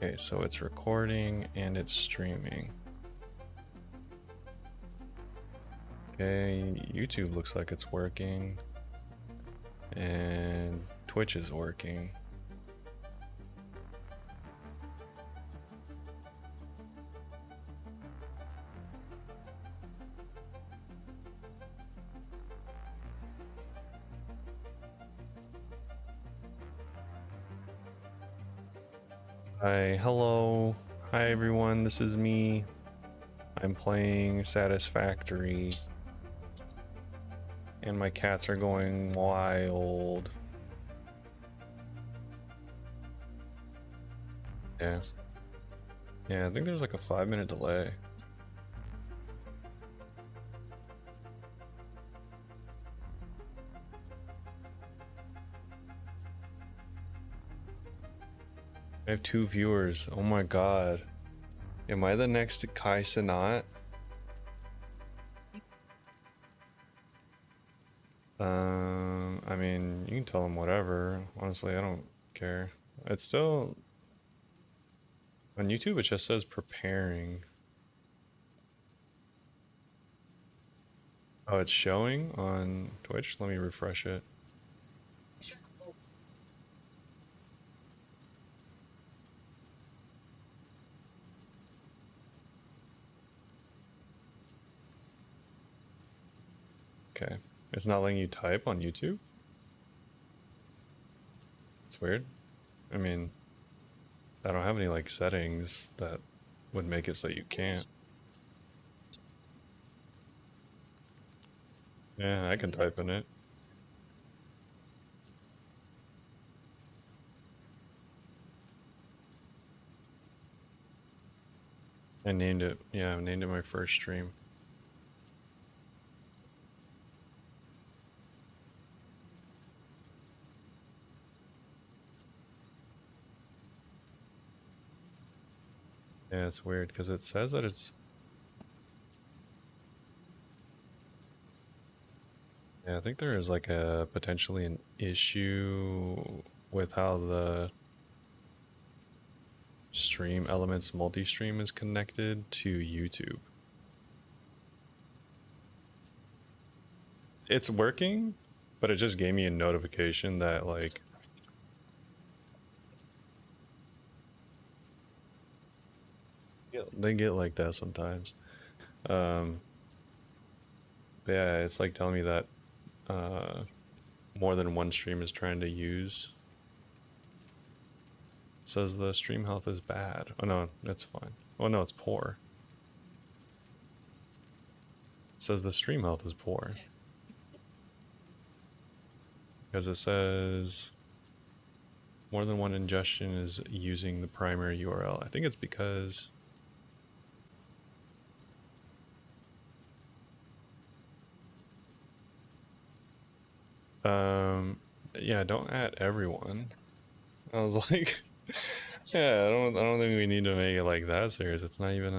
Okay, so it's recording and it's streaming. Okay, YouTube looks like it's working. And Twitch is working. Hi, hello. Hi everyone, this is me. I'm playing Satisfactory. And my cats are going wild. Yeah. Yeah, I think there's like a 5-minute delay. I have 2 viewers. Oh my god. Am I the next Kai Cenat? I mean, you can tell them whatever. Honestly, I don't care. It's still... On YouTube, it just says preparing. Oh, it's showing on Twitch? Let me refresh it. Okay. It's not letting you type on YouTube? It's weird. I mean, I don't have any like settings that would make it so you can't. Yeah, I can type in it. I named it, yeah, I named it my first stream. Yeah, it's weird because it says that it's... Yeah, I think there is like a potentially an issue with how the stream elements multi-stream is connected to YouTube. It's working, but it just gave me a notification that like they get like that sometimes. But yeah, it's like telling me that more than one stream is trying to use. It says the stream health is bad. Oh no, that's fine. Oh no, it's poor. It says the stream health is poor. Because it says more than one ingestion is using the primary URL. I think it's because yeah, don't add everyone. I was like, yeah, I don't think we need to make it like that serious. It's not even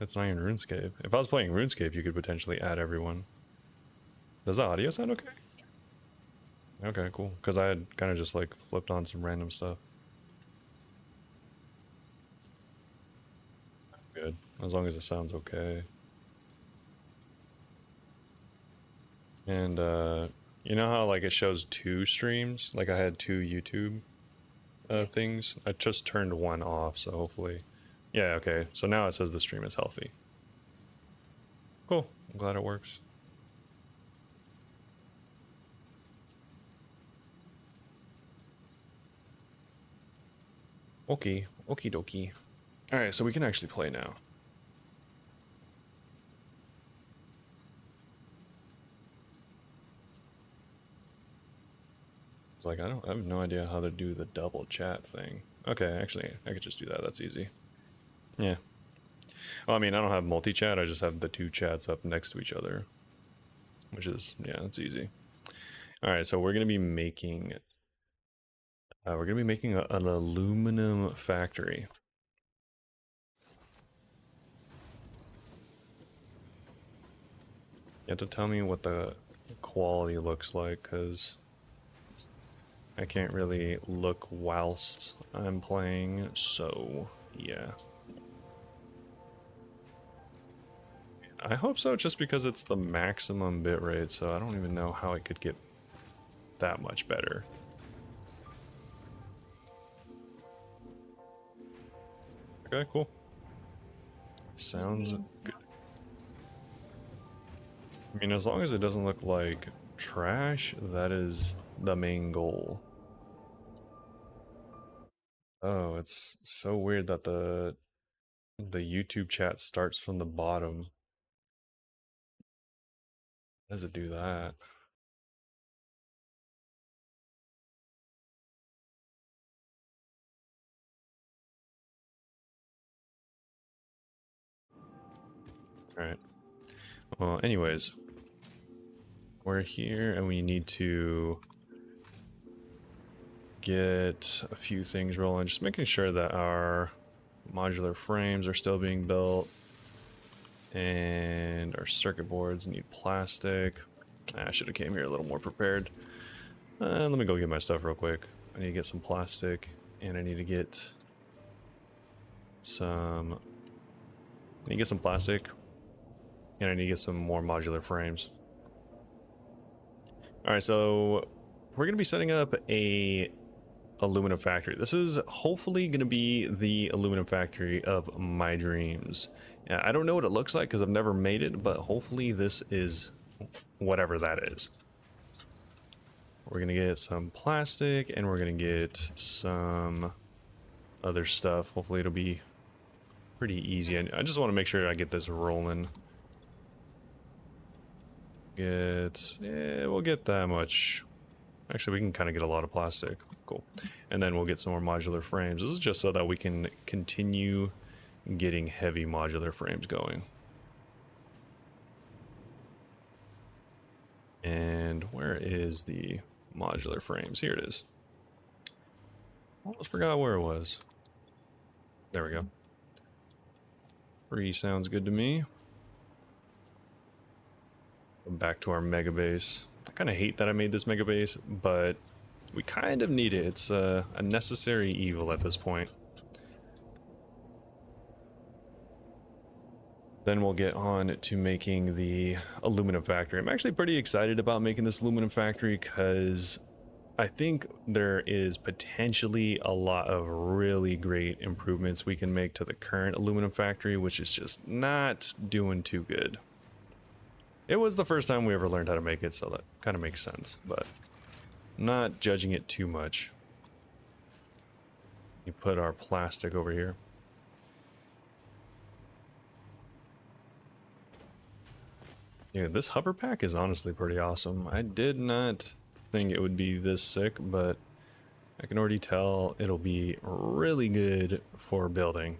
RuneScape. If I was playing RuneScape, you could potentially add everyone. Does the audio sound okay? Okay, cool. Because I had kind of just like flipped on some random stuff. Good. As long as it sounds okay. And you know how like it shows 2 streams? Like I had 2 YouTube things. I just turned one off, so hopefully... Yeah, okay. So now it says the stream is healthy. Cool. I'm glad it works. Okay. Okie dokie. Alright, so we can actually play now. It's like, I have no idea how to do the double chat thing. Okay, actually, I could just do that. That's easy. Yeah. Well, I mean, I don't have multi-chat. I just have the 2 chats up next to each other. Which is, yeah, that's easy. Alright, so we're going to be making... an aluminum factory. You have to tell me what the quality looks like, because I can't really look whilst I'm playing, so yeah. I hope so, just because it's the maximum bitrate, so I don't even know how it could get that much better. Okay, cool. Sounds good. I mean, as long as it doesn't look like trash, that is the main goal. Oh, it's so weird that the YouTube chat starts from the bottom. How does it do that? Alright. Well, anyways, we're here and we need to get a few things rolling. Just making sure that our modular frames are still being built. And our circuit boards need plastic. I should have came here a little more prepared. Let me go get my stuff real quick. I need to get some plastic, and I need to get some... I need to get some plastic, and I need to get some more modular frames. Alright, so we're going to be setting up a aluminum factory. This is hopefully going to be the aluminum factory of my dreams. I don't know what it looks like because I've never made it, but hopefully this is whatever that is. We're going to get some plastic and we're going to get some other stuff. Hopefully it'll be pretty easy. I just want to make sure I get this rolling. We'll get that much. Actually, we can kind of get a lot of plastic. Cool. And then we'll get some more modular frames. This is just so that we can continue getting heavy modular frames going. And where is the modular frames? Here it is. Almost forgot where it was. There we go. 3 sounds good to me. Back to our mega base. I kind of hate that I made this mega base, but we kind of need it. It's a necessary evil at this point. Then we'll get on to making the aluminum factory. I'm actually pretty excited about making this aluminum factory because I think there is potentially a lot of really great improvements we can make to the current aluminum factory, which is just not doing too good. It was the first time we ever learned how to make it, so that kind of makes sense, but not judging it too much. You put our plastic over here. Yeah, this hover pack is honestly pretty awesome. I did not think it would be this sick, but I can already tell it'll be really good for building.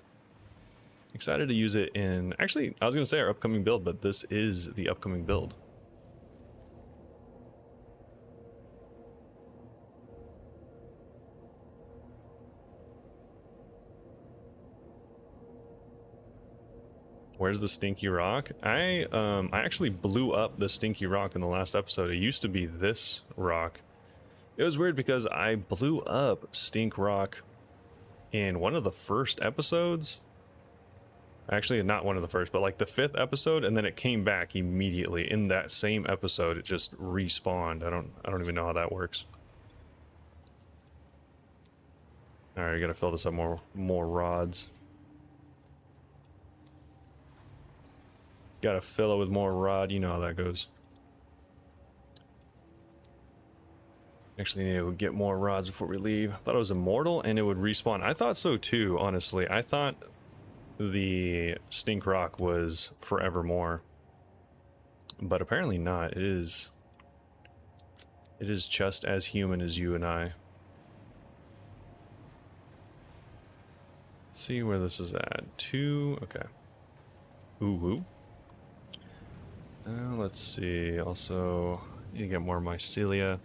Excited to use it in... Actually, I was going to say our upcoming build, but this is the upcoming build. Where's the stinky rock? I actually blew up the stinky rock in the last episode. It used to be this rock. It was weird because I blew up stink rock in one of the first episodes. Actually, not one of the first, but like the 5th episode, and then it came back immediately in that same episode. It just respawned. I don't even know how that works. All right, I gotta fill this up more rods. Gotta fill it with more rod. You know how that goes. Actually, need to get more rods before we leave. I thought it was immortal and it would respawn. I thought so too, honestly. I thought the stink rock was forevermore, but apparently not. It is just as human as you and I. Let's see where this is at. 2. Okay. Ooh. Let's see. Also, need to get more mycelia.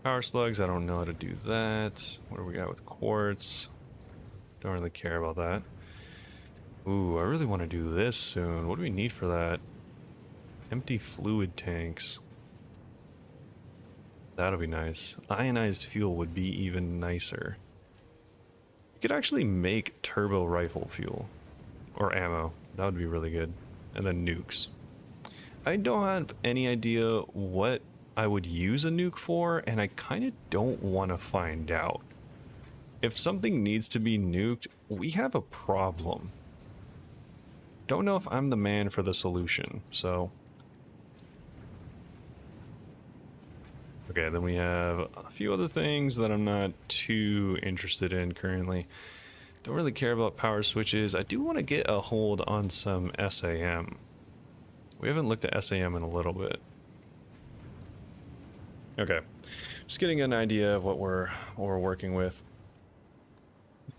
Power slugs. I don't know how to do that. What do we got with quartz? Don't really care about that. Ooh, I really want to do this soon. What do we need for that? Empty fluid tanks. That'll be nice. Ionized fuel would be even nicer. You could actually make turbo rifle fuel. Or ammo. That would be really good. And then nukes. I don't have any idea what I would use a nuke for, and I kind of don't want to find out. If something needs to be nuked, we have a problem. Don't know if I'm the man for the solution, so... Okay, then we have a few other things that I'm not too interested in currently. Don't really care about power switches. I do want to get a hold on some SAM. We haven't looked at SAM in a little bit. Okay, just getting an idea of what we're working with.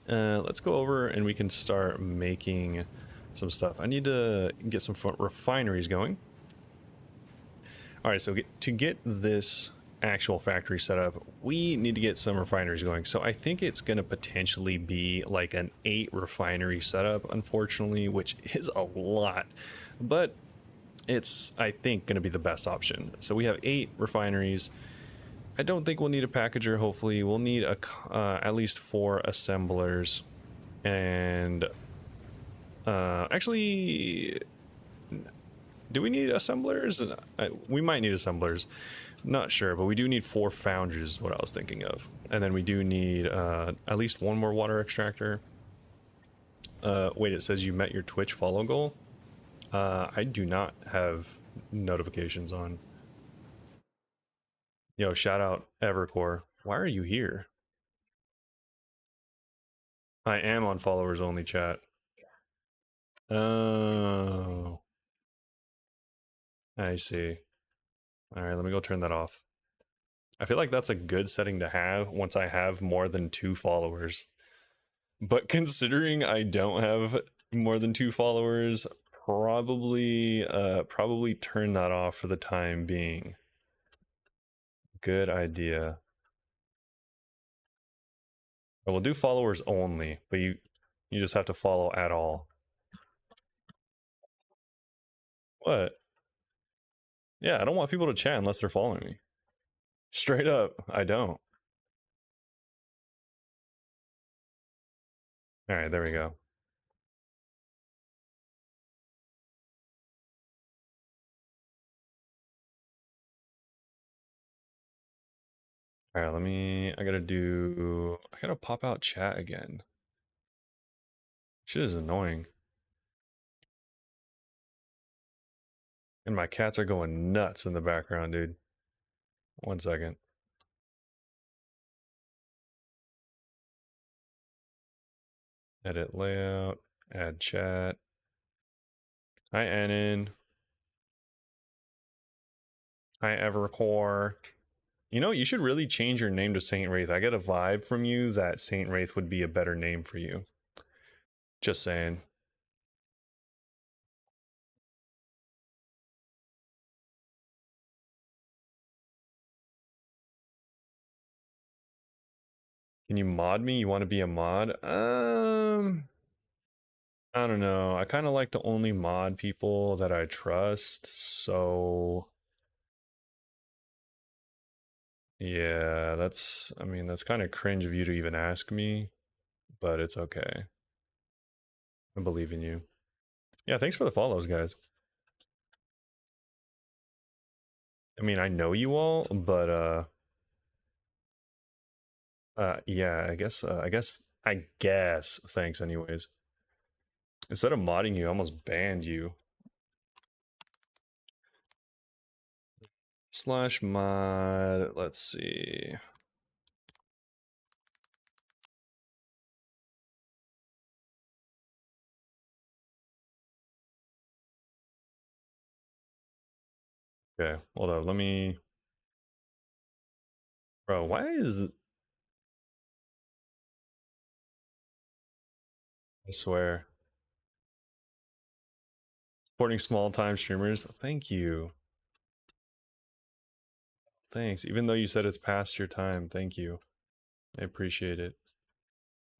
Let's go over and we can start making some stuff. I need to get some refineries going. All right, so to get this actual factory set up, we need to get some refineries going. So I think it's going to potentially be like an 8 refinery setup, unfortunately, which is a lot, but it's, I think, going to be the best option. So we have 8 refineries. I don't think we'll need a packager. Hopefully we'll need a at least 4 assemblers, and actually, do we need assemblers? We might need assemblers. Not sure, but we do need 4 foundries is what I was thinking of. And then we do need at least 1 more water extractor. Wait, it says you met your Twitch follow goal? I do not have notifications on. Yo, shout out Evercore. Why are you here? I am on followers only chat. Oh, I see. All right, let me go turn that off. I feel like that's a good setting to have once I have more than 2 followers. But considering I don't have more than 2 followers, probably turn that off for the time being. Good idea. We'll do followers only, but you just have to follow at all. What? Yeah, I don't want people to chat unless they're following me. Straight up, I don't. All right, there we go. All right, I gotta pop out chat again. Shit is annoying. And my cats are going nuts in the background, dude. 1 second. Edit layout, add chat. Hi, Annan. Hi, Evercore. You know, you should really change your name to Saint Wraith. I get a vibe from you that Saint Wraith would be a better name for you. Just saying. Can you mod me? You want to be a mod? I don't know. I kind of like to only mod people that I trust, so yeah, I mean, that's kind of cringe of you to even ask me, but it's okay. I believe in you. Yeah, thanks for the follows, guys. I mean, I know you all, but yeah, I guess thanks anyways. Instead of modding you, I almost banned you. Slash mod, let's see. Okay, hold on, let me, bro, why is, I swear, supporting small time streamers, thank you. Thanks, even though you said it's past your time, thank you. I appreciate it.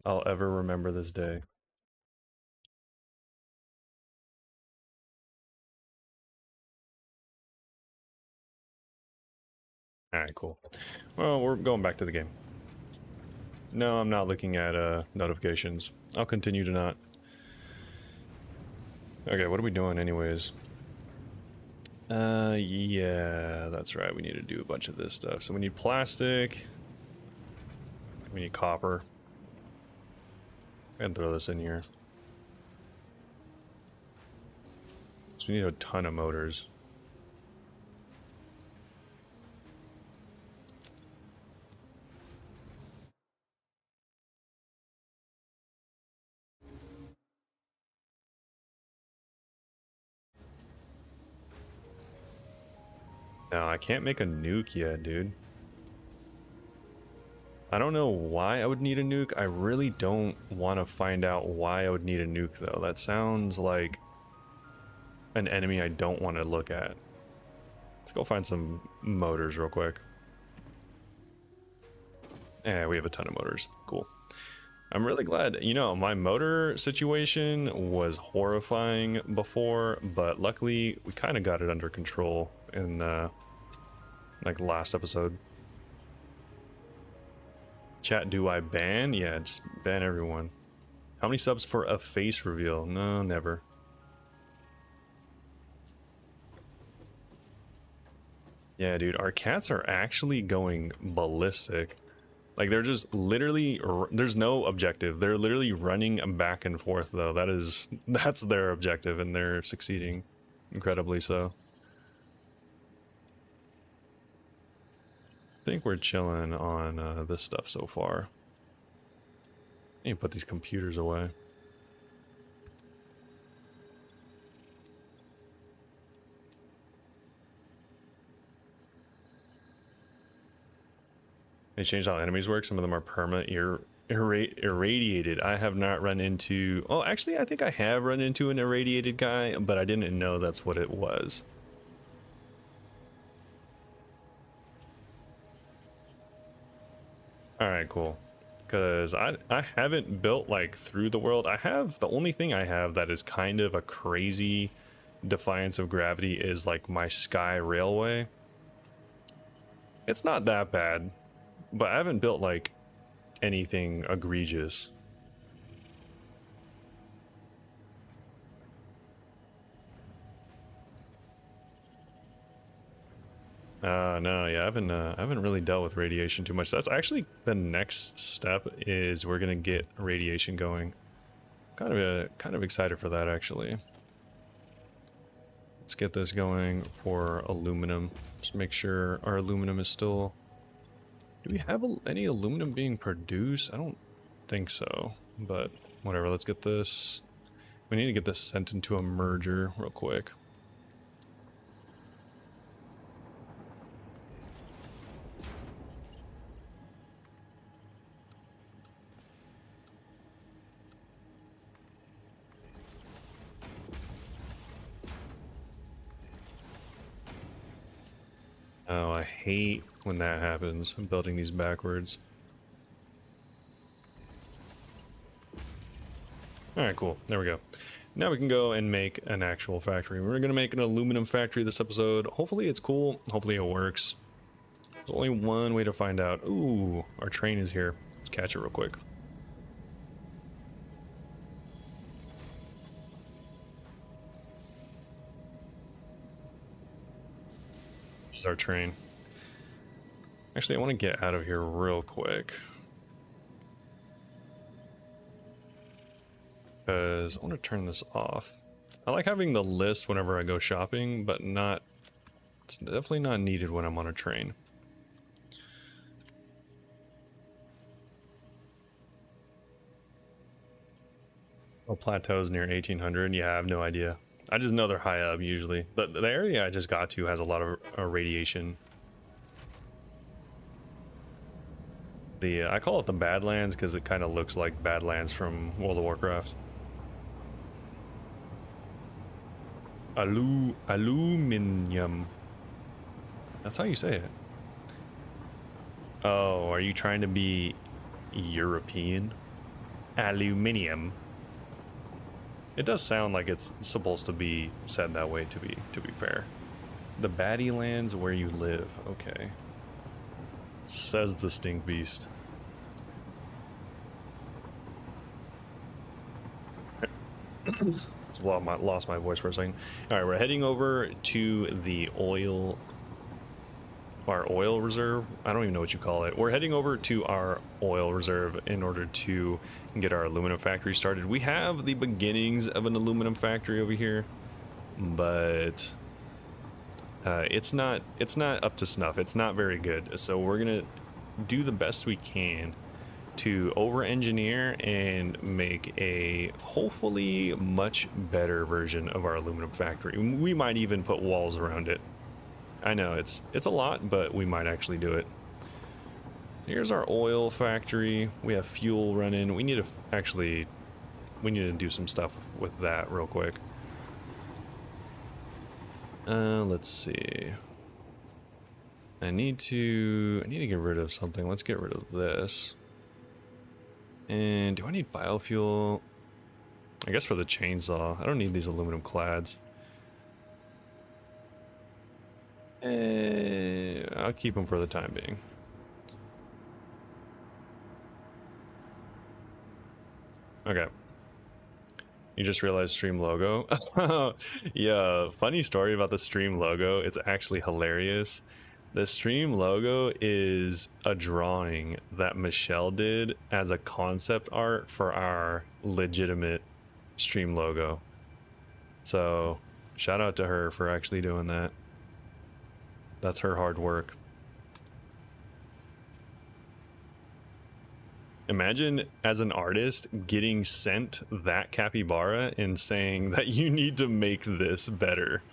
I'll ever remember this day. All right, cool. Well, we're going back to the game. No, I'm not looking at notifications. I'll continue to not. Okay, what are we doing anyways? Yeah, that's right. We need to do a bunch of this stuff. So we need plastic. We need copper. And throw this in here. So we need a ton of motors. No, I can't make a nuke yet, dude. I don't know why I would need a nuke. I really don't want to find out why I would need a nuke, though. That sounds like an enemy I don't want to look at. Let's go find some motors real quick. Yeah, we have a ton of motors. Cool. I'm really glad. You know, my motor situation was horrifying before, but luckily we kind of got it under control in the like last episode. Chat, do I ban? Yeah, just ban everyone. How many subs for a face reveal? No, never. Yeah, dude, our cats are actually going ballistic. Like, they're just literally, there's no objective. They're literally running back and forth, though. That's their objective, and they're succeeding incredibly so. I think we're chilling on this stuff so far. I need to put these computers away. They changed how enemies work. Some of them are irradiated. I have not run into... Oh, actually, I think I have run into an irradiated guy, but I didn't know that's what it was. Alright, cool. Because I haven't built, like, through the world. The only thing I have that is kind of a crazy defiance of gravity is, like, my sky railway. It's not that bad. But I haven't built, like, anything egregious. No, yeah, I haven't really dealt with radiation too much. That's actually the next step is we're gonna get radiation going. Kind of excited for that, actually. Let's get this going for aluminum. Just make sure our aluminum is still... Do we have any aluminum being produced? I don't think so, but whatever. Let's get this. We need to get this sent into a merger real quick. Oh, I hate when that happens. I'm building these backwards. Alright, cool. There we go. Now we can go and make an actual factory. We're going to make an aluminum factory this episode. Hopefully it's cool. Hopefully it works. There's only one way to find out. Ooh, our train is here. Let's catch it real quick. This is our train. Actually, I want to get out of here real quick. Because I want to turn this off. I like having the list whenever I go shopping, but not... It's definitely not needed when I'm on a train. Oh, plateaus near 1800? Yeah, I have no idea. I just know they're high up usually. The area I just got to has a lot of radiation. I call it the Badlands because it kind of looks like Badlands from World of Warcraft. Aluminium. That's how you say it. Oh, are you trying to be European? Aluminium. It does sound like it's supposed to be said that way, to be fair. The baddie lands where you live. Okay. Says the stink beast. Just lost my voice for a second. All right, we're heading over to the our oil reserve. I don't even know what you call it. We're heading over to our oil reserve in order to get our aluminum factory started. We have the beginnings of an aluminum factory over here, but it's not up to snuff. It's not very good. So we're gonna do the best we can to over-engineer and make a hopefully much better version of our aluminum factory. We might even put walls around it. I know it's a lot, but we might actually do it. Here's our oil factory. We have fuel running. We need to do some stuff with that real quick. Let's see. I need to get rid of something. Let's get rid of this. And do I need biofuel? I guess for the chainsaw. I don't need these aluminum clads. I'll keep them for the time being. Okay. You just realized stream logo? Yeah, funny story about the stream logo. It's actually hilarious. The stream logo is a drawing that Michelle did as a concept art for our legitimate stream logo. So shout out to her for actually doing that. That's her hard work. Imagine as an artist getting sent that capybara and saying that you need to make this better.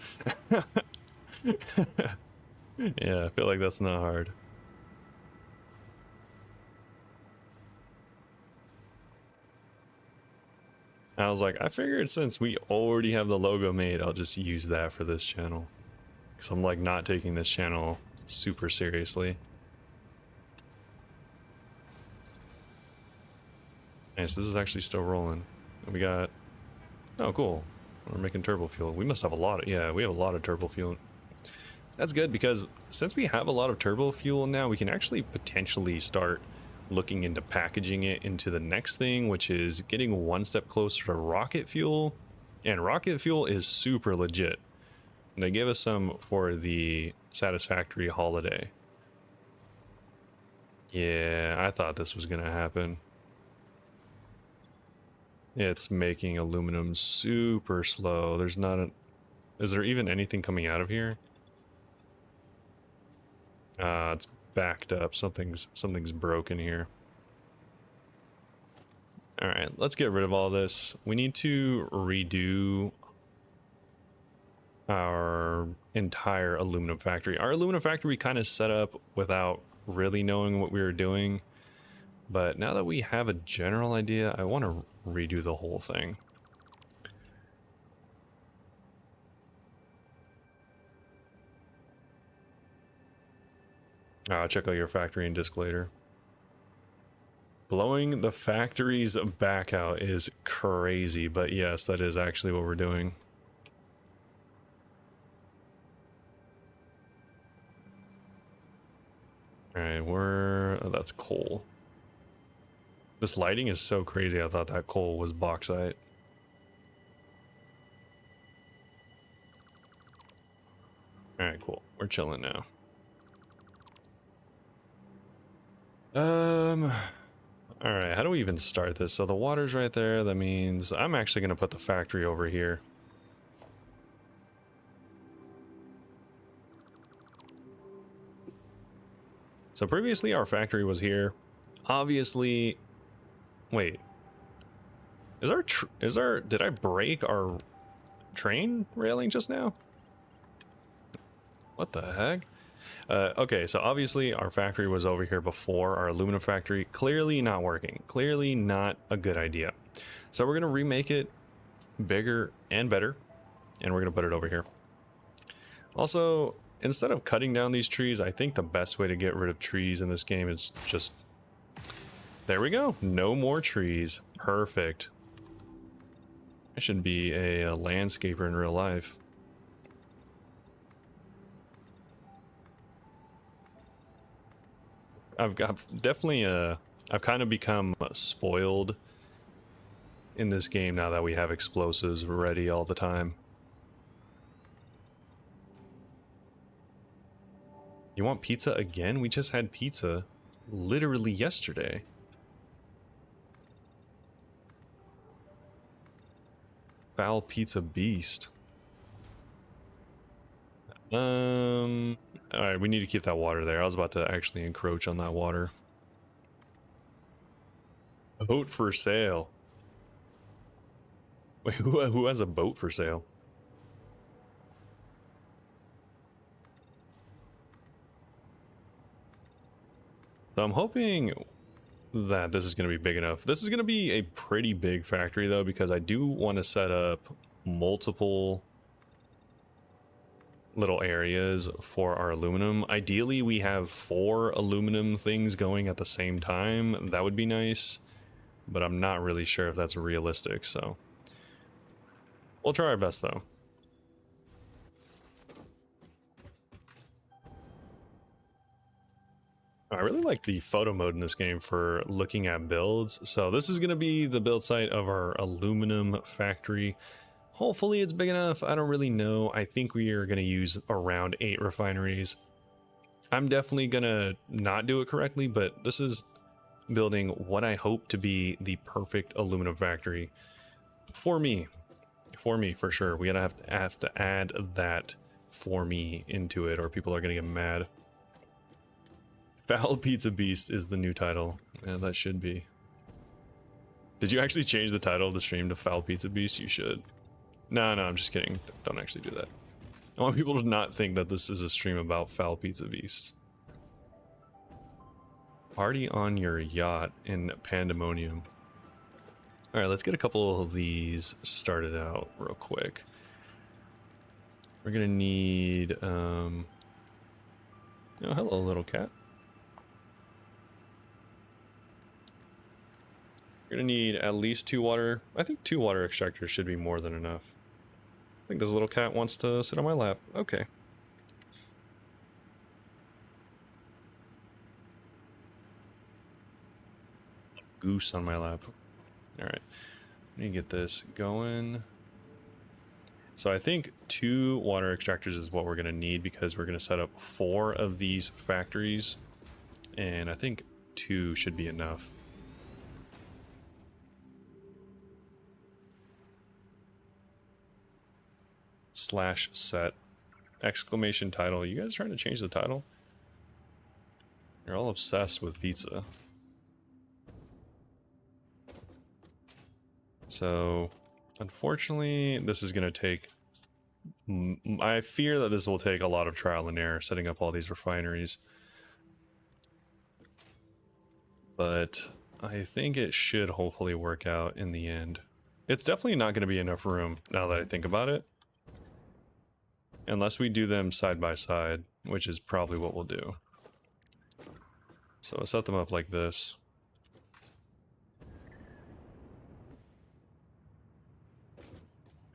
Yeah, I feel like that's not hard. I was like, I figured since we already have the logo made, I'll just use that for this channel. Because I'm like not taking this channel super seriously. Nice, this is actually still rolling. We got... Oh, cool. We're making turbo fuel. We must have a lot of... Yeah, we have a lot of turbo fuel. That's good because since we have a lot of turbo fuel now, we can actually potentially start looking into packaging it into the next thing, which is getting one step closer to rocket fuel. And rocket fuel is super legit. And they gave us some for the Satisfactory holiday. Yeah, I thought this was going to happen. It's making aluminum super slow. There's not a... Is there even anything coming out of here? It's backed up. Something's broken here. All right, let's get rid of all this. We need to redo our entire aluminum factory. Our aluminum factory we kind of set up without really knowing what we were doing. But now that we have a general idea, I want to redo the whole thing. Check out your factory and disc later. Blowing the factories back out is crazy, but yes, that is actually what we're doing. Alright, oh, that's coal. This lighting is so crazy, I thought that coal was bauxite. Alright, cool. We're chilling now. Alright, how do we even start this? So the water's right there, that means I'm actually going to put the factory over here. So previously our factory was here. Obviously, wait. Did I break our train railing just now? What the heck? Okay, so obviously our factory was over here before, our aluminum factory. Clearly not working. Clearly not a good idea. So we're going to remake it bigger and better, and we're going to put it over here. Also, instead of cutting down these trees, I think the best way to get rid of trees in this game is just... There we go. No more trees. Perfect. I should be a landscaper in real life. I've definitely I've kind of become spoiled in this game now that we have explosives ready all the time. You want pizza again? We just had pizza literally yesterday. Foul pizza beast. Alright, we need to keep that water there. I was about to actually encroach on that water. Boat for sale. Wait, who has a boat for sale? So I'm hoping that this is going to be big enough. This is going to be a pretty big factory though, because I do want to set up multiple little areas for our aluminum. Ideally, we have 4 aluminum things going at the same time. That would be nice, but I'm not really sure if that's realistic, so we'll try our best though. I really like the photo mode in this game for looking at builds. So this is going to be the build site of our aluminum factory. Hopefully it's big enough. I don't really know. I think we are going to use around 8 refineries. I'm definitely going to not do it correctly, but this is building what I hope to be the perfect aluminum factory for me. For me, for sure. We're going to have to add that for me into it, or people are going to get mad. Foul Pizza Beast is the new title. Yeah, that should be. Did you actually change the title of the stream to Foul Pizza Beast? You should. No, I'm just kidding. Don't actually do that. I want people to not think that this is a stream about Foul Pizza Beast. Party on your yacht in Pandemonium. Alright, let's get a couple of these started out real quick. We're gonna need, oh, hello, little cat. We're gonna need at least 2 water. I think 2 water extractors should be more than enough. I think this little cat wants to sit on my lap. Okay. Goose on my lap. Alright. Let me get this going. So I think 2 water extractors is what we're gonna need because we're gonna set up 4 of these factories. And I think 2 should be enough. /set exclamation title. You guys trying to change the title? You're all obsessed with pizza. So unfortunately this is going to take, I fear that this will take a lot of trial and error setting up all these refineries, but I think it should hopefully work out in the end. It's definitely not going to be enough room now that I think about it. Unless we do them side by side, which is probably what we'll do. So I'll set them up like this.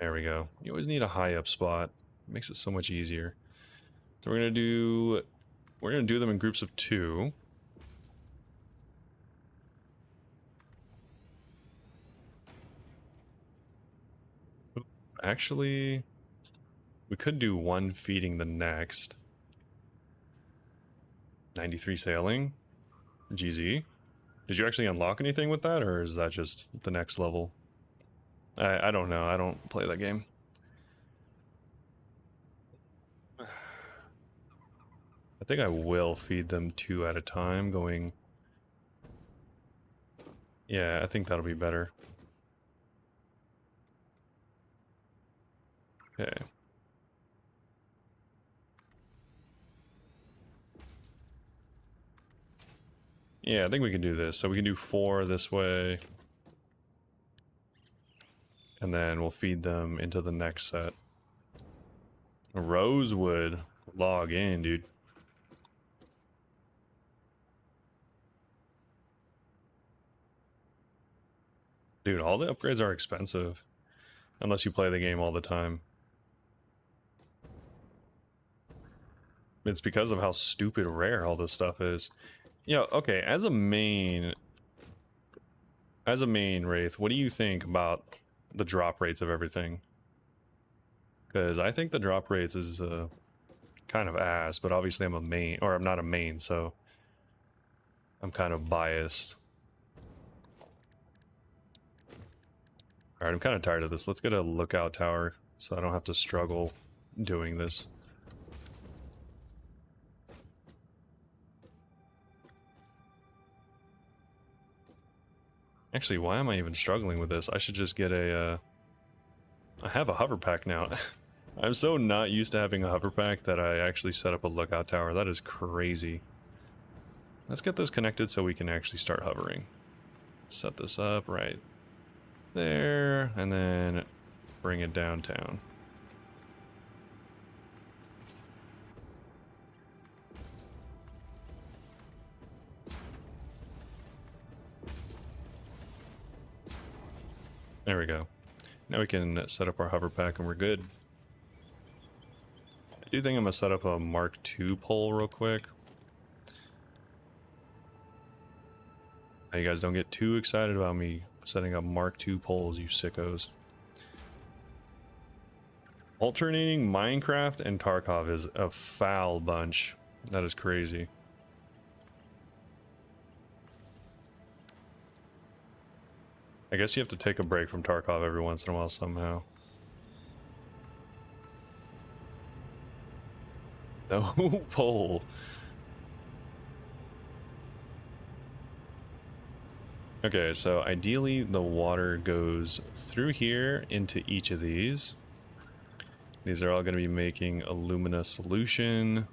There we go. You always need a high up spot. It makes it so much easier. So we're gonna do them in groups of 2. Actually, we could do one feeding the next. 93 sailing. GZ. Did you actually unlock anything with that, or is that just the next level? I don't know. I don't play that game. I think I will feed them 2 at a time, going... Yeah, I think that'll be better. Okay. Yeah, I think we can do this. So we can do 4 this way. And then we'll feed them into the next set. Rosewood. Log in, dude. Dude, all the upgrades are expensive. Unless you play the game all the time. It's because of how stupid rare all this stuff is. Yeah, okay, as a main Wraith, what do you think about the drop rates of everything? Because I think the drop rates is kind of ass, but obviously I'm a main, or I'm not a main, so I'm kind of biased. Alright, I'm kind of tired of this. Let's get a lookout tower so I don't have to struggle doing this. Actually, why am I even struggling with this? I should just get a, I have a hover pack now. I'm so not used to having a hover pack that I actually set up a lookout tower. That is crazy. Let's get this connected so we can actually start hovering. Set this up right there, and then bring it downtown. There we go. Now we can set up our hover pack and we're good. I do think I'm gonna set up a Mark II pole real quick. Now you guys don't get too excited about me setting up Mark II poles, you sickos. Alternating Minecraft and Tarkov is a foul bunch. That is crazy. I guess you have to take a break from Tarkov every once in a while somehow. No pole. Okay, so ideally the water goes through here into each of these. These are all going to be making alumina solution,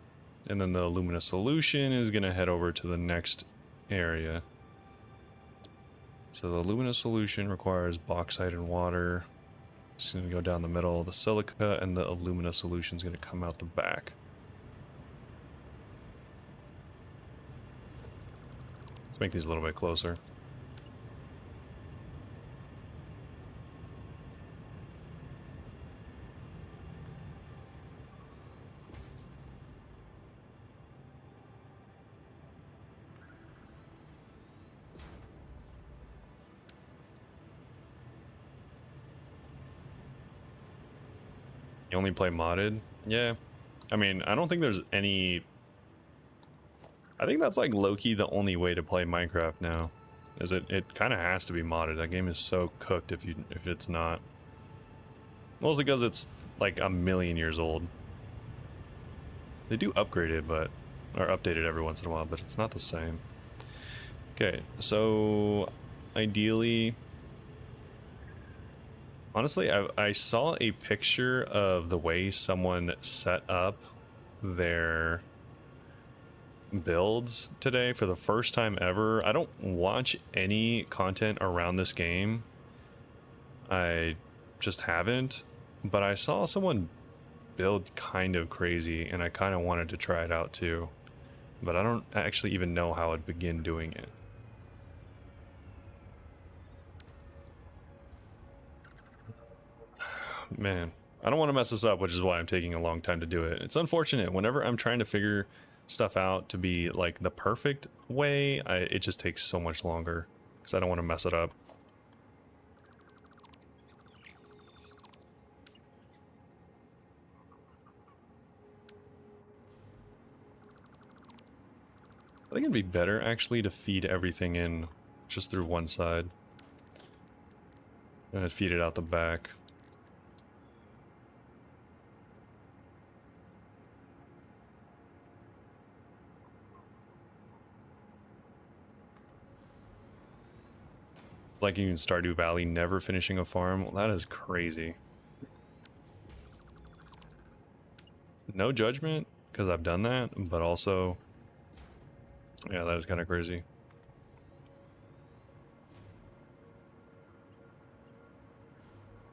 and then the alumina solution is going to head over to the next area. So the alumina solution requires bauxite and water. It's going to go down the middle. The silica and the alumina solution is going to come out the back. Let's make these a little bit closer. You only play modded? Yeah. I mean, I don't think there's any... I think that's like low-key the only way to play Minecraft now. Is it kind of has to be modded. That game is so cooked if it's not. Mostly because it's like a million years old. They do upgrade it, but... or update it every once in a while, but it's not the same. Okay, so... ideally... honestly, I saw a picture of the way someone set up their builds today for the first time ever. I don't watch any content around this game. I just haven't. But I saw someone build kind of crazy, and I kind of wanted to try it out too. But I don't actually even know how I'd begin doing it. Man, I don't want to mess this up, which is why I'm taking a long time to do it. It's unfortunate. Whenever I'm trying to figure stuff out to be like the perfect way, it just takes so much longer because I don't want to mess it up. I think it'd be better actually to feed everything in just through one side and feed it out the back. It's like you in Stardew Valley never finishing a farm. Well, that is crazy. No judgment, because I've done that, but also, yeah, that is kind of crazy.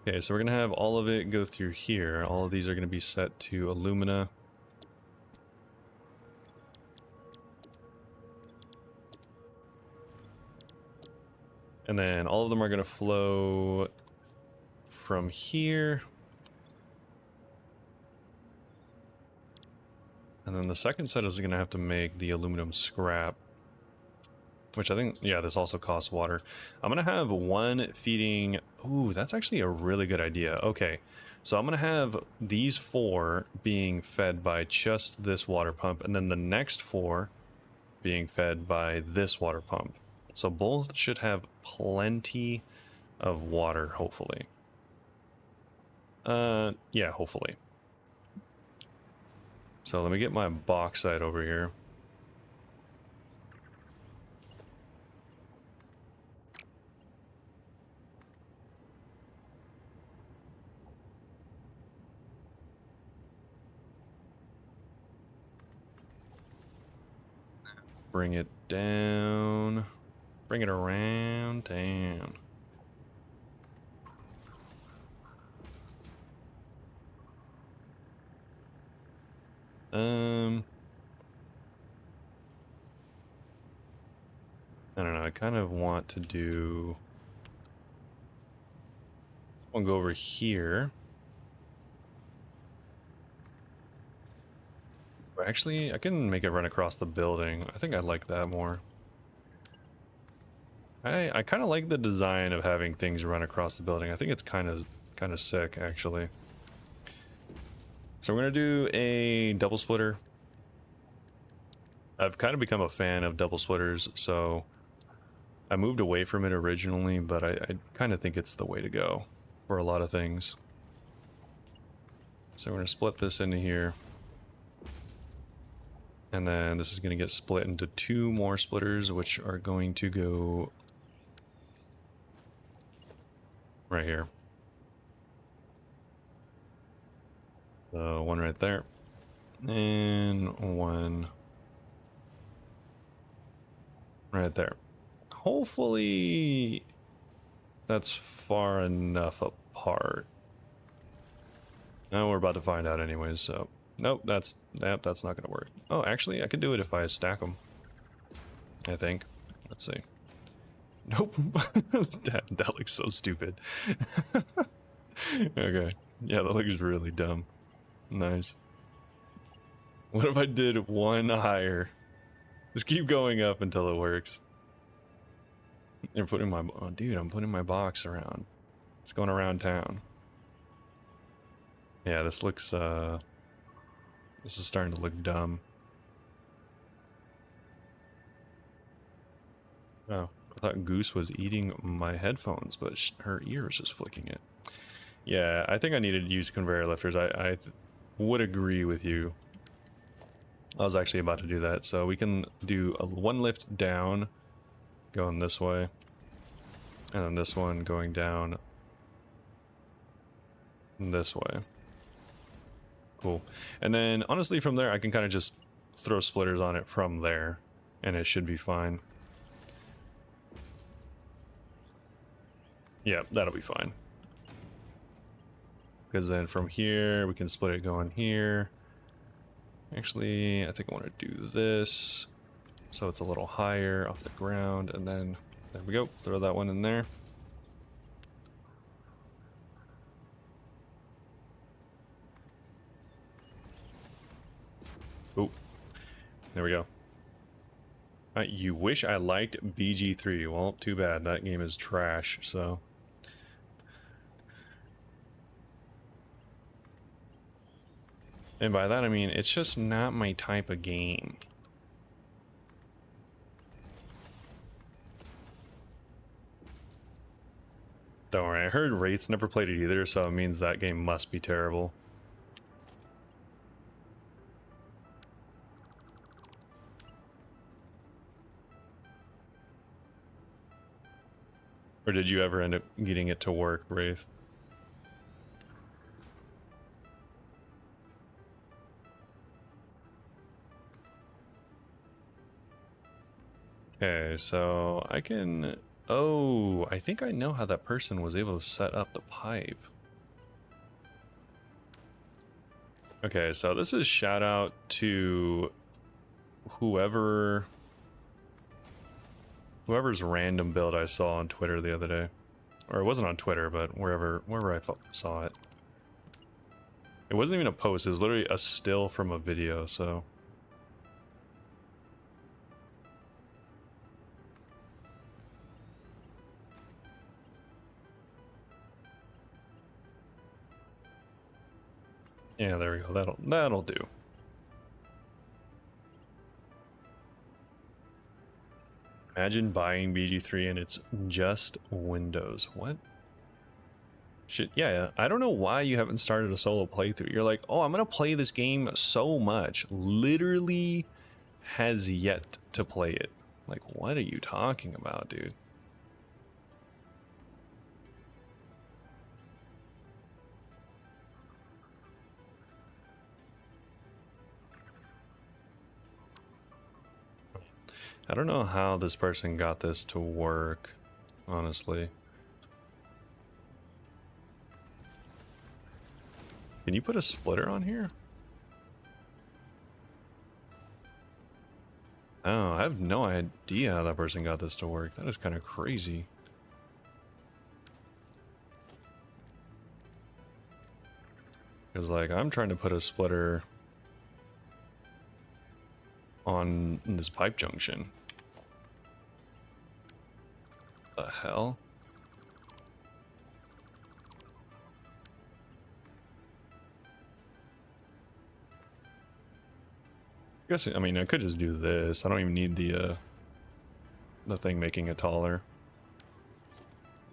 Okay, so we're going to have all of it go through here. All of these are going to be set to alumina. And then all of them are going to flow from here. And then the second set is going to have to make the aluminum scrap. which I think, yeah, this also costs water. I'm gonna have one feeding. Ooh, that's actually a really good idea. Okay, so I'm gonna have these 4 being fed by just this water pump, and then the next 4 being fed by this water pump. So both should have plenty of water, hopefully. Yeah, hopefully. So let me get my bauxite over here. Bring it down. Bring it around town. I don't know, I kind of want to do... I'll go over here. Actually, I can make it run across the building. I think I like that more. I kind of like the design of having things run across the building. I think it's kind of sick, actually. So we're gonna do a double splitter. I've kind of become a fan of double splitters, so I moved away from it originally, but I kind of think it's the way to go for a lot of things. So we're gonna split this into here. And then this is going to get split into 2 more splitters, which are going to go right here. So 1 right there. And 1 right there. Hopefully that's far enough apart. Now we're about to find out anyways, so... Nope, that's not gonna work. Oh, actually, I could do it if I stack them. I think. Let's see. Nope. that looks so stupid. Okay. Yeah, that looks really dumb. Nice. What if I did 1 higher? Just keep going up until it works. And putting my... Oh, dude, I'm putting my box around. It's going around town. Yeah, this looks, this is starting to look dumb. Oh, I thought Goose was eating my headphones, but her ear is just flicking it. Yeah, I think I needed to use conveyor lifters. I would agree with you. I was actually about to do that. So we can do a 1 lift down, going this way. And then this one going down this way. Cool. And then, honestly, from there, I can kind of just throw splitters on it from there, and it should be fine. Yeah, that'll be fine. Because then from here, we can split it going here. Actually, I think I want to do this, so it's a little higher off the ground, and then, there we go, throw that one in there. Oh, there we go. You wish I liked BG3. Well, too bad. That game is trash, so... And by that I mean, it's just not my type of game. Don't worry, I heard Wraiths never played it either, so it means that game must be terrible. Or did you ever end up getting it to work, Wraith? Okay, so I can... Oh, I think I know how that person was able to set up the pipe. Okay, so this is shout out to whoever's random build I saw on Twitter the other day. Or it wasn't on Twitter, but wherever I saw it. It wasn't even a post, it was literally a still from a video, so... Yeah, there we go. That'll do. Imagine buying BG3 and it's just Windows. What? Shit, yeah, I don't know why you haven't started a solo playthrough. You're like, oh, I'm gonna play this game so much. Literally has yet to play it. Like, what are you talking about, dude? I don't know how this person got this to work, honestly. Can you put a splitter on here? Oh, I have no idea how that person got this to work. That is kind of crazy. Because, like, I'm trying to put a splitter on this pipe junction. The hell? I guess, I mean, I could just do this. I don't even need the thing making it taller.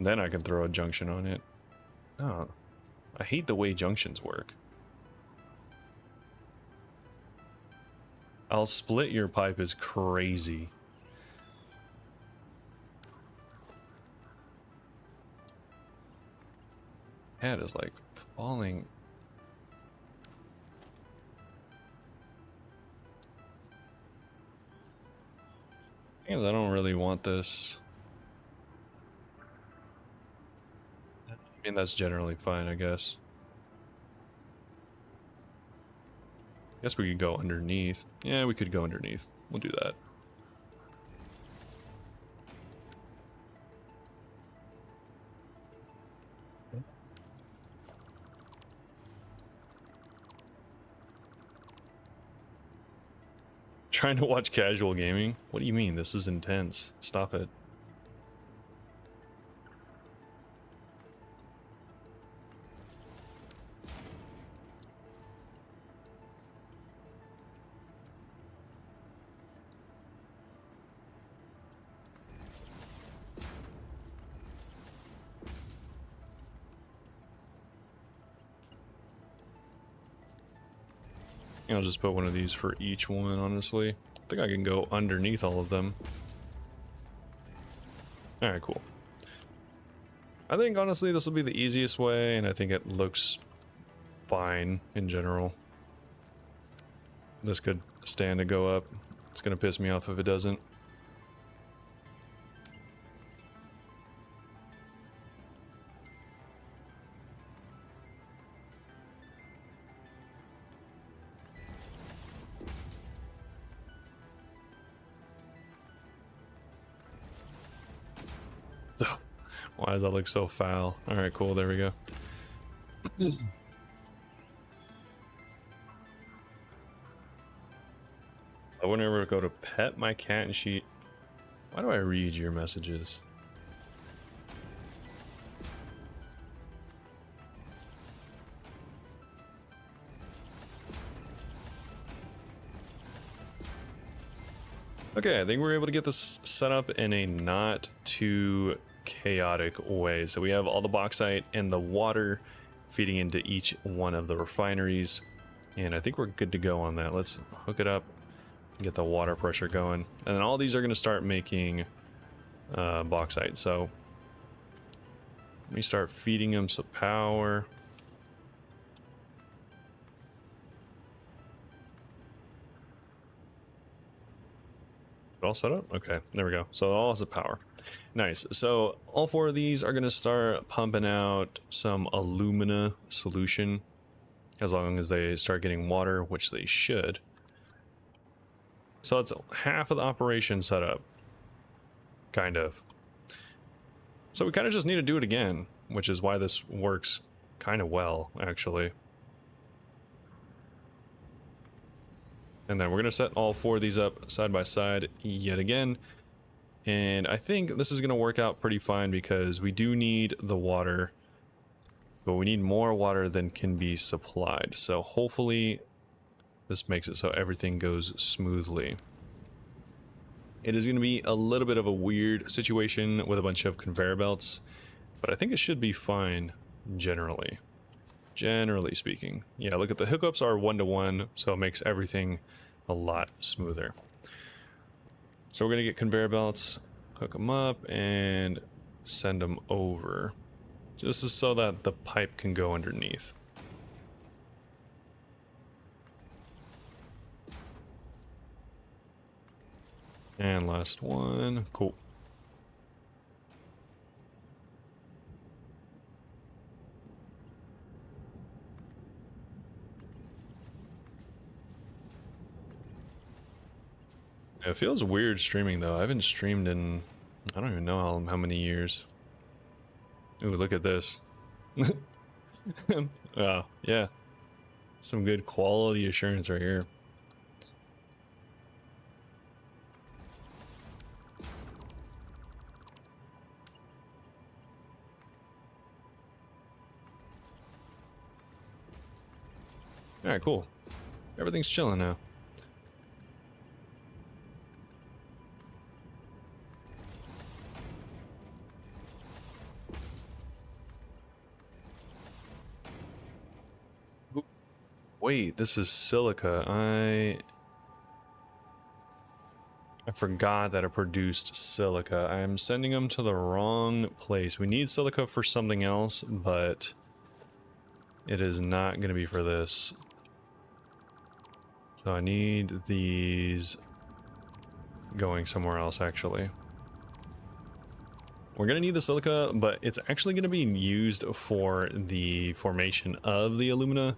Then I can throw a junction on it. Oh, I hate the way junctions work. I'll split your pipe is crazy. Head is like falling. I don't really want this. I mean, that's generally fine, I guess. Guess we could go underneath. Yeah, we could go underneath. We'll do that. Trying to watch casual gaming? What do you mean? This is intense. Stop it. I'll just put one of these for each one, honestly. I think I can go underneath all of them. Alright, cool. I think, honestly, this will be the easiest way, and I think it looks fine in general. This could stand to go up. It's gonna piss me off if it doesn't. Why does that look so foul? Alright, cool, there we go. I would never go to pet my cat and she... Why do I read your messages? Okay, I think we're able to get this set up in a not too chaotic way. So we have all the bauxite and the water feeding into each one of the refineries, and I think we're good to go on that. Let's hook it up and get the water pressure going, and then all these are going to start making bauxite. So let me start feeding them some power. All set up? Okay, there we go. So all has the power. Nice. So all four of these are going to start pumping out some alumina solution as long as they start getting water, which they should. So that's half of the operation set up. Kind of. So we kind of just need to do it again, which is why this works kind of well, actually. And then we're going to set all four of these up side by side yet again. And I think this is going to work out pretty fine because we do need the water but we need more water than can be supplied. So hopefully this makes it so everything goes smoothly. It is going to be a little bit of a weird situation with a bunch of conveyor belts, but I think it should be fine generally. Generally speaking. Yeah, look at the hookups are 1-to-1, so it makes everything a lot smoother. So we're going to get conveyor belts, hook them up, and send them over. This is so that the pipe can go underneath. And last one. Cool. It feels weird streaming though. I haven't streamed in I don't even know how many years. Ooh, look at this. Oh, yeah. Some good quality assurance right here. Alright, cool. Everything's chilling now. Wait, this is silica. I forgot that it produced silica. I'm sending them to the wrong place. We need silica for something else, but it is not going to be for this. So I need these going somewhere else, actually. We're going to need the silica, but it's actually going to be used for the formation of the alumina,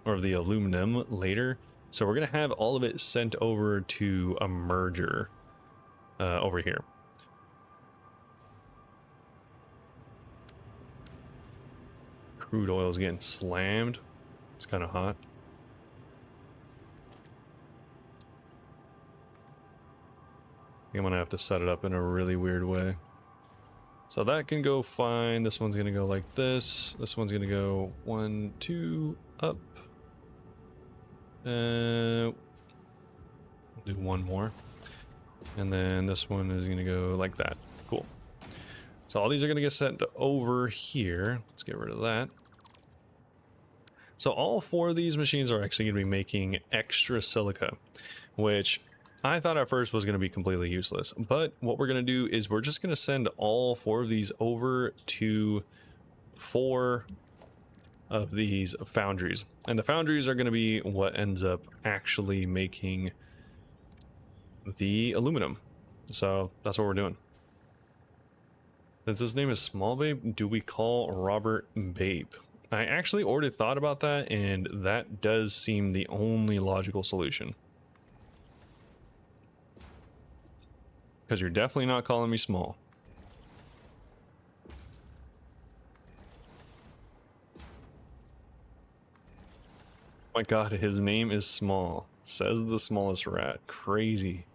or the aluminum later. So we're going to have all of it sent over to a merger over here. Crude oil is getting slammed. It's kind of hot. I think I'm going to have to set it up in a really weird way. So that can go fine. This one's going to go like this. This one's going to go 1, 2, up. We'll do one more. And then this one is going to go like that. Cool. So all these are going to get sent over here. Let's get rid of that. So all 4 of these machines are actually going to be making extra silica, which I thought at first was going to be completely useless. But what we're going to do is we're just going to send all 4 of these over to 4 of these foundries. And the foundries are going to be what ends up actually making the aluminum. So that's what we're doing. Since his name is Small Babe, do we call Robert Babe? I actually already thought about that, and that does seem the only logical solution. Because you're definitely not calling me small. Oh my god, his name is Small. Says the smallest rat. Crazy.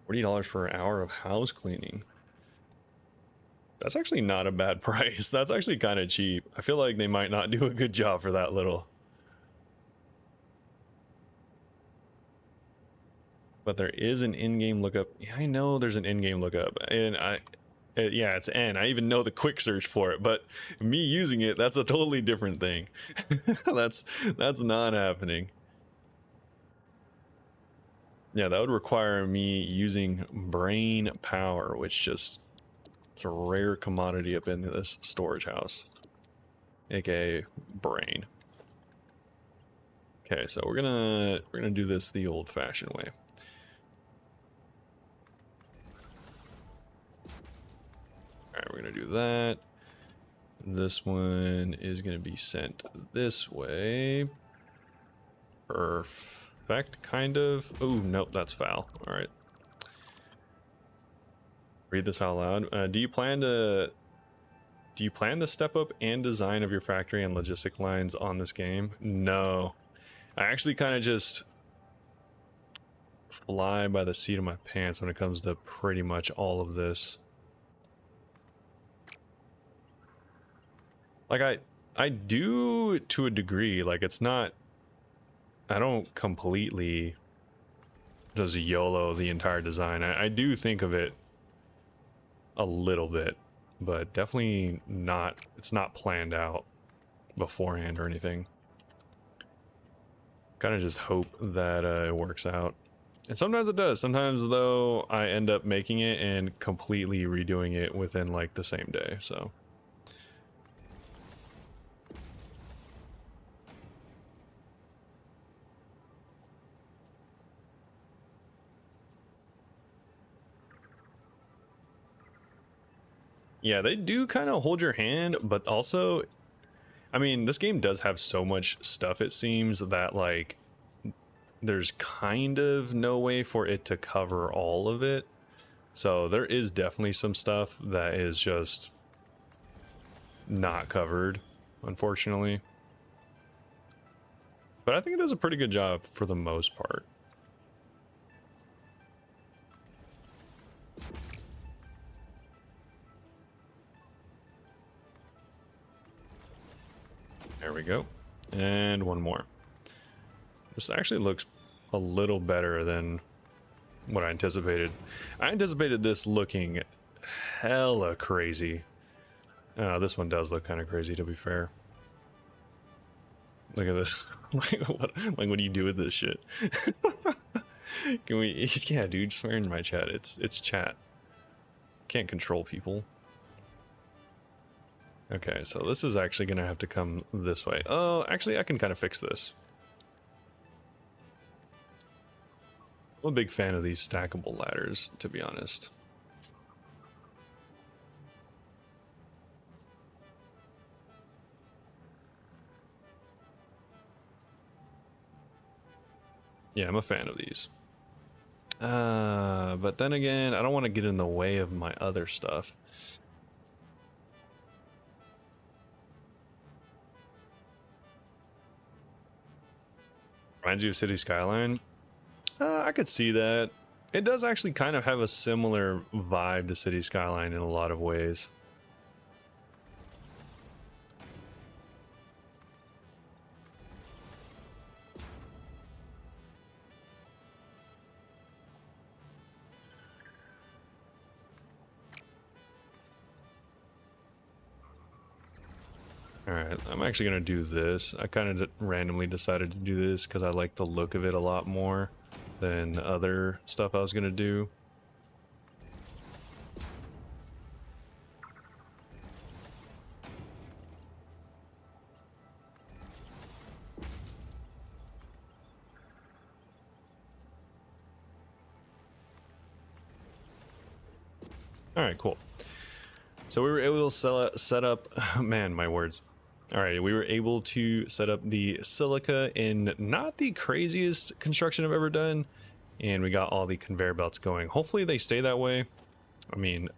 $40 for an hour of house cleaning. That's actually not a bad price. That's actually kind of cheap. I feel like they might not do a good job for that little. But there is an in-game lookup. Yeah, I know there's an in-game lookup. And yeah, it's N. I even know the quick search for it. But me using it, that's a totally different thing. That's not happening. Yeah, that would require me using brain power, which just, it's a rare commodity up in this storage house, aka brain. Okay, so we're gonna do this the old-fashioned way. All right, we're gonna do that. This one is gonna be sent this way. Perfect, kind of. Oh, nope, that's foul. All right. Read this out loud. Do you plan the step up and design of your factory and logistic lines on this game? No. I actually kind of just fly by the seat of my pants when it comes to pretty much all of this. Like I do to a degree. Like it's not, I don't completely just YOLO the entire design. I do think of it a little bit, but definitely not, it's not planned out beforehand or anything. Kind of just hope that it works out. And sometimes it does. Sometimes, though, I end up making it and completely redoing it within, like, the same day, so. Yeah, they do kind of hold your hand, but also, I mean, this game does have so much stuff, it seems, that, like, there's kind of no way for it to cover all of it. So there is definitely some stuff that is just not covered, unfortunately. But I think it does a pretty good job for the most part. There we go. And one more. This actually looks a little better than what I anticipated. I anticipated this looking hella crazy. This one does look kind of crazy, to be fair. Look at this. What do you do with this shit? Can we? Yeah, dude, swear in my chat. It's chat. Can't control people. Okay, so this is actually gonna have to come this way. Oh, actually, I can kind of fix this. I'm a big fan of these stackable ladders, to be honest. Yeah, I'm a fan of these. But then again, I don't want to get in the way of my other stuff. Reminds you of City Skyline? I could see that. It does actually kind of have a similar vibe to City Skyline in a lot of ways. Alright, I'm actually going to do this. I kind of randomly decided to do this because I like the look of it a lot more than other stuff I was going to do. Alright, cool. So we were able to set up, man, my words. All right, we were able to set up the silica in not the craziest construction I've ever done, and we got all the conveyor belts going. Hopefully they stay that way. I mean,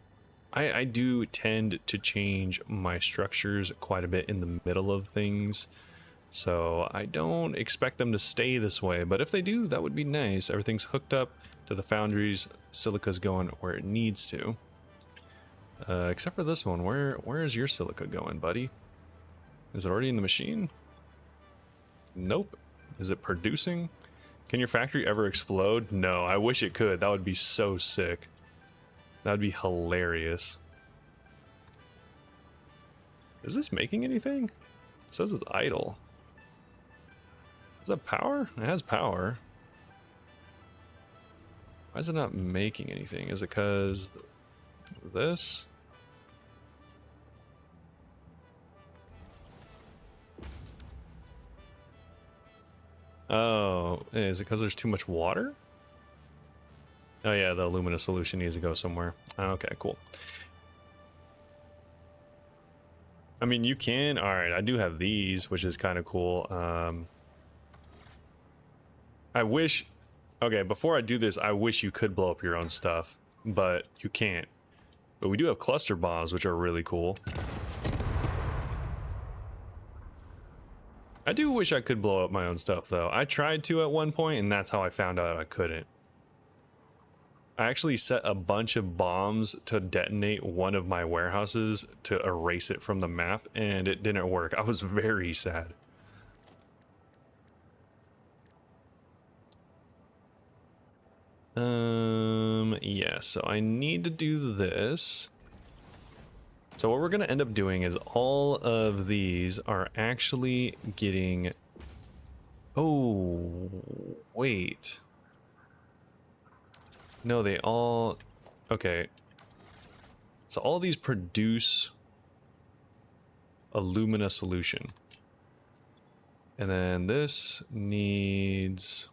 I do tend to change my structures quite a bit in the middle of things, so I don't expect them to stay this way, but if they do, that would be nice. Everything's hooked up to the foundries, silica's going where it needs to. Except for this one, where is your silica going, buddy? Is it already in the machine? Nope. Is it producing? Can your factory ever explode? No, I wish it could. That would be so sick. That would be hilarious. Is this making anything? It says it's idle. Is that power? It has power. Why is it not making anything? Is it because this? Oh, is it because there's too much water? Oh yeah, the alumina solution needs to go somewhere. Okay, cool. I mean, you can. All right, I do have these, which is kind of cool. I wish. Okay, before I do this, I wish you could blow up your own stuff, but you can't. But we do have cluster bombs, which are really cool. I do wish I could blow up my own stuff, though. I tried to at one point, and that's how I found out I couldn't. I actually set a bunch of bombs to detonate one of my warehouses to erase it from the map, and it didn't work. I was very sad. Yeah, so I need to do this. So what we're going to end up doing is all of these are actually getting... Oh, wait. No, they all... Okay. So all these produce alumina solution. And then this needs...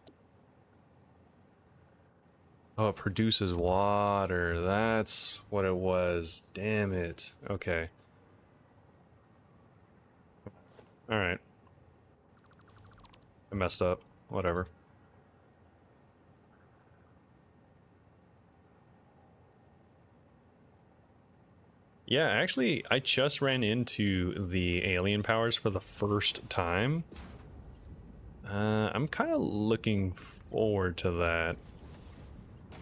Oh, it produces water. That's what it was. Damn it. Okay. Alright. I messed up. Whatever. Yeah, actually, I just ran into the alien powers for the first time. I'm kind of looking forward to that,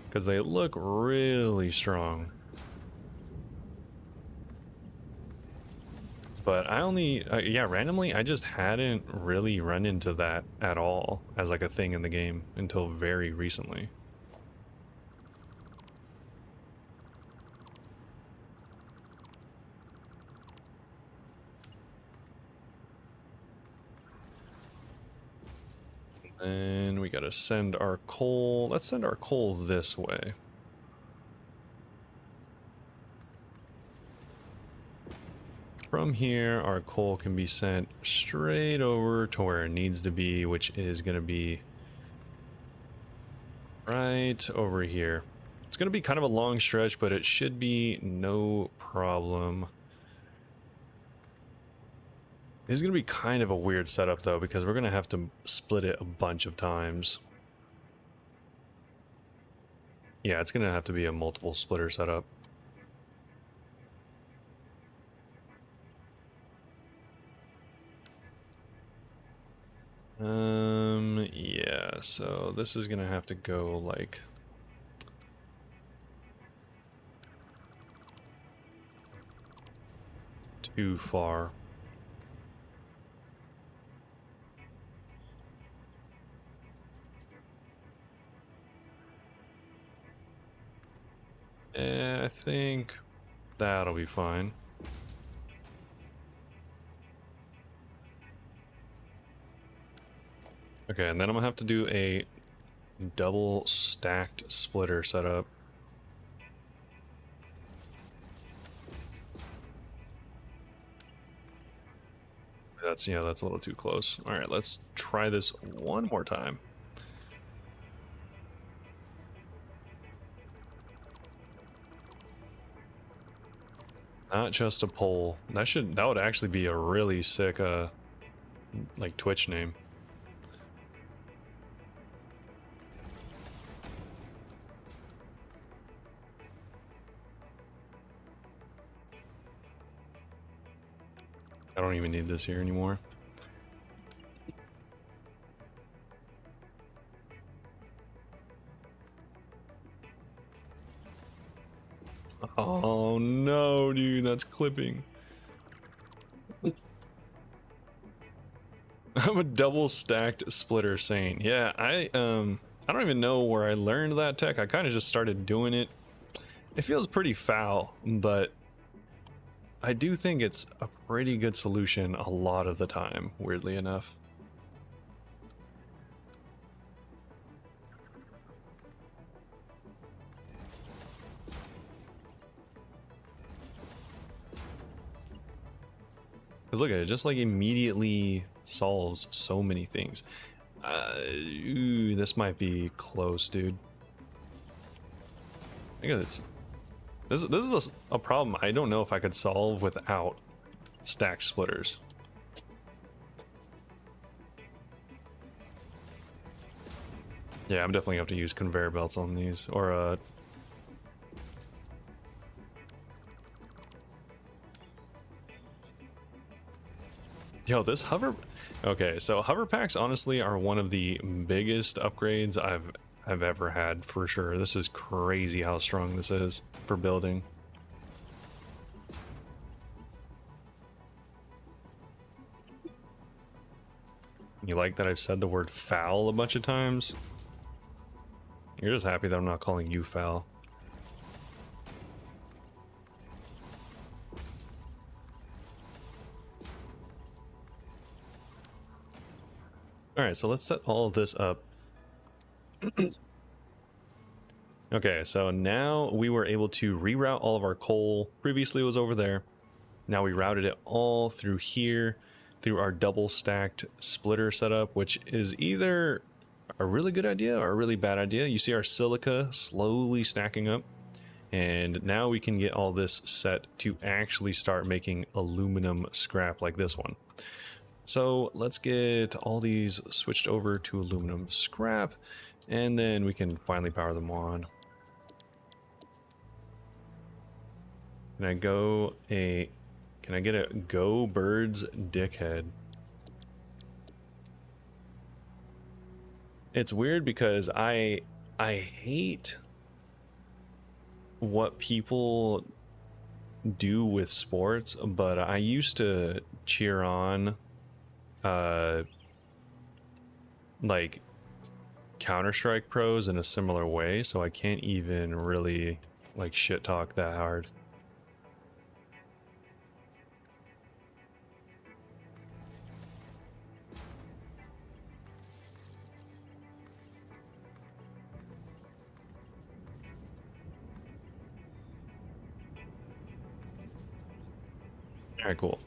because they look really strong. But I only, yeah, randomly, I just hadn't really run into that at all as like a thing in the game until very recently. And we gotta send our coal. Let's send our coal this way. From here, our coal can be sent straight over to where it needs to be, which is gonna be right over here. It's gonna be kind of a long stretch, but it should be no problem. It's going to be kind of a weird setup, though, because we're going to have to split it a bunch of times. Yeah, it's going to have to be a multiple splitter setup. Yeah, so this is going to have to go, like... too far. I think that'll be fine. Okay, and then I'm gonna have to do a double stacked splitter setup. That's, yeah, that's a little too close. All right, let's try this one more time. Not just a pole. That would actually be a really sick like Twitch name. I don't even need this here anymore. Oh no, dude, that's clipping. I'm a double stacked splitter saint. Yeah, I don't even know where I learned that tech. I kind of just started doing it. It feels pretty foul, but I do think it's a pretty good solution a lot of the time, weirdly enough. Because look at it, just like immediately solves so many things. Ooh, this might be close, dude. Look at this. This is a problem I don't know if I could solve without stacked splitters. Yeah, I'm definitely gonna have to use conveyor belts on these, or yo, this hover... Okay, so hover packs honestly are one of the biggest upgrades I've I've ever had for sure. This is crazy how strong this is for building. You like that I've said the word foul a bunch of times? You're just happy that I'm not calling you foul. Alright, so let's set all of this up. Okay, so now we were able to reroute all of our coal. Previously it was over there. Now we routed it all through here, through our double stacked splitter setup, which is either a really good idea or a really bad idea. You see our silica slowly stacking up, and now we can get all this set to actually start making aluminum scrap like this one. So let's get all these switched over to aluminum scrap, and then we can finally power them on. Can I get a go birds dickhead? It's weird because I hate what people do with sports, but I used to cheer on like Counter-Strike pros in a similar way, so I can't even really like shit talk that hard. All right, cool.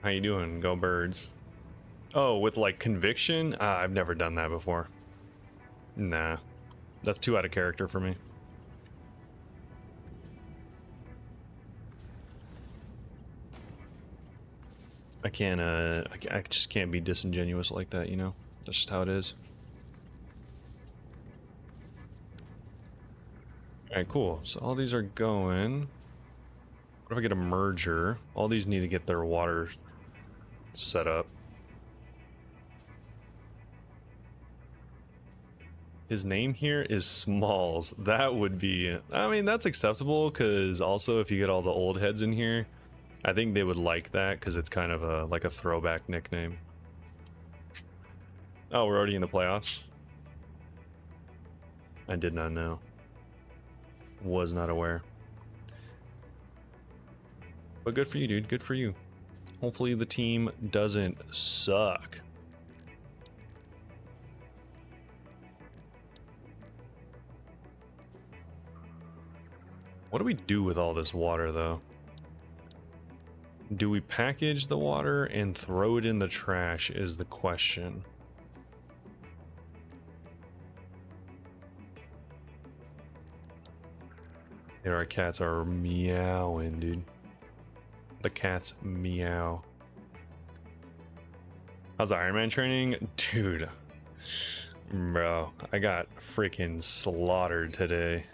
How you doing? Go birds. Oh, with like conviction? I've never done that before. Nah, that's too out of character for me. I can't, I just can't be disingenuous like that, you know? That's just how it is. Alright, cool. So all these are going. What if I get a merger? All these need to get their water set up. His name here is Smalls. That would be, I mean, that's acceptable, because also if you get all the old heads in here, I think they would like that, because it's kind of a like a throwback nickname. Oh, we're already in the playoffs? I did not know. Was not aware. But good for you, dude. Good for you. Hopefully the team doesn't suck. What do we do with all this water, though? Do we package the water and throw it in the trash is the question. Here, our cats are meowing, dude. The cats meow. How's the Iron Man training? Dude. Bro, I got freaking slaughtered today.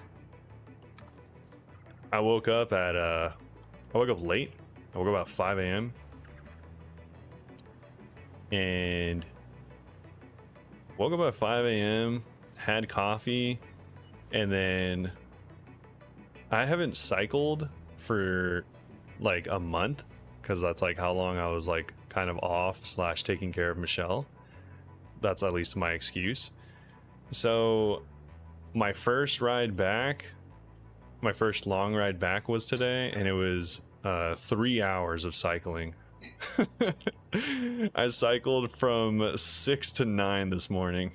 I woke up at, I woke up late. I woke up about 5 a.m. And woke up at 5 a.m., had coffee, and then I haven't cycled for like a month, because that's like how long I was like kind of off slash taking care of Michelle. That's at least my excuse. So my first ride back, my first long ride back was today, and it was 3 hours of cycling. I cycled from 6 to 9 this morning.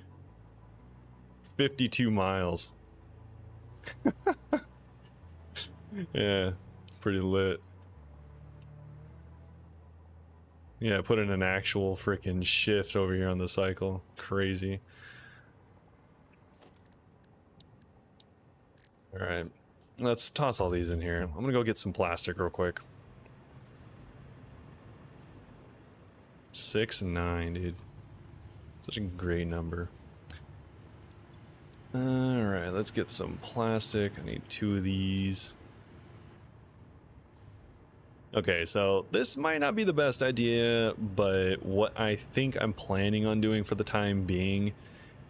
52 miles. Yeah, pretty lit. Yeah, put in an actual freaking shift over here on the cycle. Crazy. All right, let's toss all these in here. I'm gonna go get some plastic real quick. 6 and 9, dude. Such a great number. All right, let's get some plastic. I need 2 of these. Okay, so this might not be the best idea, but what I think I'm planning on doing for the time being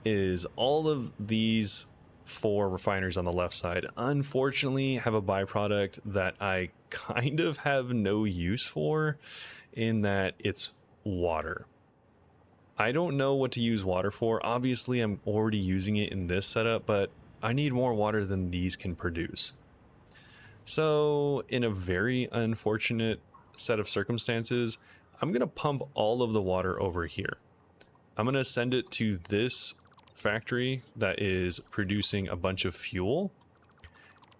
is all of these 4 refineries on the left side unfortunately have a byproduct that I kind of have no use for, in that it's water. I don't know what to use water for. Obviously, I'm already using it in this setup, but I need more water than these can produce. So, in a very unfortunate set of circumstances, I'm going to pump all of the water over here. I'm going to send it to this factory that is producing a bunch of fuel.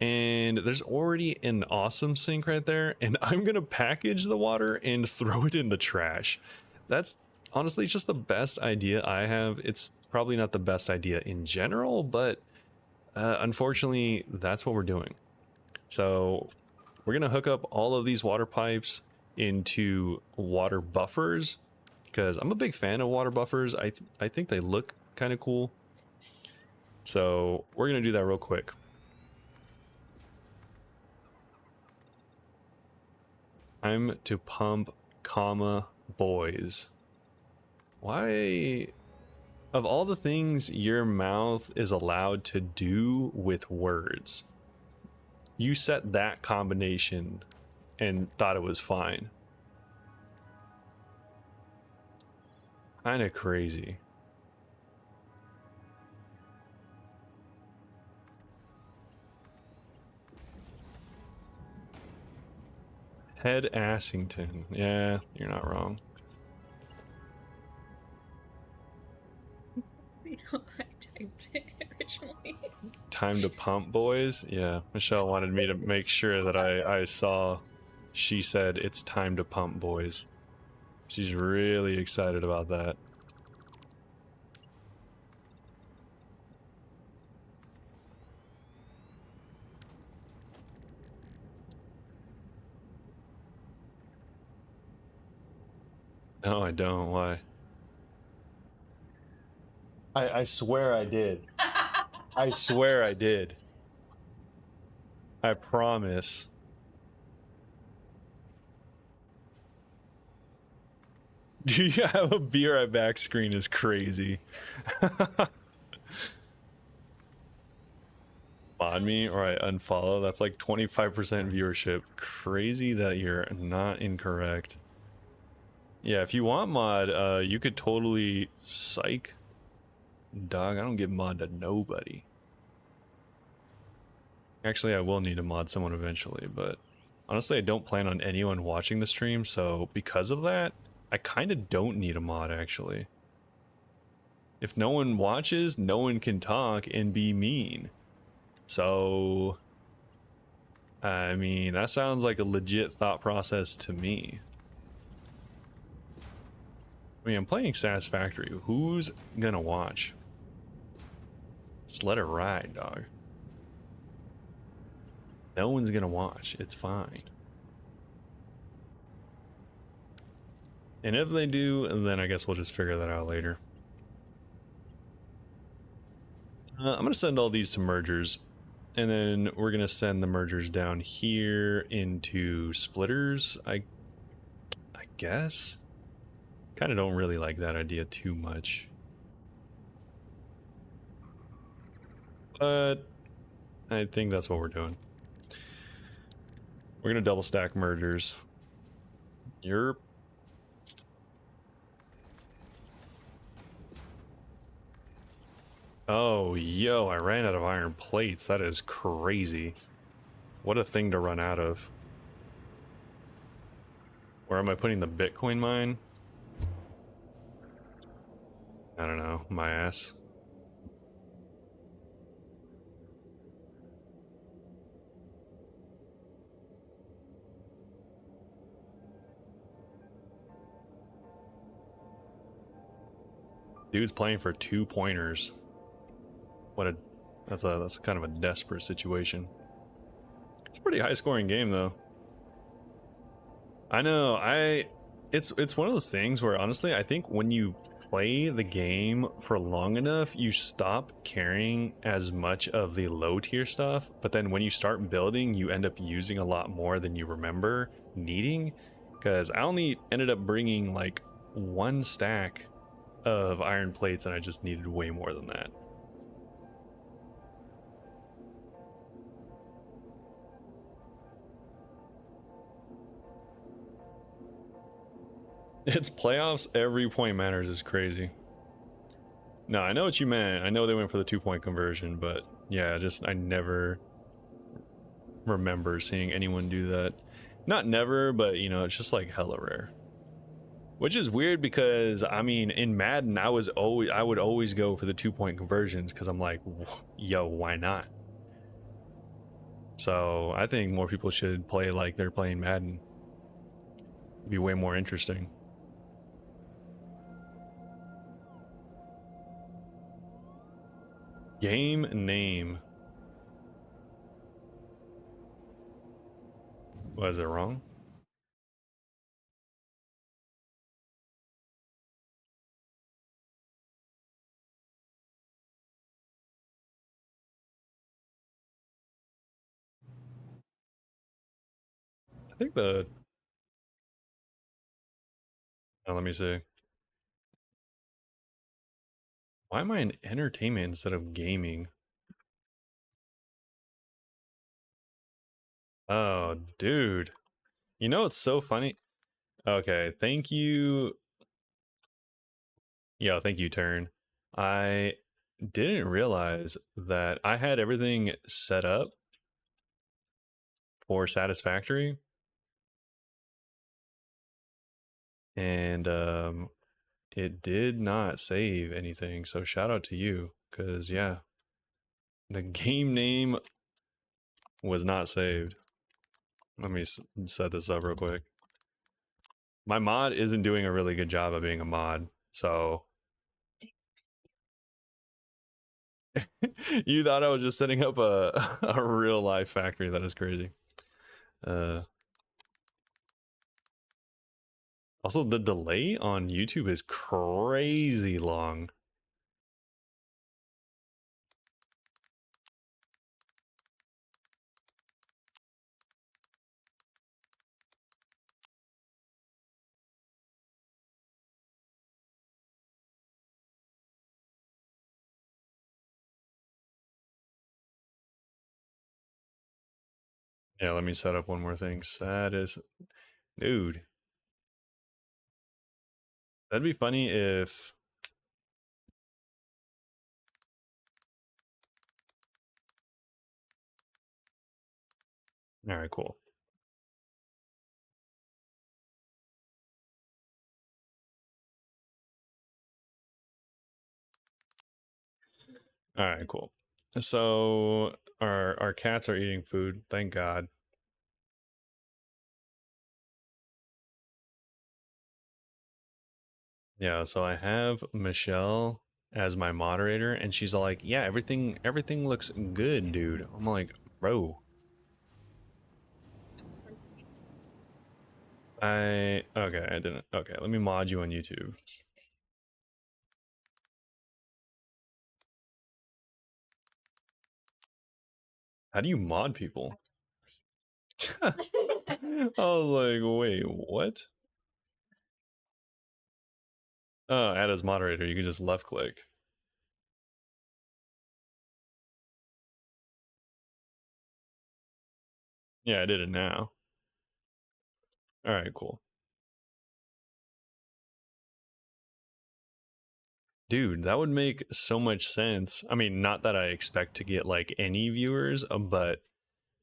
And there's already an awesome sink right there, and I'm going to package the water and throw it in the trash. That's honestly just the best idea I have. It's probably not the best idea in general, but unfortunately, that's what we're doing. So we're going to hook up all of these water pipes into water buffers, because I'm a big fan of water buffers. I think they look kind of cool. So we're going to do that real quick. Time to pump, comma, boys. Why, of all the things your mouth is allowed to do with words, you set that combination and thought it was fine? Kind of crazy. Head Assington. Yeah, you're not wrong. I typed it originally. Time to pump, boys. Yeah, Michelle wanted me to make sure that I saw. She said it's time to pump, boys. She's really excited about that. No, I don't. Why? I swear I did. I swear I did. I promise. Do you have a be right back screen is crazy. Mod me or I unfollow. That's like 25% viewership. Crazy that you're not incorrect. Yeah, if you want mod, you could totally psych. Dog, I don't give mod to nobody. Actually, I will need to mod someone eventually, but honestly, I don't plan on anyone watching the stream, so because of that, I kind of don't need a mod, actually. If no one watches, no one can talk and be mean. So, I mean, that sounds like a legit thought process to me. I mean, I'm playing Satisfactory. Who's gonna watch? Just let it ride, dog. No one's gonna watch. It's fine. And if they do, then I guess we'll just figure that out later. I'm gonna send all these to mergers, and then we're gonna send the mergers down here into splitters. I guess. Kind of don't really like that idea too much, but I think that's what we're doing. We're gonna double stack mergers. You're oh, yo, I ran out of iron plates. That is crazy. What a thing to run out of. Where am I putting the Bitcoin mine? I don't know, my ass. Dude's playing for 2 pointers. What a that's kind of a desperate situation. It's a pretty high scoring game though. I know, it's one of those things where honestly I think when you play the game for long enough, you stop caring as much of the low tier stuff, but then when you start building, you end up using a lot more than you remember needing. Because I only ended up bringing like 1 stack of iron plates, and I just needed way more than that. It's playoffs, every point matters is crazy. No, I know what you meant. I know they went for the 2-point conversion, but yeah, just I never remember seeing anyone do that. Not never, but you know, it's just like hella rare. Which is weird because I mean, in Madden, I would always go for the 2-point conversions because I'm like, yo, why not? So I think more people should play like they're playing Madden. It'd be way more interesting. Game name. Was it wrong? I think the. Oh, let me see. Why am I in entertainment instead of gaming? Oh, dude. You know what's so funny? Okay, thank you. Yeah, thank you, Turn. I didn't realize that I had everything set up for satisfactory, and it did not save anything. So shout out to you, because yeah, the game name was not saved. Let me set this up real quick. My mod isn't doing a really good job of being a mod, so you thought I was just setting up a a real life factory. That is crazy. Uh, Also, the delay on YouTube is crazy long. Yeah, let me set up one more thing. Dude, that'd be funny if. All right, cool. All right, cool. So our cats are eating food. Thank God. Yeah, so I have Michelle as my moderator, and she's all like, "Yeah, everything looks good, dude." I'm like, "Bro, I didn't. Okay, let me mod you on YouTube. How do you mod people?" I was like, "Wait, what?" Oh, add as moderator. You can just left click. Yeah, I did it now. All right, cool. Dude, that would make so much sense. I mean, not that I expect to get like any viewers, but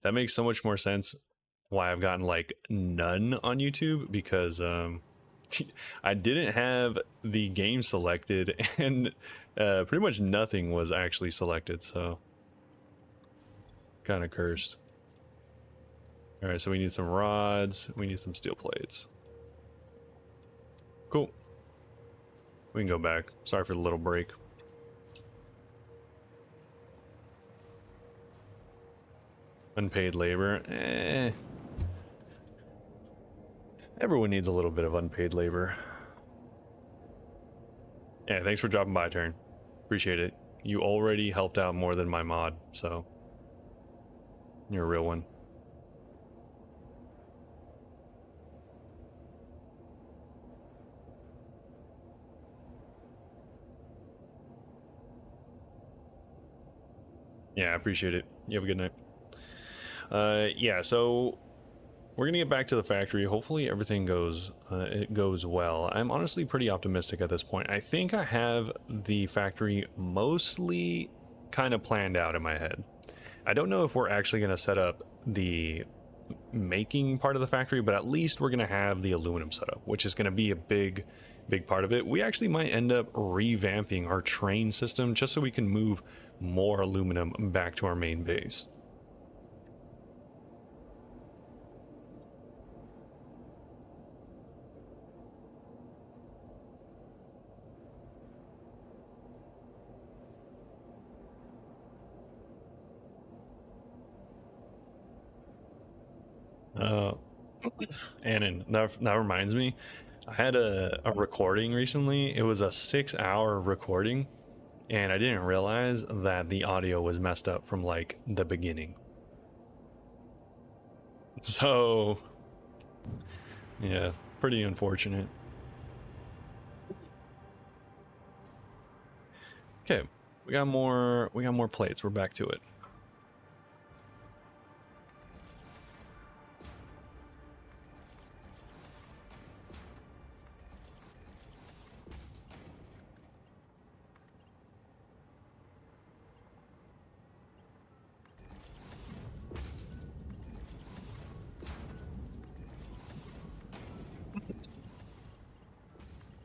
that makes so much more sense why I've gotten like none on YouTube because I didn't have the game selected and pretty much nothing was actually selected, so kind of cursed. All right, so we need some rods, we need some steel plates. Cool. We can go back. Sorry for the little break. Unpaid labor. Everyone needs a little bit of unpaid labor. Yeah, thanks for dropping by, Turn. Appreciate it. You already helped out more than my mod, so you're a real one. Yeah, I appreciate it. You have a good night. Yeah, so we're gonna get back to the factory. Hopefully everything goes it goes well. I'm honestly pretty optimistic at this point. I think I have the factory mostly kind of planned out in my head. I don't know if we're actually gonna set up the making part of the factory, but at least we're gonna have the aluminum setup, which is gonna be a big part of it. We actually might end up revamping our train system just so we can move more aluminum back to our main base. Uh, and that reminds me, I had a recording recently. It was a 6-hour recording, and I didn't realize that the audio was messed up from like the beginning. So, yeah, pretty unfortunate. Okay, we got more plates. We're back to it.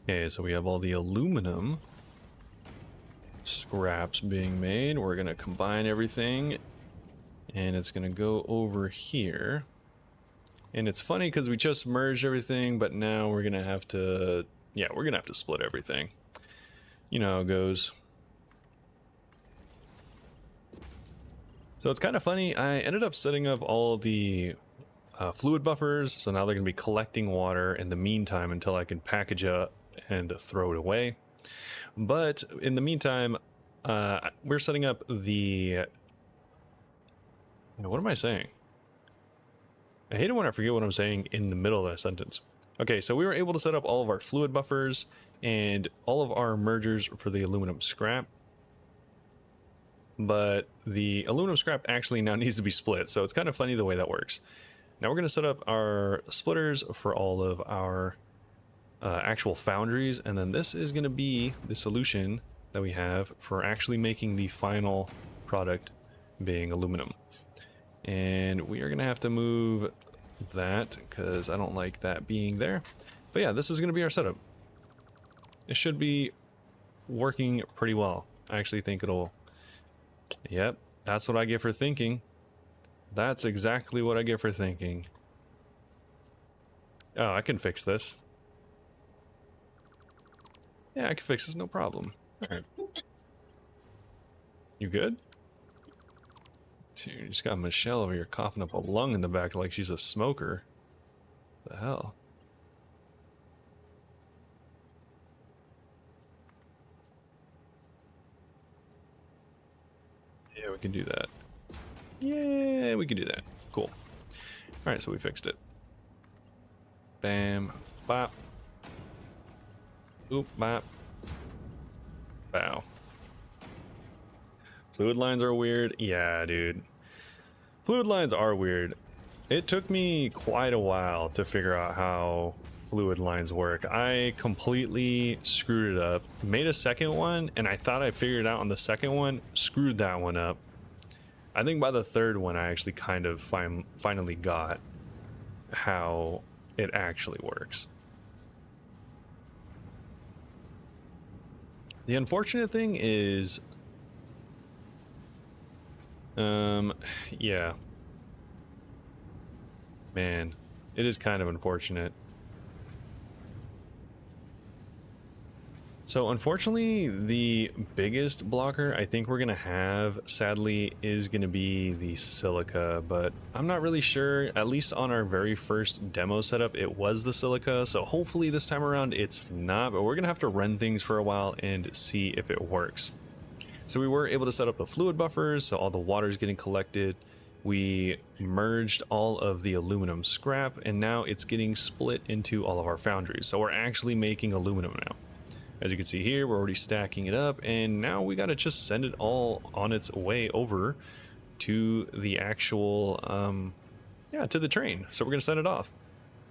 Okay, so we have all the aluminum scraps being made. We're gonna combine everything, and it's gonna go over here. And it's funny because we just merged everything, but now we're gonna have to, yeah, we're gonna have to split everything. You know how it goes. So it's kind of funny. I ended up setting up all the fluid buffers, so now they're gonna be collecting water in the meantime until I can package it and throw it away. But in the meantime, we're setting up the... What am I saying? I hate it when I forget what I'm saying in the middle of that sentence. Okay, so we were able to set up all of our fluid buffers and all of our mergers for the aluminum scrap. But the aluminum scrap actually now needs to be split, so it's kind of funny the way that works. Now we're going to set up our splitters for all of our actual foundries, and then this is going to be the solution that we have for actually making the final product being aluminum. And we are going to have to move that because I don't like that being there. But yeah, this is going to be our setup. It should be working pretty well. I actually think it'll... Yep, that's what I get for thinking. That's exactly what I get for thinking. Oh, I can fix this. Yeah, I can fix this, no problem. Alright. You good? Dude, you just got Michelle over here coughing up a lung in the back like she's a smoker. The hell? Yeah, we can do that. Yeah, we can do that. Cool. Alright, so we fixed it. Bam. Bop. Oop, bop. Bow. Fluid lines are weird. Yeah, dude. Fluid lines are weird. It took me quite a while to figure out how fluid lines work. I completely screwed it up. Made a second one, and I thought I figured it out on the second one. Screwed that one up. I think by the third one, I actually kind of finally got how it actually works. The unfortunate thing is, yeah, man, it is kind of unfortunate. So unfortunately, the biggest blocker I think we're gonna have, sadly, is gonna be the silica, but I'm not really sure. At least on our very first demo setup, it was the silica, so hopefully this time around it's not, but we're gonna have to run things for a while and see if it works. So we were able to set up the fluid buffers, so all the water is getting collected. We merged all of the aluminum scrap, and now it's getting split into all of our foundries. So we're actually making aluminum now, As you can see here, we're already stacking it up, and now we got to just send it all on its way over to the actual, yeah, to the train. So we're going to send it off.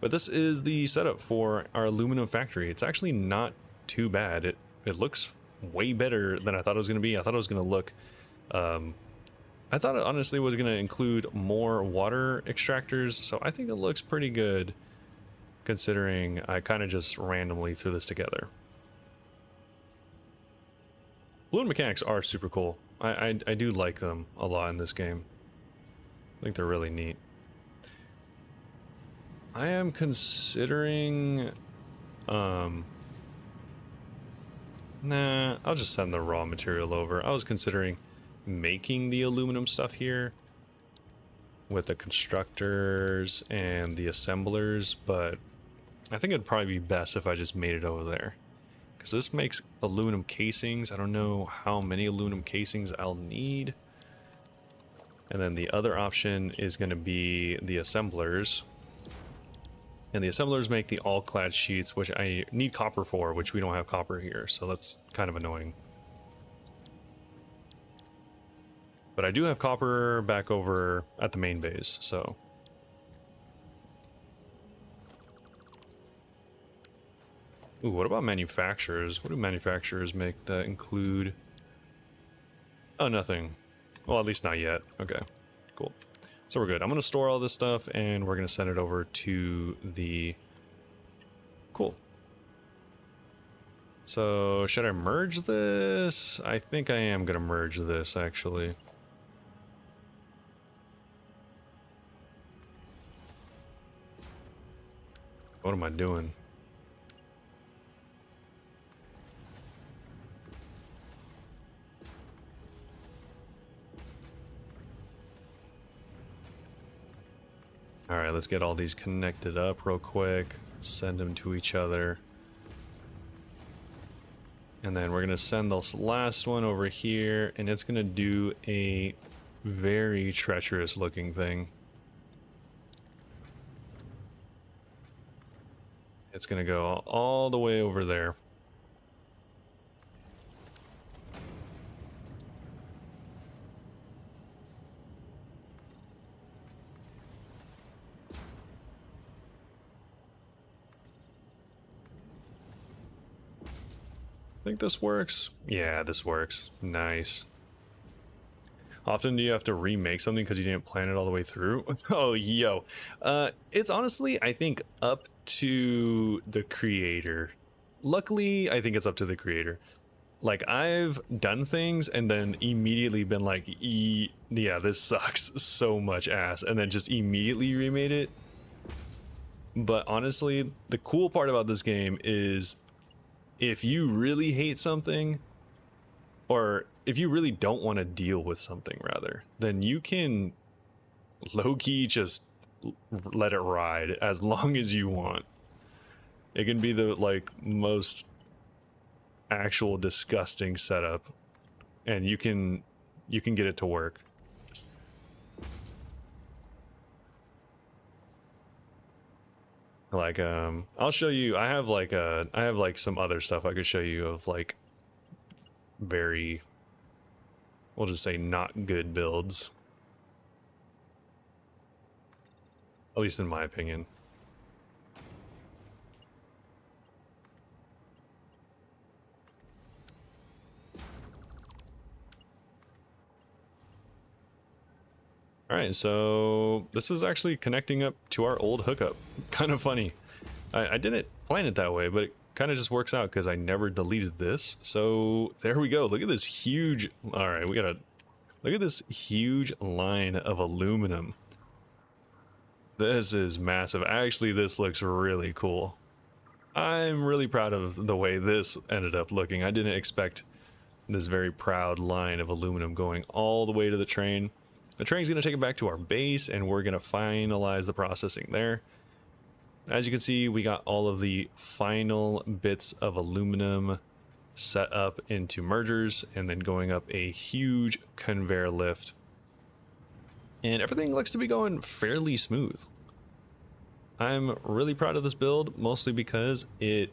But this is the setup for our aluminum factory. It's actually not too bad. It looks way better than I thought it was going to be. I thought it was going to look, I thought it honestly was going to include more water extractors. So I think it looks pretty good considering I kind of just randomly threw this together. Balloon mechanics are super cool. I do like them a lot in this game. I think they're really neat. I am considering, nah, I'll just send the raw material over. I was considering making the aluminum stuff here with the constructors and the assemblers, but I think it'd probably be best if I just made it over there. Because this makes aluminum casings. I don't know how many aluminum casings I'll need. And then the other option is going to be the assemblers. And the assemblers make the all-clad sheets, which I need copper for, which we don't have copper here, so that's kind of annoying. But I do have copper back over at the main base, so... Ooh, what about manufacturers? What do manufacturers make that include... Oh, nothing. Well, at least not yet. Okay, cool. So we're good. I'm going to store all this stuff, and we're going to send it over to the... Cool. So, should I merge this? I think I am going to merge this, actually. What am I doing? Alright, let's get all these connected up real quick. Send them to each other. And then we're going to send this last one over here, and it's going to do a very treacherous looking thing. It's going to go all the way over there. Think this works? Yeah, this works. Nice. Often do you have to remake something because you didn't plan it all the way through? Oh, yo. It's honestly, I think, up to the creator. Luckily, I think it's up to the creator. Like, I've done things and then immediately been like, yeah, this sucks so much ass, and then just immediately remade it. But honestly, the cool part about this game is if you really hate something, or if you really don't want to deal with something, rather, then you can low-key just let it ride as long as you want. It can be the, like, most actual disgusting setup, and you can get it to work. Like, I'll show you. I have like some other stuff I could show you of, like, very, we'll just say, not good builds. At least in my opinion. Alright, so this is actually connecting up to our old hookup. Kind of funny. I didn't plan it that way, but it kind of just works out because I never deleted this. So there we go. Look at this huge... Alright, we gotta... Look at this huge line of aluminum. This is massive. Actually, this looks really cool. I'm really proud of the way this ended up looking. I didn't expect this very proud line of aluminum going all the way to the train. The train's going to take it back to our base, and we're going to finalize the processing there. As you can see, we got all of the final bits of aluminum set up into mergers, and then going up a huge conveyor lift. And everything looks to be going fairly smooth. I'm really proud of this build, mostly because it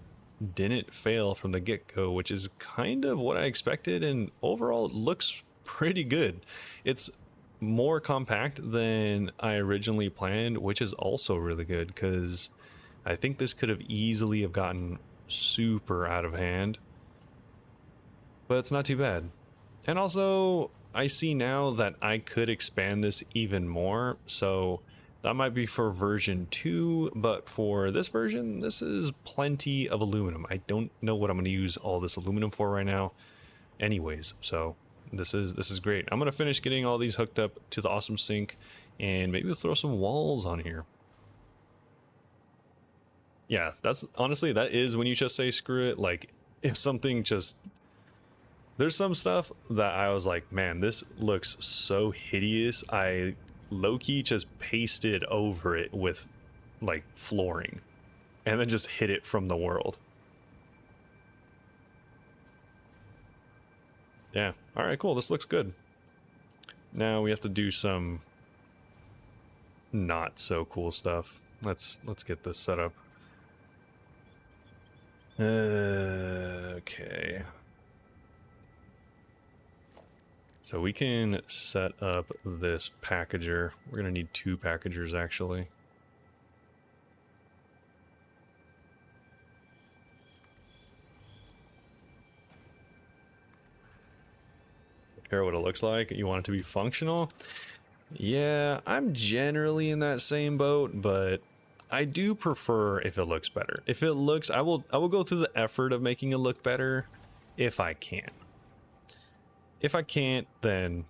didn't fail from the get-go, which is kind of what I expected, and overall it looks pretty good. It's more compact than I originally planned, which is also really good because I think this could have easily have gotten super out of hand, but it's not too bad. And also, I see now that I could expand this even more, so that might be for version 2, but for this version, this is plenty of aluminum. I don't know what I'm going to use all this aluminum for right now anyways, so this is great. I'm going to finish getting all these hooked up to the awesome sink, and maybe we'll throw some walls on here. Yeah, that's honestly, that is when you just say screw it. Like, if something just, there's some stuff that I was like, man, this looks so hideous. I low-key just pasted over it with like flooring and then just hid it from the world. Yeah. All right, cool. This looks good. Now we have to do some not so cool stuff. Let's get this set up. Okay. So we can set up this packager. We're gonna need 2 packagers actually. Care what it looks like. You want it to be functional? Yeah, I'm generally in that same boat, but I do prefer if it looks better. If it looks, I will go through the effort of making it look better if I can. If I can't, then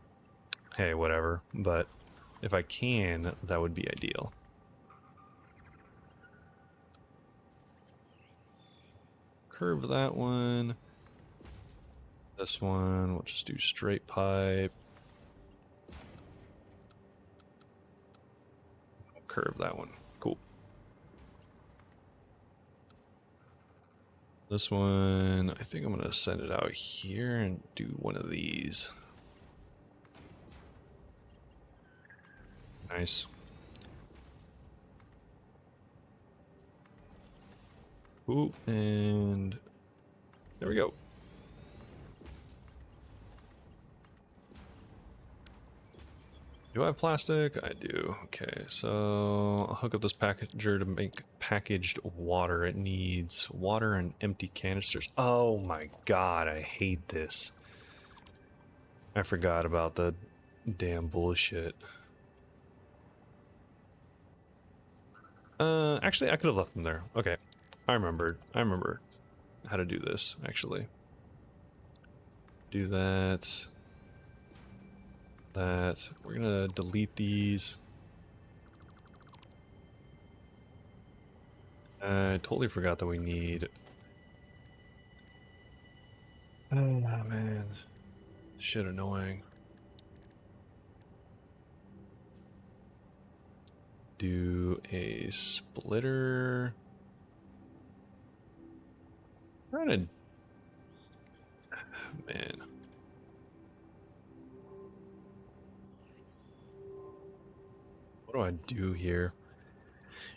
hey, whatever. But if I can, that would be ideal. Curve that one. This one, we'll just do straight pipe. Curve that one. Cool. This one, I think I'm gonna send it out here and do one of these. Nice. Ooh, and there we go. Do I have plastic? I do. Okay, so I'll hook up this packager to make packaged water. It needs water and empty canisters. Oh my god, I hate this. I forgot about the damn bullshit. Actually, I could have left them there. Okay, I remembered. I remember how to do this, actually. Do that. That. We're gonna delete these. I totally forgot that we need... Oh, man. Shit annoying. Do a splitter. Man. What do I do here?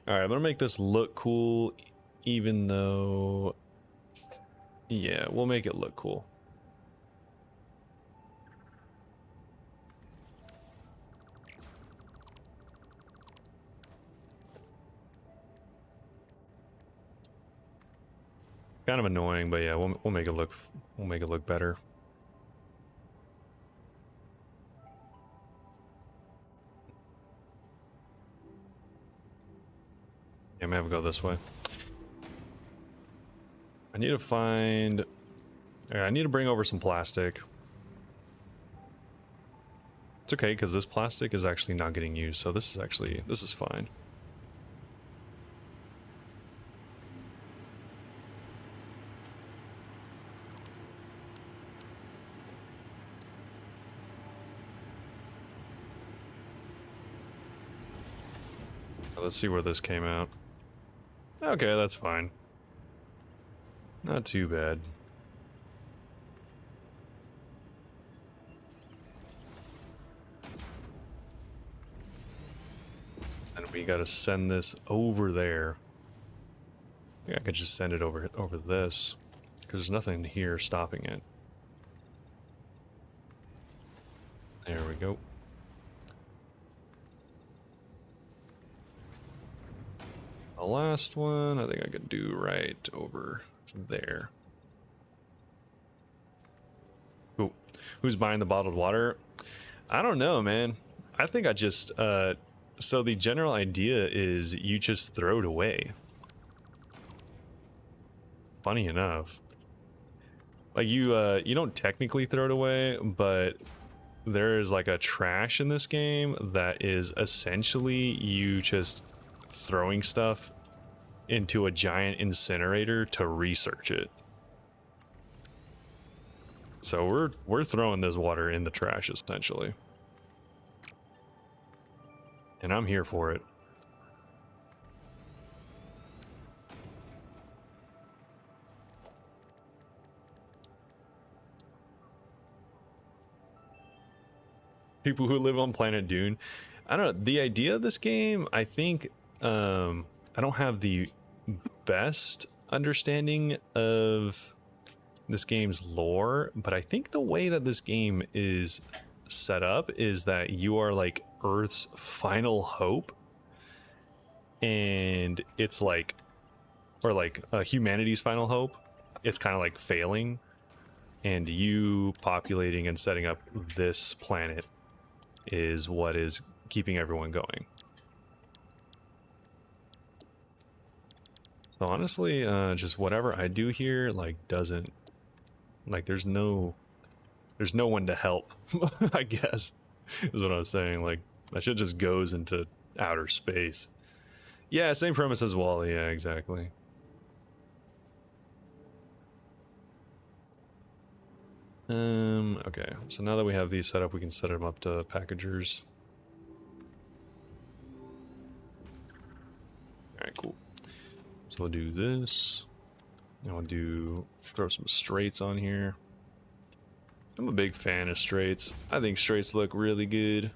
Alright, I'm gonna make this look cool, even though... Yeah, we'll make it look cool. Kind of annoying, but yeah, we'll make it look better. Yeah, maybe I'll go this way. I need to find... I need to bring over some plastic. It's okay, because this plastic is actually not getting used, so this is fine. Let's see where this came out. Okay, that's fine. Not too bad. And we gotta send this over there. think I could just send it over this, because there's nothing here stopping it. There we go. The last one, I think I could do right over there. Ooh, who's buying the bottled water? I don't know, man. I think I just, so the general idea is you just throw it away. Funny enough. Like you don't technically throw it away, but there is like a trash in this game that is essentially you just throwing stuff into a giant incinerator to research it. So we're throwing this water in the trash essentially. And I'm here for it. People who live on planet Dune. I don't know. The idea of this game, I think, I don't have the best understanding of this game's lore, but I think the way that this game is set up is that you are like Earth's final hope, and it's like, or like humanity's final hope. It's kind of like failing, and you populating and setting up this planet is what is keeping everyone going. So honestly, just whatever I do here, like, doesn't, like, there's no one to help. I guess is what I'm saying. Like, that shit just goes into outer space. Yeah, same premise as well. Yeah, exactly. Okay, so now that we have these set up, we can set them up to packagers. Alright, cool. So we'll do this. And we'll throw some straights on here. I'm a big fan of straights. I think straights look really good.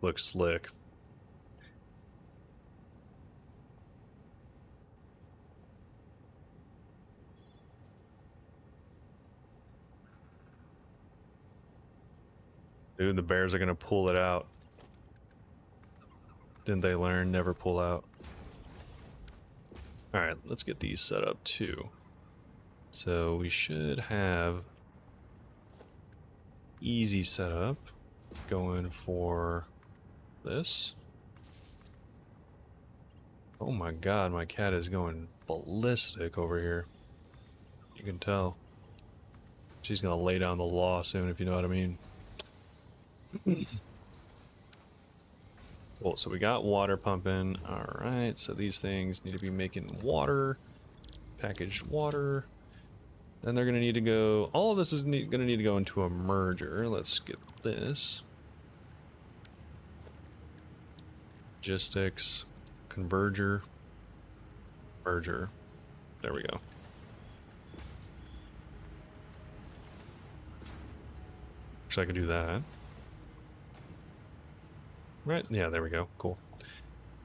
Looks slick. Dude, the bears are gonna pull it out. Didn't they learn? Never pull out. Alright, let's get these set up too. So we should have easy setup going for this. Oh my god, my cat is going ballistic over here. You can tell. She's gonna lay down the law soon, if you know what I mean. Cool, so we got water pumping. Alright, so these things need to be making water. Packaged water. Then they're gonna need to go, all of this is gonna need to go into a merger. Let's get this. Logistics, converger, merger. There we go. Actually, I can do that. Right, yeah, there we go, cool.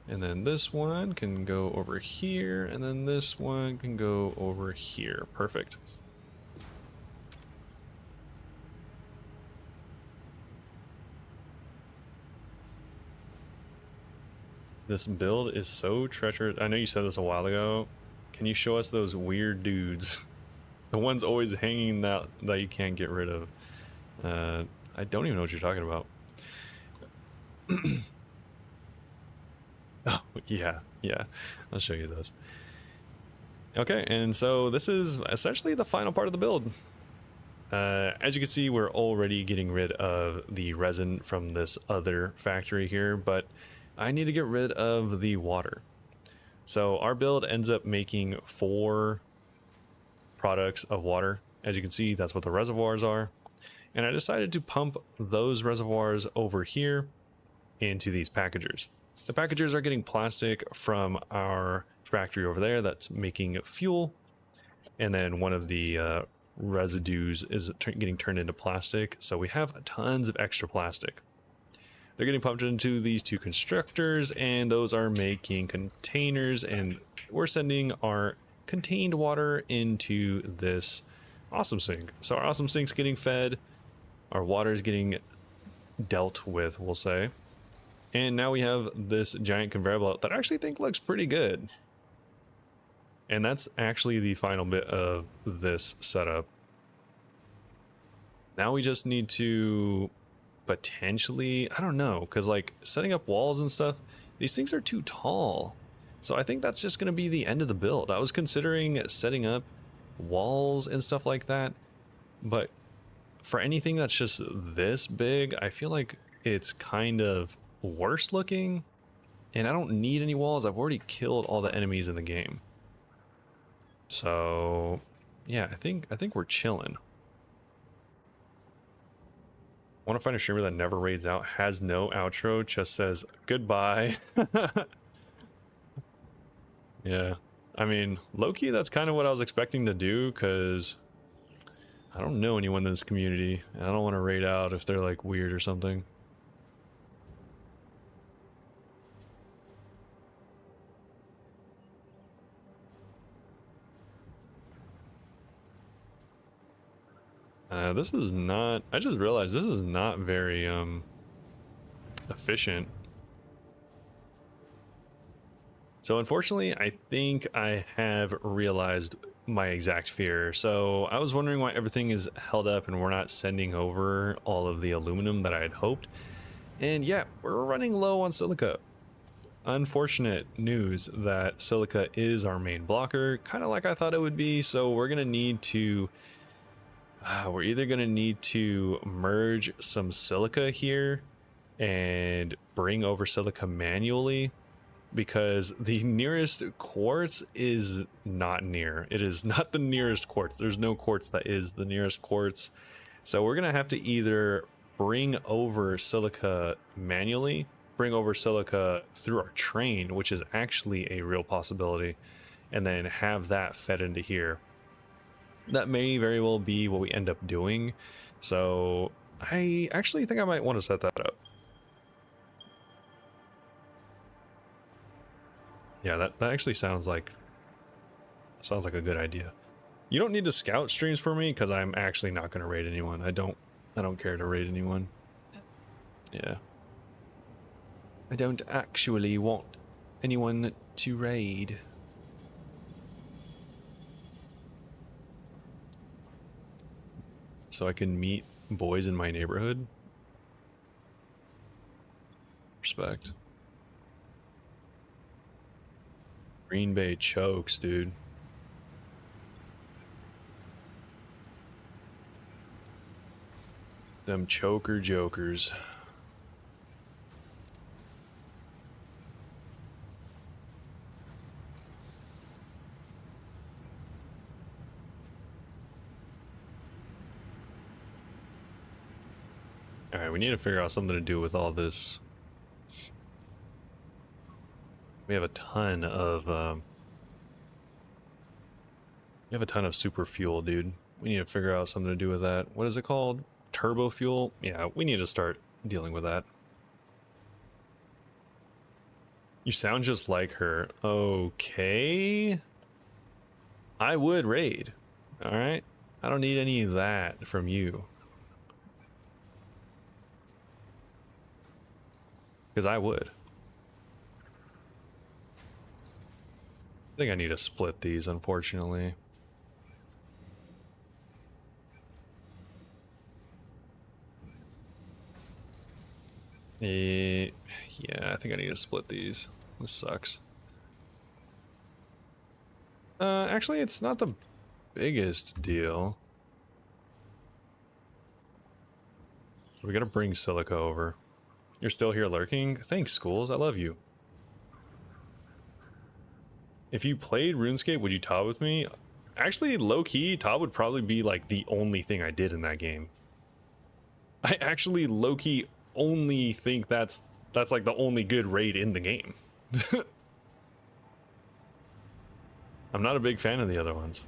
And then this one can go over here, and then this one can go over here. Perfect. This build is so treacherous. I know you said this a while ago. Can you show us those weird dudes? The ones always hanging that you can't get rid of. I don't even know what you're talking about. Oh, yeah. I'll show you those. Okay, and so this is essentially the final part of the build. As you can see, we're already getting rid of the resin from this other factory here, but I need to get rid of the water. So our build ends up making 4 products of water. As you can see, that's what the reservoirs are. And I decided to pump those reservoirs over here into these packagers. The packagers are getting plastic from our factory over there that's making fuel, and then one of the residues is getting turned into plastic, so we have tons of extra plastic. They're getting pumped into these two constructors, and those are making containers, and we're sending our contained water into this awesome sink. So our awesome sink's getting fed, our water is getting dealt with, we'll say. And now we have this giant conveyor belt that I actually think looks pretty good. And that's actually the final bit of this setup. Now we just need to potentially, I don't know, because like setting up walls and stuff, these things are too tall. So I think that's just going to be the end of the build. I was considering setting up walls and stuff like that, but for anything that's just this big, I feel like it's kind of worse looking, and I don't need any walls. I've already killed all the enemies in the game. So yeah, I think we're chilling. I want to find a streamer that never raids out, has no outro, just says goodbye. Yeah, I mean, low-key, that's kind of what I was expecting to do, because I don't know anyone in this community, and I don't want to raid out if they're like weird or something. This is not, I just realized this is not very efficient. So unfortunately, I think I have realized my exact fear. So I was wondering why everything is held up and we're not sending over all of the aluminum that I had hoped. And yeah, we're running low on silica. Unfortunate news that silica is our main blocker, kind of like I thought it would be. So we're gonna need to we're either going to need to merge some silica here and bring over silica manually, because the nearest quartz is not near. It is not the nearest quartz. There's no quartz that is the nearest quartz. So we're going to have to either bring over silica manually, bring over silica through our train, which is actually a real possibility, and then have that fed into here. That may very well be what we end up doing. So I actually think I might want to set that up. Yeah, that actually sounds like a good idea. You don't need to scout streams for me, because I'm actually not going to raid anyone. I don't care to raid anyone. Yeah. I don't actually want anyone to raid. So I can meet boys in my neighborhood. Respect. Green Bay chokes, dude. Them choker jokers. Alright, we need to figure out something to do with all this. We have a ton of super fuel, dude. We need to figure out something to do with that. What is it called? Turbo fuel? Yeah, we need to start dealing with that. You sound just like her. Okay. I would raid. Alright? I don't need any of that from you. Because I would. I think I need to split these, unfortunately. Yeah, I think I need to split these. This sucks. Actually, it's not the biggest deal. We gotta bring silica over. You're still here lurking? Thanks, Schools. I love you. If you played RuneScape, would you TOD with me? Actually, low-key, TOD would probably be like the only thing I did in that game. I actually low-key only think that's like the only good raid in the game. I'm not a big fan of the other ones.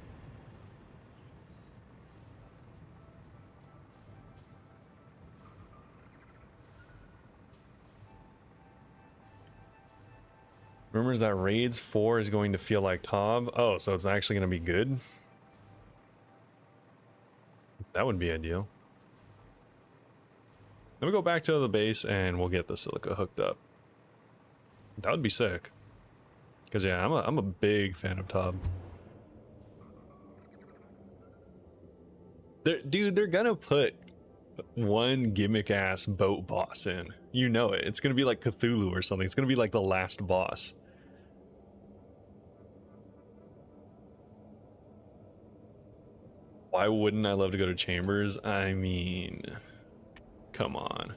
Rumors that Raids 4 is going to feel like Tob. Oh, so it's actually going to be good? That would be ideal. Then we go back to the base and we'll get the silica hooked up. That would be sick. Because yeah, I'm a big fan of Tob. Dude, they're gonna put one gimmick ass boat boss in. You know it. It's gonna be like Cthulhu or something. It's gonna be like the last boss. Why wouldn't I love to go to Chambers? I mean, come on.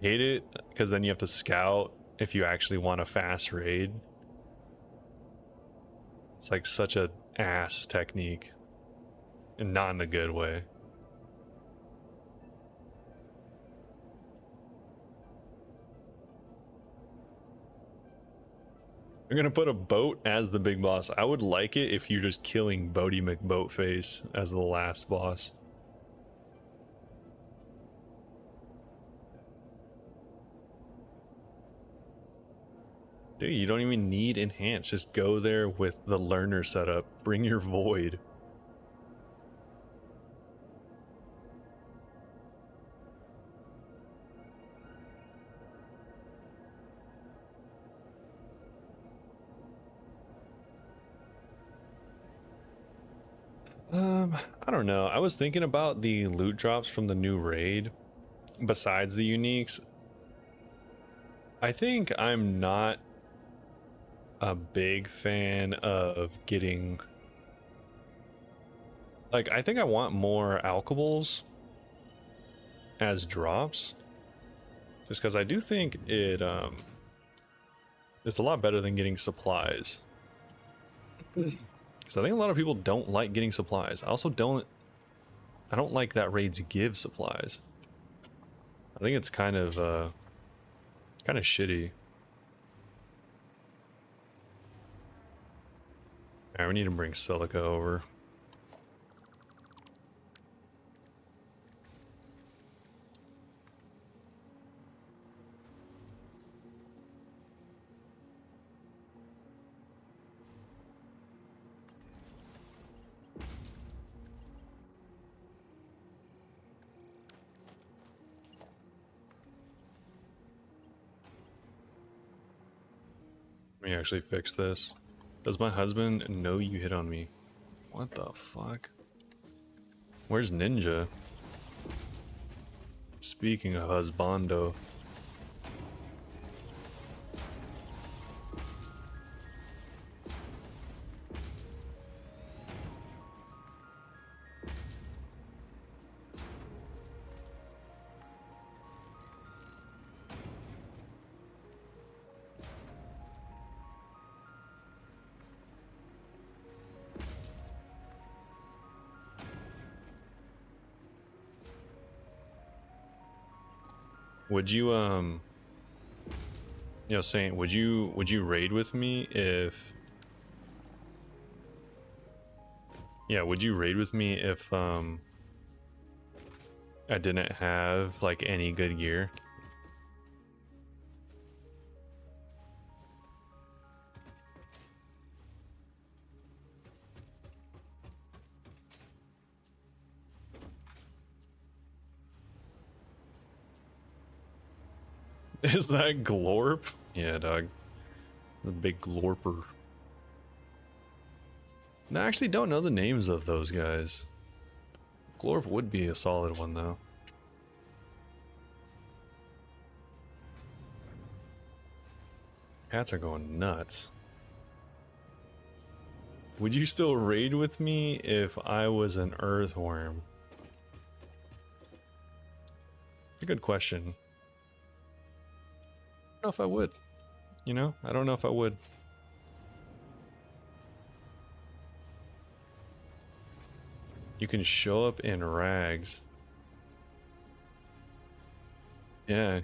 Hate it because then you have to scout if you actually want a fast raid. It's like such a ass technique, and not in a good way. I'm gonna put a boat as the big boss. I would like it if you're just killing Bodie McBoatface as the last boss. Dude, you don't even need enhance. Just go there with the learner setup. Bring your void. I don't know. I was thinking about the loot drops from the new raid. Besides the uniques, I think I'm not a big fan of getting, like, I think I want more alchables as drops, just because I do think it's a lot better than getting supplies. Because I think a lot of people don't like getting supplies. I also don't like that raids give supplies. I think it's kind of shitty. Alright, we need to bring silica over. Let me actually fix this. Does my husband know you hit on me? What the fuck? Where's Ninja? Speaking of husbando. Would you Saint, would you raid with me if would you raid with me if I didn't have like any good gear? Is that Glorp? Yeah, dog. The big Glorper. I actually don't know the names of those guys. Glorp would be a solid one, though. Cats are going nuts. Would you still raid with me if I was an earthworm? A good question. I don't know if I would. You know? I don't know if I would. You can show up in rags. Yeah,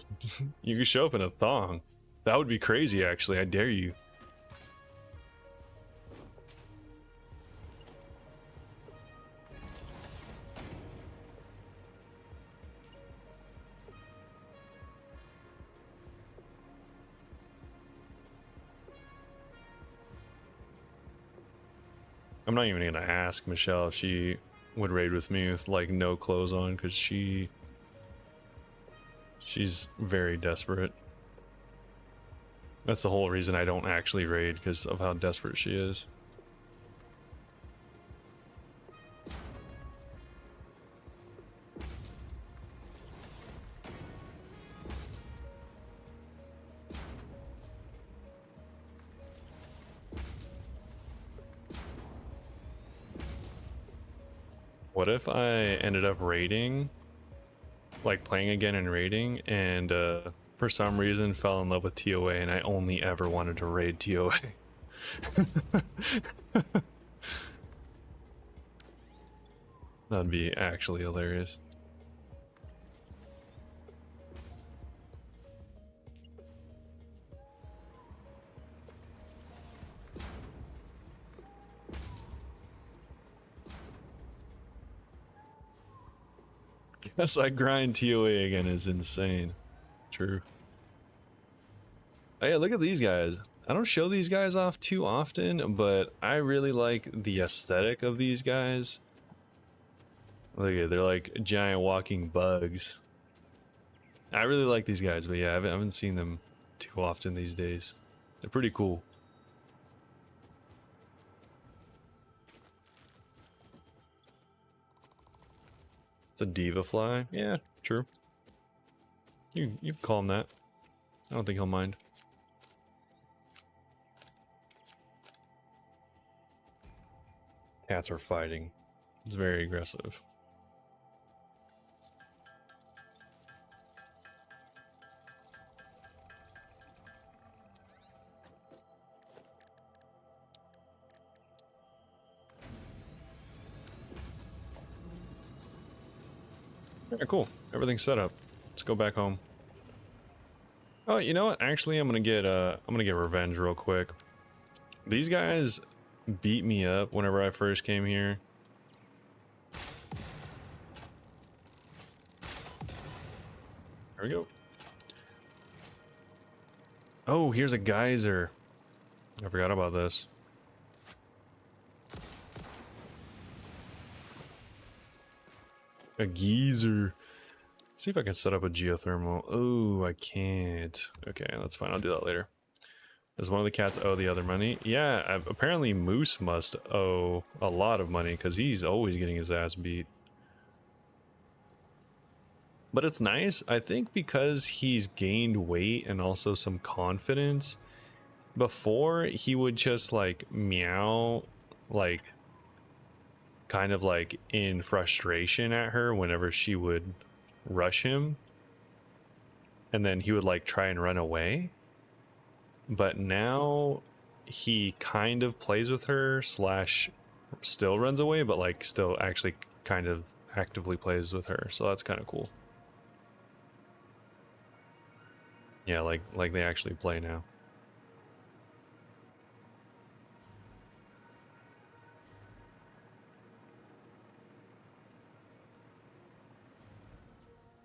you can show up in a thong. That would be crazy, actually. I dare you. I'm not even gonna ask Michelle if she would raid with me with like no clothes on, because she's very desperate. That's the whole reason I don't actually raid, because of how desperate she is. What if I ended up raiding, like playing again and raiding, and for some reason fell in love with TOA and I only ever wanted to raid TOA? That'd be actually hilarious. Yes, I grind TOA again is insane. True. Oh yeah, look at these guys. I don't show these guys off too often, but I really like the aesthetic of these guys. Look at, they're like giant walking bugs. I really like these guys, but yeah, I haven't seen them too often these days. They're pretty cool. It's a diva fly. Yeah, true. You can call him that. I don't think he'll mind. Cats are fighting. It's very aggressive. Yeah, cool. Everything's set up. Let's go back home. Oh, you know what? Actually, I'm gonna get revenge real quick. These guys beat me up whenever I first came here. There we go. Oh, here's a geyser. I forgot about this. A geyser. Let's see if I can set up a geothermal. Oh, I can't. Okay, that's fine. I'll do that later. Does one of the cats owe the other money? Yeah, apparently Moose must owe a lot of money because he's always getting his ass beat. But it's nice, I think, because he's gained weight and also some confidence. Before, he would just like meow, like kind of like in frustration at her whenever she would rush him. And then he would like try and run away. But now he kind of plays with her slash still runs away, but like still actually kind of actively plays with her. So that's kind of cool. Yeah, like they actually play now.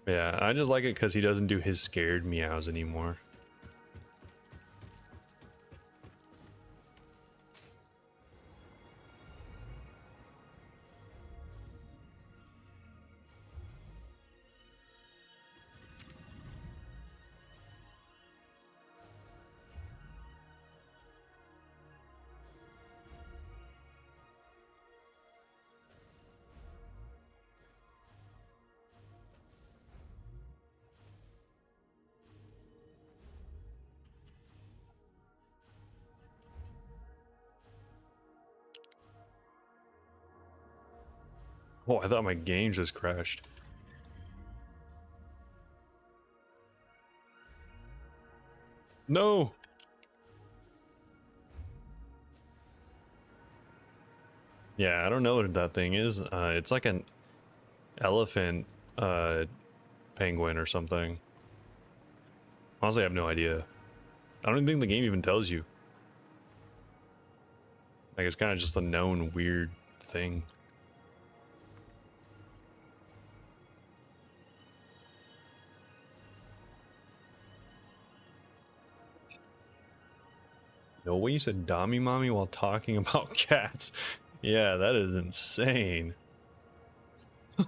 Yeah, I just like it because he doesn't do his scared meows anymore. Oh, I thought my game just crashed. No! Yeah, I don't know what that thing is. It's like an elephant penguin or something. Honestly, I have no idea. I don't even think the game even tells you. Like, it's kind of just a known weird thing. No way you said Dommy Mommy while talking about cats. Yeah, that is insane.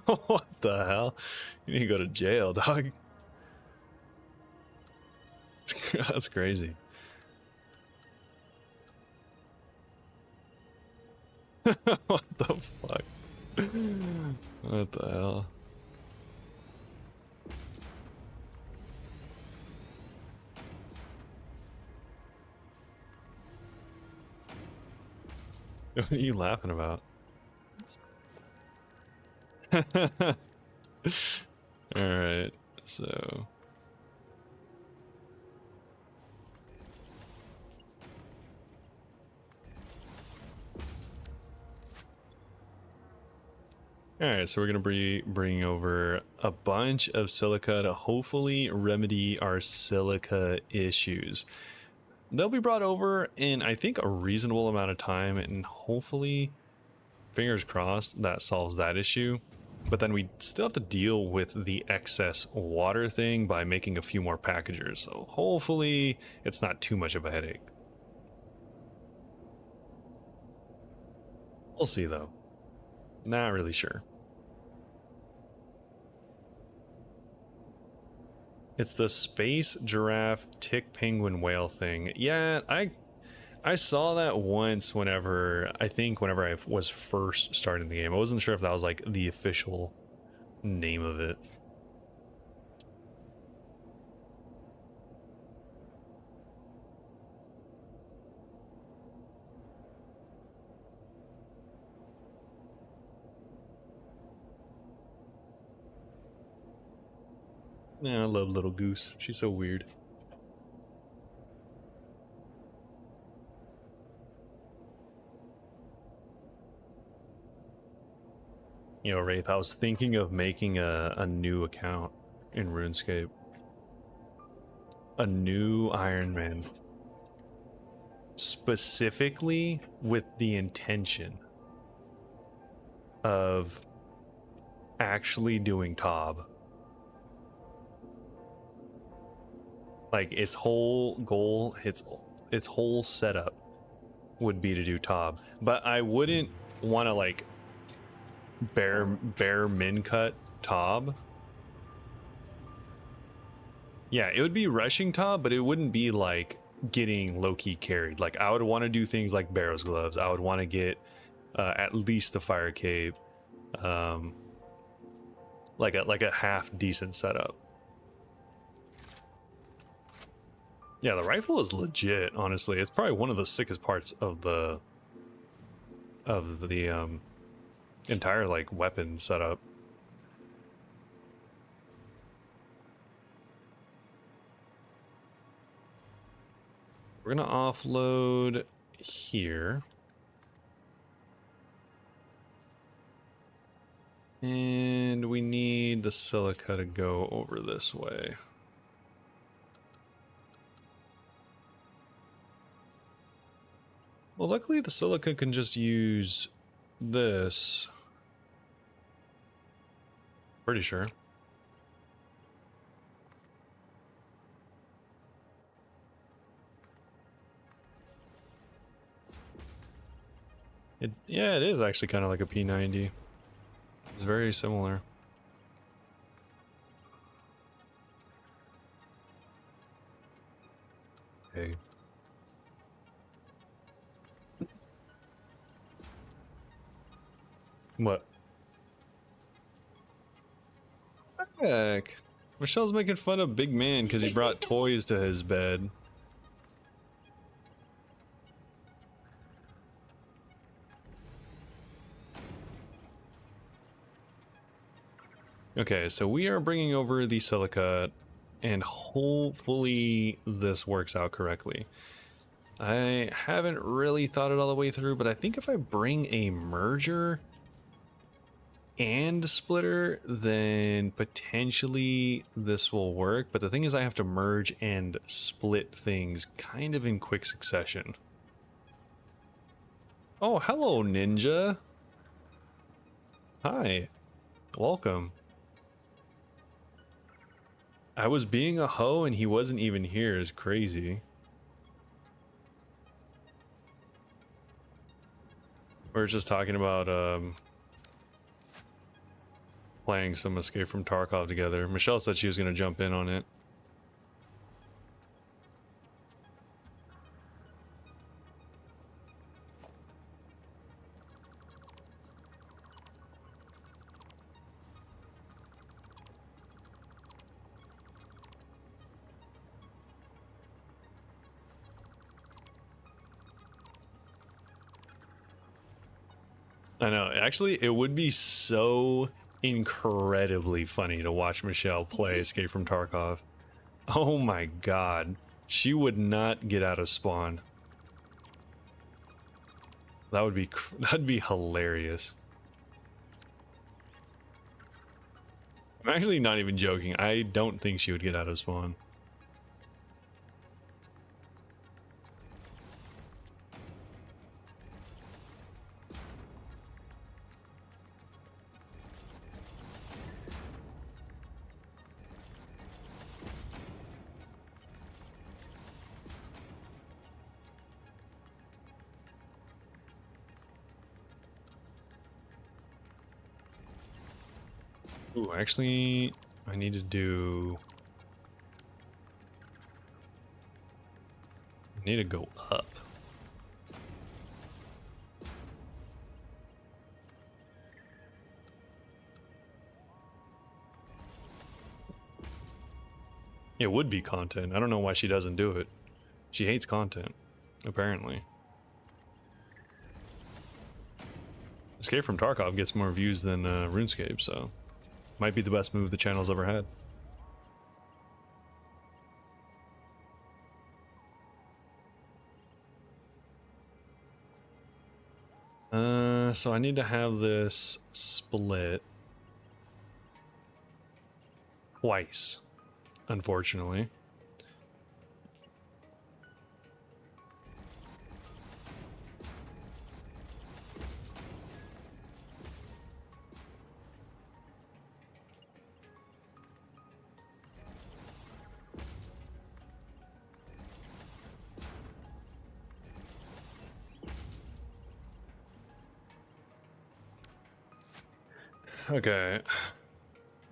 What the hell? You need to go to jail, dog. That's crazy. What the fuck? What the hell? What are you laughing about? Alright, so... Alright, so we're going to be bringing over a bunch of silica to hopefully remedy our silica issues. They'll be brought over in, I think, a reasonable amount of time, and hopefully, fingers crossed, that solves that issue. But then we still have to deal with the excess water thing by making a few more packagers, so hopefully it's not too much of a headache. We'll see, though. Not really sure. It's the space giraffe tick penguin whale thing. Yeah, I saw that once whenever I was first starting the game. I wasn't sure if that was like the official name of it. Yeah, I love Little Goose. She's so weird. You know, Wraith, I was thinking of making a new account in RuneScape. A new Iron Man. Specifically with the intention of actually doing Tob. Like, its whole goal, its whole setup would be to do Tob. But I wouldn't want to, like, bare min cut Tob. Yeah, it would be rushing Tob, but it wouldn't be like getting low-key carried. Like, I would want to do things like Barrow's Gloves. I would want to get at least the Fire Cape, like a half decent setup. Yeah, the rifle is legit, honestly. It's probably one of the sickest parts of the entire like weapon setup. We're gonna offload here. And we need the silica to go over this way. Well, luckily the silica can just use this. Pretty sure. Yeah, it is actually kind of like a P90. It's very similar. Okay. What? Heck. Michelle's making fun of Big Man because he brought toys to his bed. Okay, so we are bringing over the silica, and hopefully this works out correctly. I haven't really thought it all the way through, but I think if I bring a merger and splitter, then potentially this will work. But the thing is, I have to merge and split things kind of in quick succession. Oh, hello, Ninja. Hi. Welcome. I was being a hoe and he wasn't even here is crazy. We're just talking about playing some Escape from Tarkov together. Michelle said she was going to jump in on it. I know. Actually, it would be so incredibly funny to watch Michelle play Escape from Tarkov. Oh my god. She would not get out of spawn. That'd be hilarious. I'm actually not even joking. I don't think she would get out of spawn. Ooh, actually, I need to do... I need to go up. It would be content. I don't know why she doesn't do it. She hates content, apparently. Escape from Tarkov gets more views than RuneScape, so might be the best move the channel's ever had. So I need to have this split twice, unfortunately. Okay,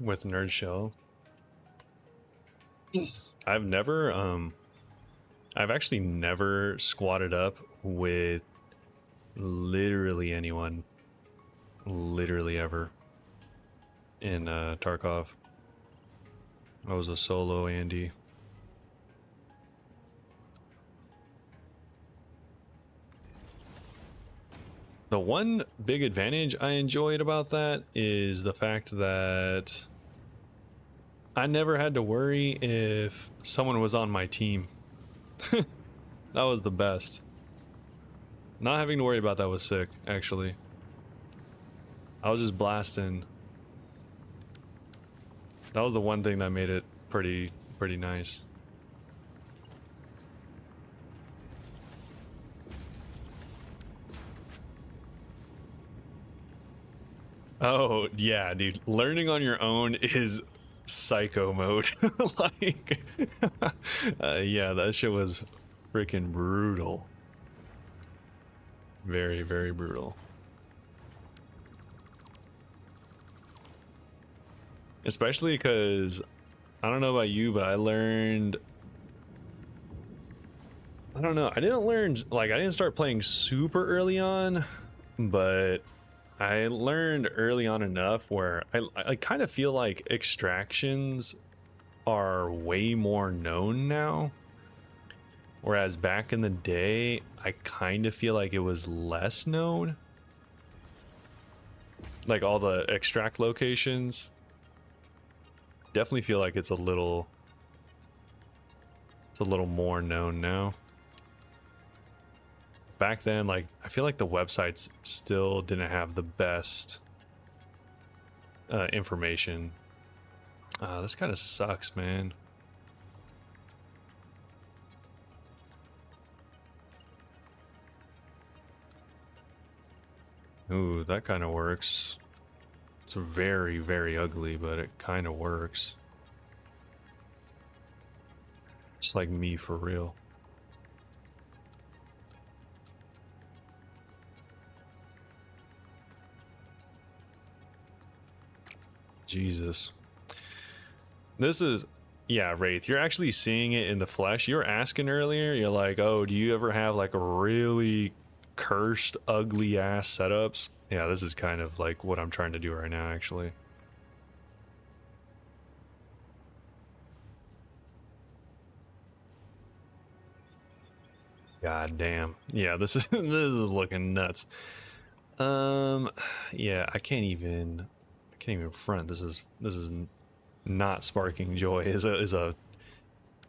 with Nerd Shell. I've actually never squatted up with literally anyone, literally ever, in Tarkov. I was a solo Andy. The one big advantage I enjoyed about that is the fact that I never had to worry if someone was on my team. That was the best. Not having to worry about that was sick, actually. I was just blasting. That was the one thing that made it pretty nice. Oh, yeah, dude. Learning on your own is psycho mode. Like, yeah, that shit was freaking brutal. Very, very brutal. Especially because, I don't know about you, but I learned... I don't know. I didn't start playing super early on, but I learned early on enough where I kind of feel like extractions are way more known now. Whereas back in the day, I kind of feel like it was less known. Like all the extract locations. Definitely feel like it's a little more known now. back then, like, I feel like the websites still didn't have the best information. This kind of sucks, man. Ooh, that kind of works. It's very, very ugly, but it kind of works. Just like me for real. Jesus. This is, yeah, Wraith, you're actually seeing it in the flesh. You were asking earlier, you're like, oh, do you ever have like a really cursed, ugly ass setups? Yeah, this is kind of like what I'm trying to do right now, actually. God damn. Yeah, this is this is looking nuts. Yeah, I can't even front. This is not sparking joy. Is a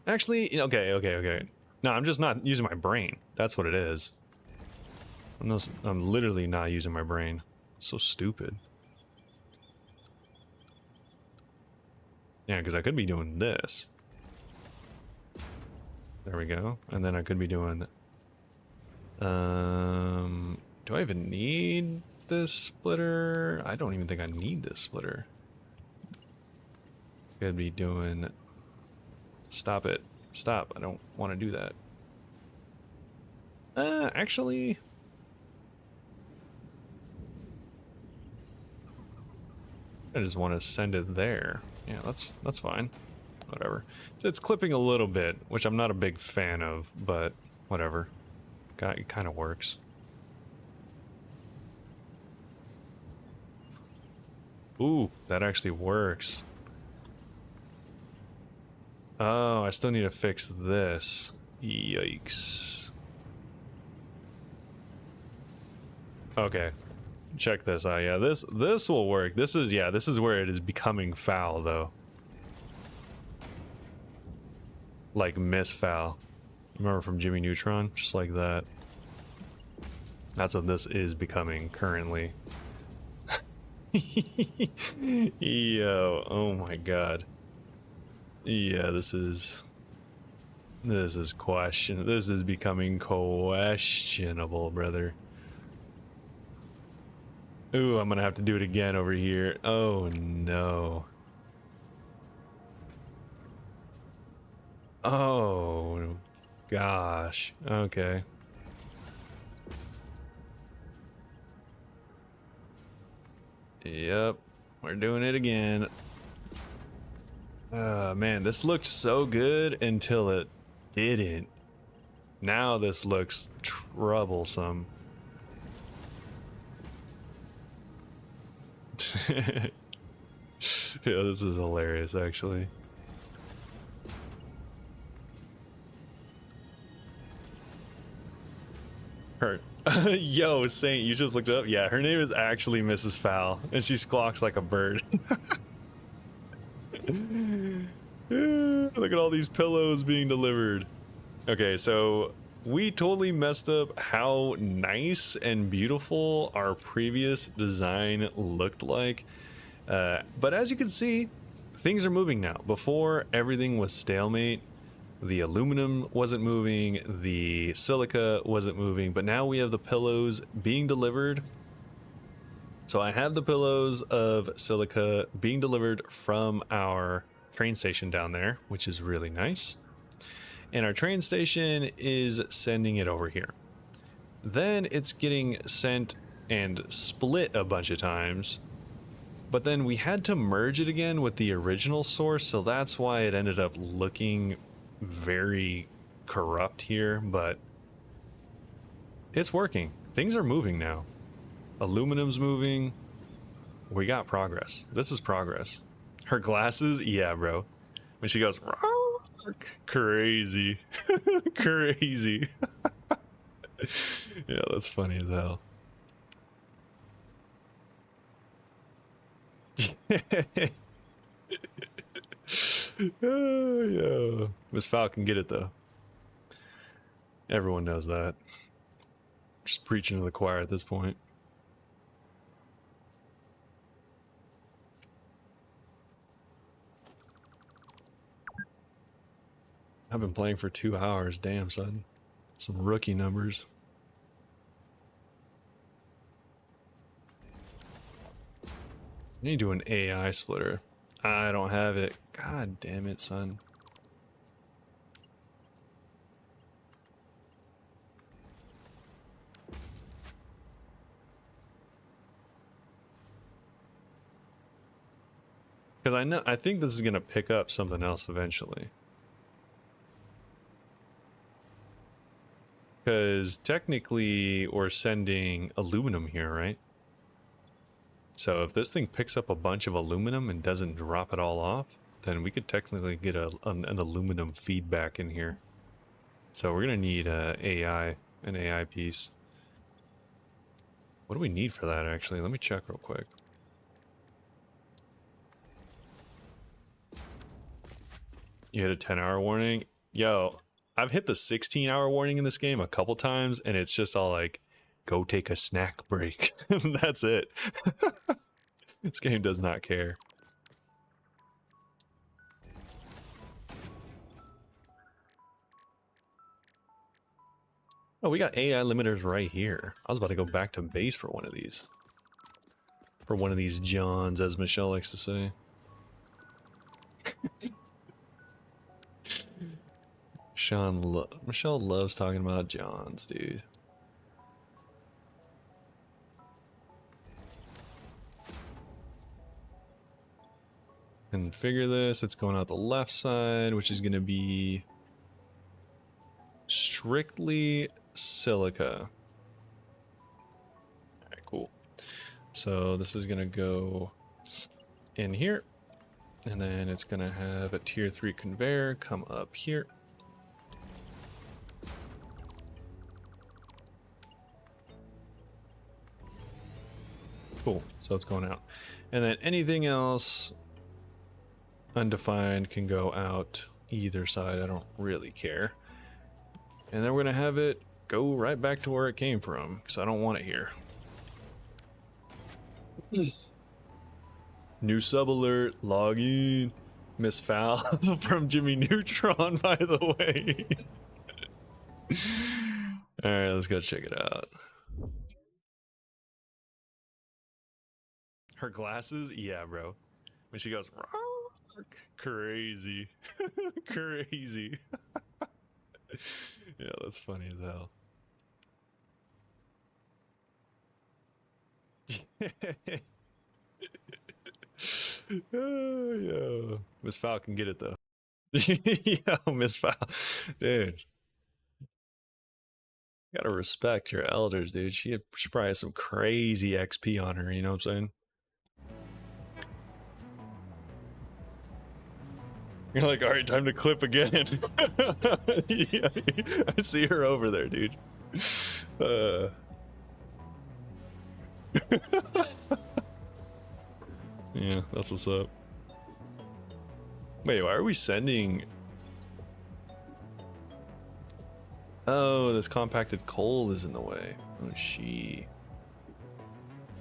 actually okay. No, I'm just not using my brain. That's what it is. I'm literally not using my brain. So stupid. Yeah, because I could be doing this. There we go. And then I could be doing do I even need this splitter? I don't even think I need this splitter. Could be doing, stop it. Stop. I don't want to do that. Actually, I just want to send it there. Yeah, that's fine. Whatever. It's clipping a little bit, which I'm not a big fan of, but whatever. It kind of works. Ooh, that actually works. Oh, I still need to fix this. Yikes. Okay. Check this out. Yeah, this will work. This is where it is becoming foul though. Like Miss Foul. Remember from Jimmy Neutron? Just like that. That's what this is becoming currently. Yo, oh my god. Yeah, this is becoming questionable, brother. Ooh, I'm gonna have to do it again over here. Oh no. Oh gosh. Okay. Yep, we're doing it again. Man, this looked so good until it didn't. Now this looks troublesome. Yeah, this is hilarious, actually. Her. Yo, Saint, you just looked it up? Yeah, her name is actually Mrs. Fowl, and she squawks like a bird. Look at all these pillows being delivered. Okay, so we totally messed up how nice and beautiful our previous design looked like. But as you can see, things are moving now. Before, everything was stalemate. The aluminum wasn't moving, the silica wasn't moving, but now we have the pillows being delivered. So I have the pillows of silica being delivered from our train station down there, which is really nice. And our train station is sending it over here. Then it's getting sent and split a bunch of times. But then we had to merge it again with the original source, so that's why it ended up looking very corrupt here, but it's working. Things are moving now. Aluminum's moving. We got progress. This is progress. Her glasses, yeah, bro. When she goes, crazy. Crazy. Yeah, that's funny as hell. Oh, yeah. Miss Fowl can get it though. Everyone knows that. Just preaching to the choir at this point. I've been playing for 2 hours. Damn, son. Some rookie numbers. I need to do an AI splitter. I don't have it. God damn it, son. Because I think this is going to pick up something else eventually. Because technically we're sending aluminum here, right? So if this thing picks up a bunch of aluminum and doesn't drop it all off, then we could technically get an aluminum feedback in here. So we're going to need an AI piece. What do we need for that, actually? Let me check real quick. You hit a 10-hour warning? Yo, I've hit the 16-hour warning in this game a couple times, and it's just all like, go take a snack break. That's it. This game does not care. Oh, we got AI limiters right here. I was about to go back to base for one of these. For one of these Johns, as Michelle likes to say. Michelle loves talking about Johns, dude. Configure this. It's going out the left side, which is going to be strictly silica. Alright, cool. So this is going to go in here, and then it's going to have a tier 3 conveyor come up here. Cool, so it's going out. And then anything else undefined can go out either side. I don't really care. And then we're going to have it go right back to where it came from, because I don't want it here. New sub alert, log in. Miss Foul from Jimmy Neutron, by the way. Alright, let's go check it out. Her glasses? Yeah, bro. When she goes, crazy. Crazy. Yeah, that's funny as hell. Oh, yeah. Miss Foul can get it though. Yeah, Miss Foul. Dude. Gotta respect your elders, dude. She probably has some crazy XP on her, you know what I'm saying? You're like, alright, time to clip again. Yeah, I see her over there, dude. Yeah, that's what's up. Wait, why are we sending... Oh, this compacted coal is in the way. Oh,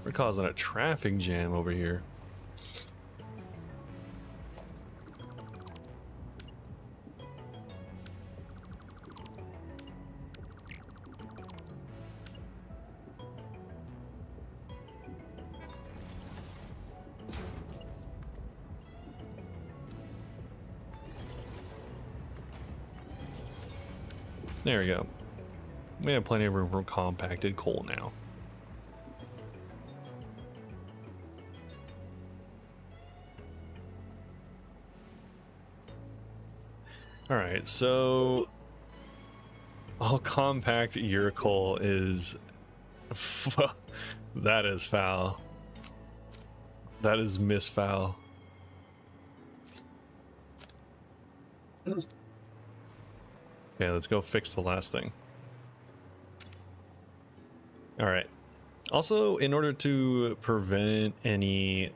we're causing a traffic jam over here. There we go. We have plenty of room for compacted coal now. Alright, so... all compact your coal is... that is foul. That is misfoul. Okay, let's go fix the last thing. Alright. Also, in order to prevent any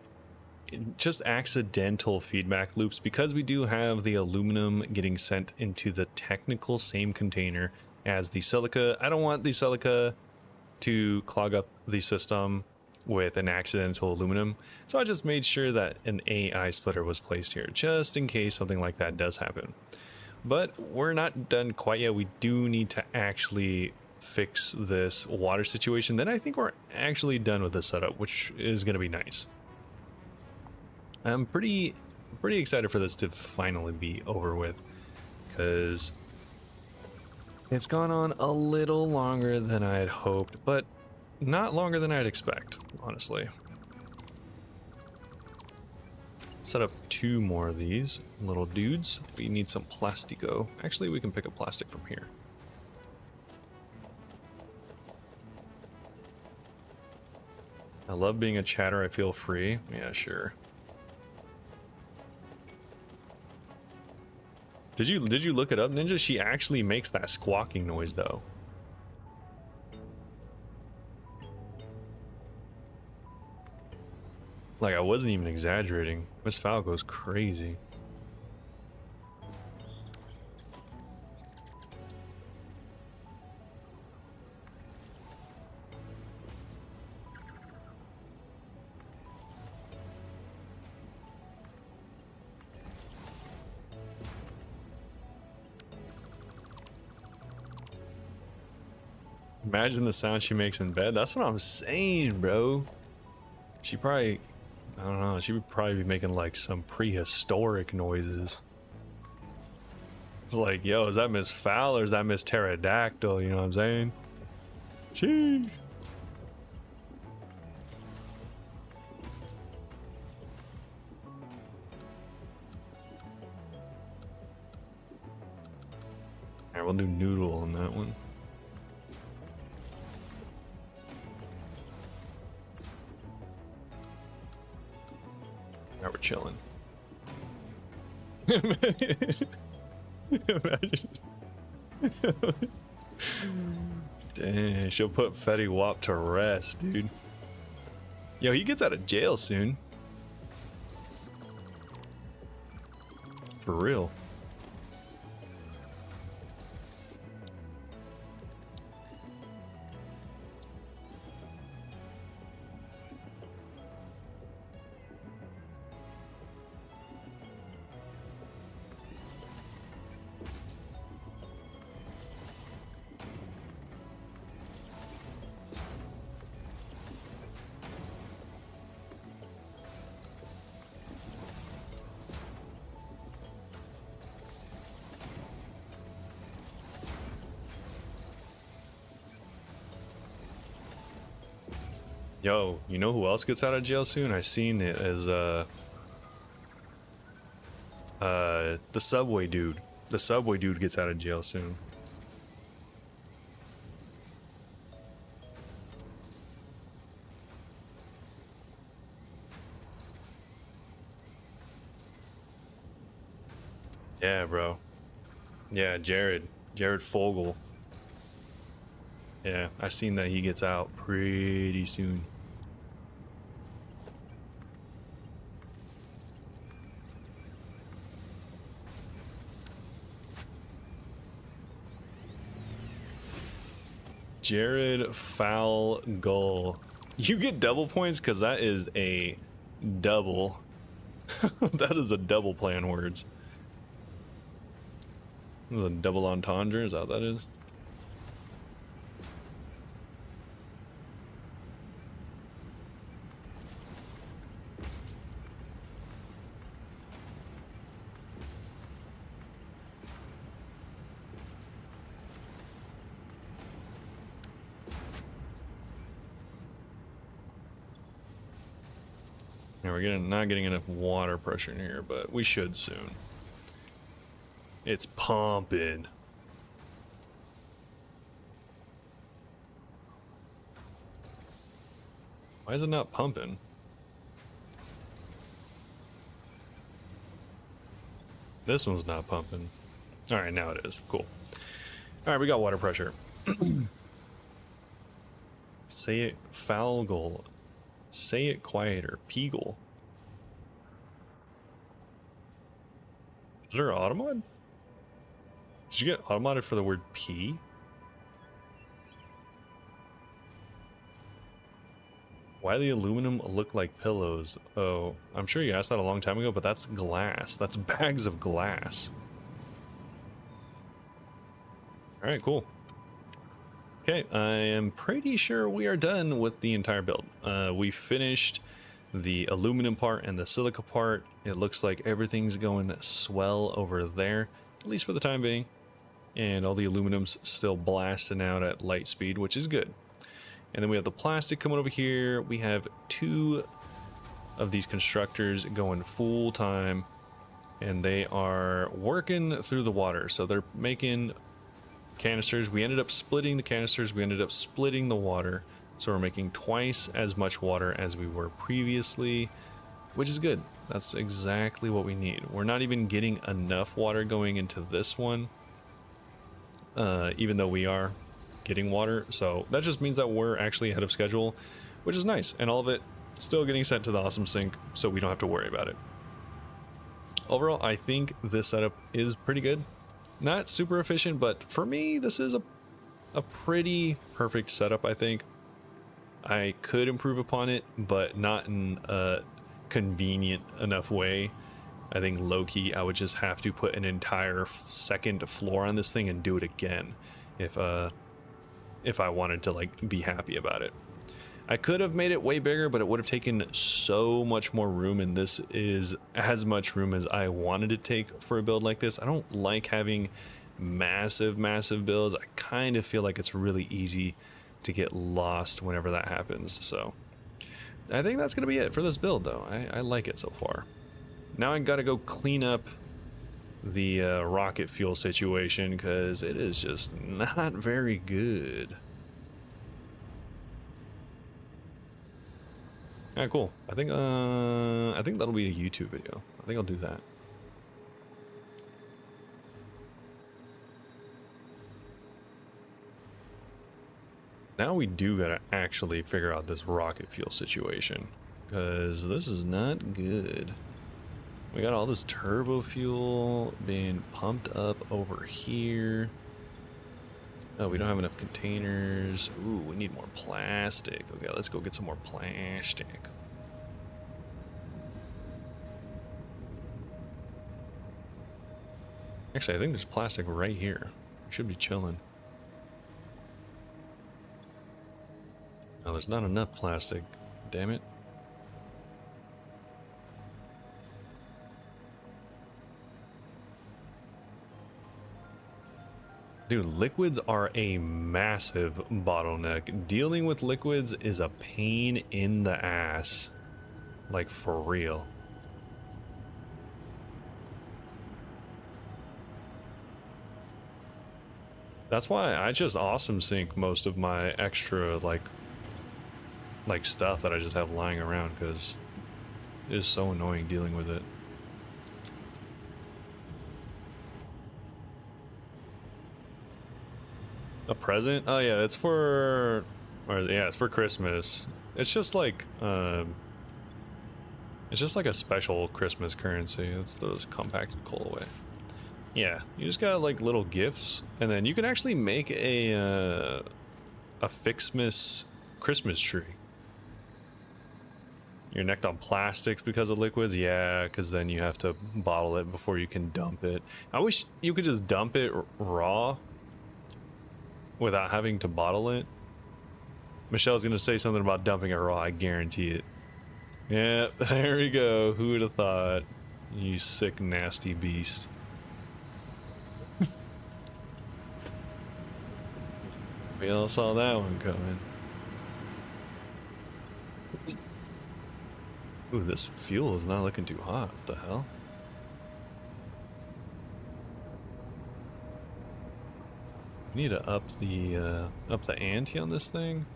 just accidental feedback loops, because we do have the aluminum getting sent into the technical same container as the silica, I don't want the silica to clog up the system with an accidental aluminum, so I just made sure that an AI splitter was placed here, just in case something like that does happen. But we're not done quite yet. We do need to actually fix this water situation. Then I think we're actually done with the setup, which is going to be nice. I'm pretty excited for this to finally be over with, because it's gone on a little longer than I had hoped, but not longer than I'd expect, honestly. Set up 2 more of these little dudes. We need some plastico. Actually, we can pick up plastic from here. I love being a chatter. I feel free. Yeah, sure. Did you look it up, Ninja? She actually makes that squawking noise, though. Like, I wasn't even exaggerating. Miss Falco's crazy. Imagine the sound she makes in bed. That's what I'm saying, bro. She probably, I don't know, she would probably be making like some prehistoric noises. It's like, yo, is that Miss Fowl or is that Miss Pterodactyl? You know what I'm saying? Sheesh. Alright, we'll do noodle on that one. Now we're chilling. Imagine. Dang, she'll put Fetty Wap to rest, dude. Yo, he gets out of jail soon. For real. Yo, you know who else gets out of jail soon? I seen it as the subway dude. The subway dude gets out of jail soon. Yeah, bro. Yeah, Jared Fogle. Yeah, I seen that he gets out pretty soon. Jared Foul Goal. You get double points because that is a double. That is a double play on words. This is a double entendre, is that what that is? Yeah, we're not getting enough water pressure in here, but we should soon. It's pumping. Why is it not pumping? This one's not pumping. All right, now it is. Cool. All right, we got water pressure. Say it foul goal. Say it quieter. Peagle. Is there an automod? Did you get automodded for the word P? Why the aluminum look like pillows? Oh, I'm sure you asked that a long time ago, but that's glass. That's bags of glass. All right, cool. Okay, I am pretty sure we are done with the entire build. We finished the aluminum part and the silica part. It looks like everything's going swell over there, at least for the time being. And all the aluminum's still blasting out at light speed, which is good. And then we have the plastic coming over here. We have 2 of these constructors going full time, and they are working through the water. So they're making canisters. We ended up splitting the canisters. We ended up splitting the water. So we're making twice as much water as we were previously, which is good. That's exactly what we need. We're not even getting enough water going into this one, even though we are getting water. So that just means that we're actually ahead of schedule, which is nice. And all of it still getting sent to the awesome sink, so we don't have to worry about it. Overall, I think this setup is pretty good. Not super efficient, but for me, this is a pretty perfect setup, I think. I could improve upon it, but not in a convenient enough way. I think low-key, I would just have to put an entire second floor on this thing and do it again if I wanted to like be happy about it. I could have made it way bigger, but it would have taken so much more room, and this is as much room as I wanted to take for a build like this. I don't like having massive builds. I kind of feel like it's really easy to get lost whenever that happens. So I think that's going to be it for this build, though. I like it so far. Now I got to go clean up the rocket fuel situation, because it is just not very good. Alright, cool. I think that'll be a YouTube video. I think I'll do that. Now we do gotta actually figure out this rocket fuel situation, because this is not good. We got all this turbo fuel being pumped up over here. Oh, we don't have enough containers. Ooh, we need more plastic. Okay, let's go get some more plastic. Actually, I think there's plastic right here. We should be chilling. Oh, there's not enough plastic. Damn it. Dude, liquids are a massive bottleneck. Dealing with liquids is a pain in the ass. Like, for real. That's why I just awesome sink most of my extra, like stuff that I just have lying around, because it is so annoying dealing with it. A present? Oh yeah, it's for, yeah, it's for Christmas. It's just like a special Christmas currency. It's those compacted coal away. Yeah, you just got like little gifts, and then you can actually make a Fixmas Christmas tree. You're necked on plastics because of liquids? Yeah, because then you have to bottle it before you can dump it. I wish you could just dump it raw without having to bottle it. Michelle's gonna say something about dumping it raw, I guarantee it. Yeah, there we go. Who would have thought? You sick, nasty beast. We all saw that one coming. Ooh, this fuel is not looking too hot. What the hell? We need to up the ante on this thing.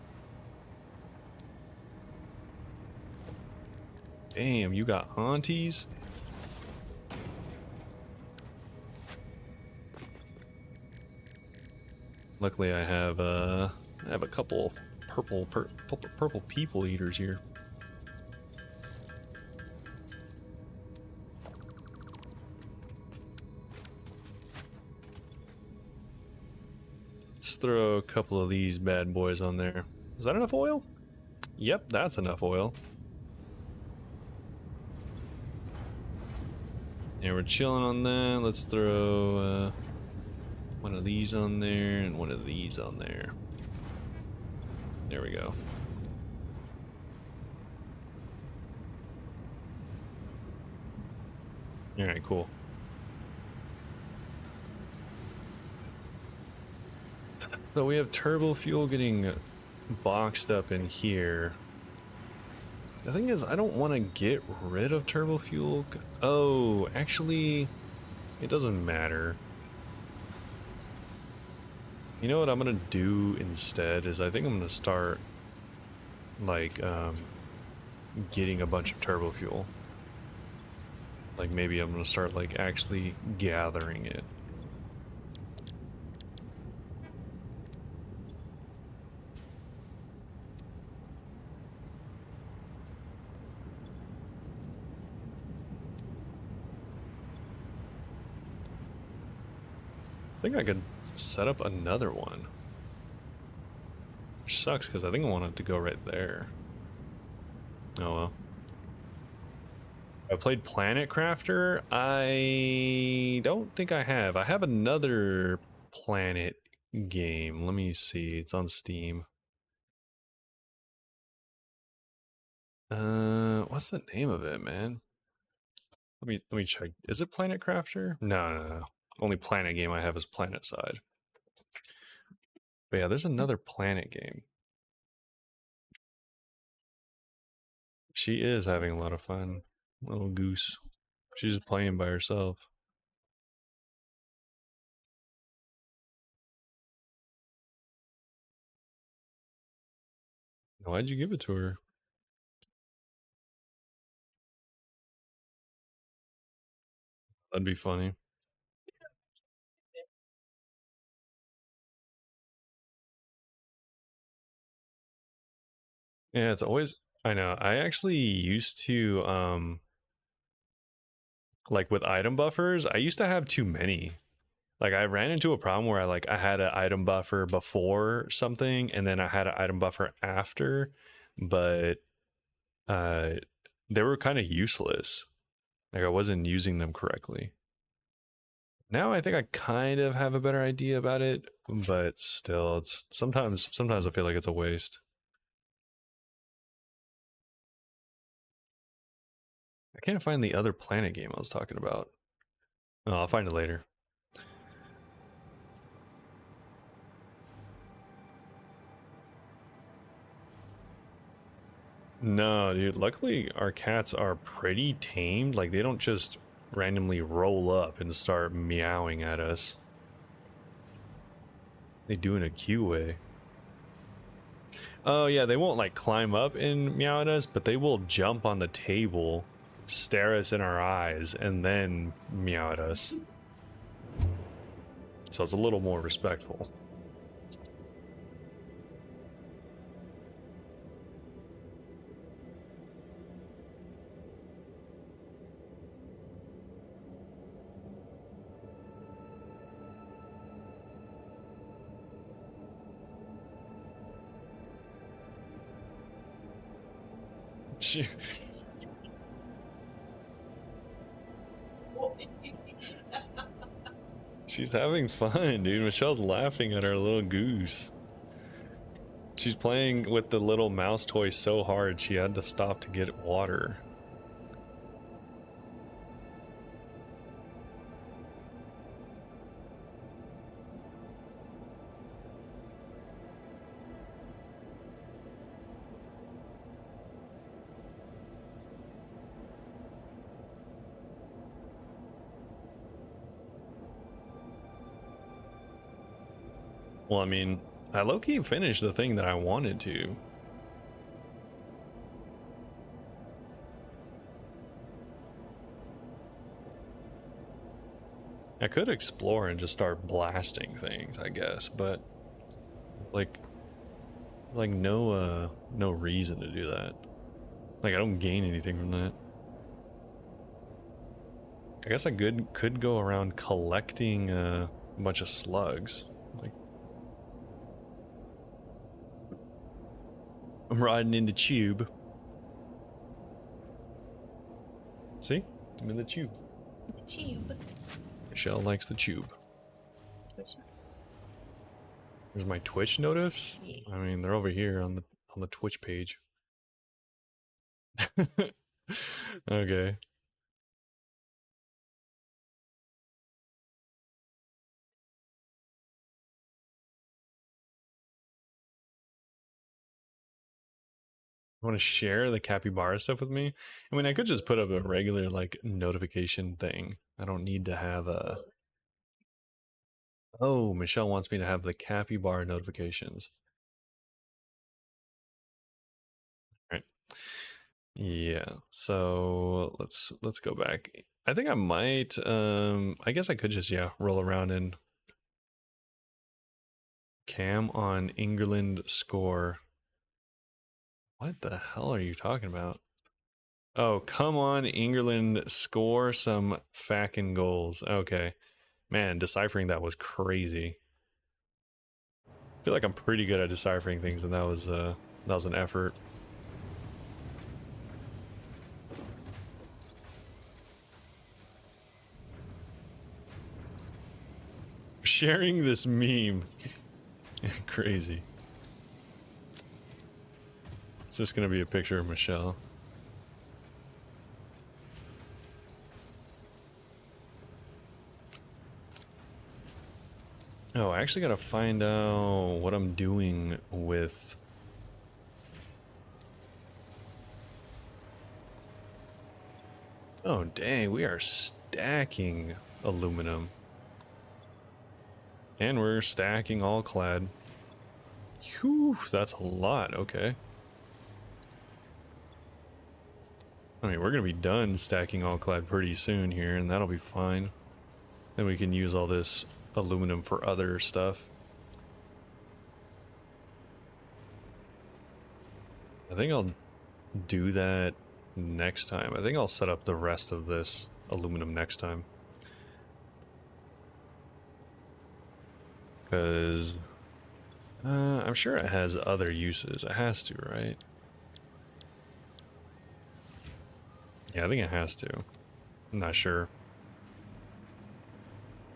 Damn, you got aunties? Luckily, I have a couple purple people eaters here. Let's throw a couple of these bad boys on there. Is that enough oil? Yep, that's enough oil. Yeah, we're chilling on that. Let's throw one of these on there and one of these on there. There we go. All right, cool. So we have turbo fuel getting boxed up in here. The thing is, I don't want to get rid of turbo fuel. Oh, actually, it doesn't matter. You know what I'm gonna do instead is I think I'm gonna start like getting a bunch of turbo fuel. Like maybe I'm gonna start like actually gathering it. I think I could set up another one. Which sucks because I think I want it to go right there. Oh well. I played Planet Crafter. I don't think I have. I have another Planet game. Let me see. It's on Steam. What's the name of it, man? Let me check. Is it Planet Crafter? No, no, no. Only Planet game I have is Planet Side. But yeah, there's another Planet game. She is having a lot of fun. Little goose. She's just playing by herself. Why'd you give it to her? That'd be funny. Yeah, it's always I know. I actually used to like with item buffers, I used to have too many. Like I ran into a problem where I had an item buffer before something and then I had an item buffer after, but uh they were kind of useless. Like I wasn't using them correctly. Now I think I kind of have a better idea about it, but still it's sometimes I feel like it's a waste. I can't find the other Planet game I was talking about. Oh, I'll find it later. No, dude, luckily our cats are pretty tamed. Like, they don't just randomly roll up and start meowing at us. They do in a cute way. Oh, yeah, they won't, like, climb up and meow at us, but they will jump on the table, stare us in our eyes, and then meow at us. So it's a little more respectful. She's having fun, dude. Michelle's laughing at our little goose. She's playing with the little mouse toy so hard she had to stop to get water. Well, I mean, I low-key finished the thing that I wanted to. I could explore and just start blasting things, I guess, but like no reason to do that. Like I don't gain anything from that. I guess I could go around collecting a bunch of slugs. Like, I'm riding in the tube. See? I'm in the tube. The tube. Michelle likes the tube. Which There's my Twitch notifs. yeah. I mean, they're over here on the Twitch page. Okay. Want to share the capybara stuff with me? I mean, I could just put up a regular like notification thing. I don't need to have a. Oh, Michelle wants me to have the capybara notifications. All right. Yeah. So let's go back. I think I might. I guess I could just roll around in cam on England score. What the hell are you talking about? Oh, come on, England, score some fucking goals. Okay. Man, deciphering that was crazy. I feel like I'm pretty good at deciphering things, and that was an effort. Sharing this meme. Crazy. It's just gonna be a picture of Michelle. Oh, I actually gotta find out what I'm doing with... Oh, dang, we are stacking aluminum. And we're stacking all clad. Whew, that's a lot, okay. I mean, we're gonna be done stacking all clad pretty soon here, and that'll be fine. Then we can use all this aluminum for other stuff. I think I'll do that next time. I think I'll set up the rest of this aluminum next time. Because I'm sure it has other uses. It has to, right? Yeah, I think it has to. I'm not sure.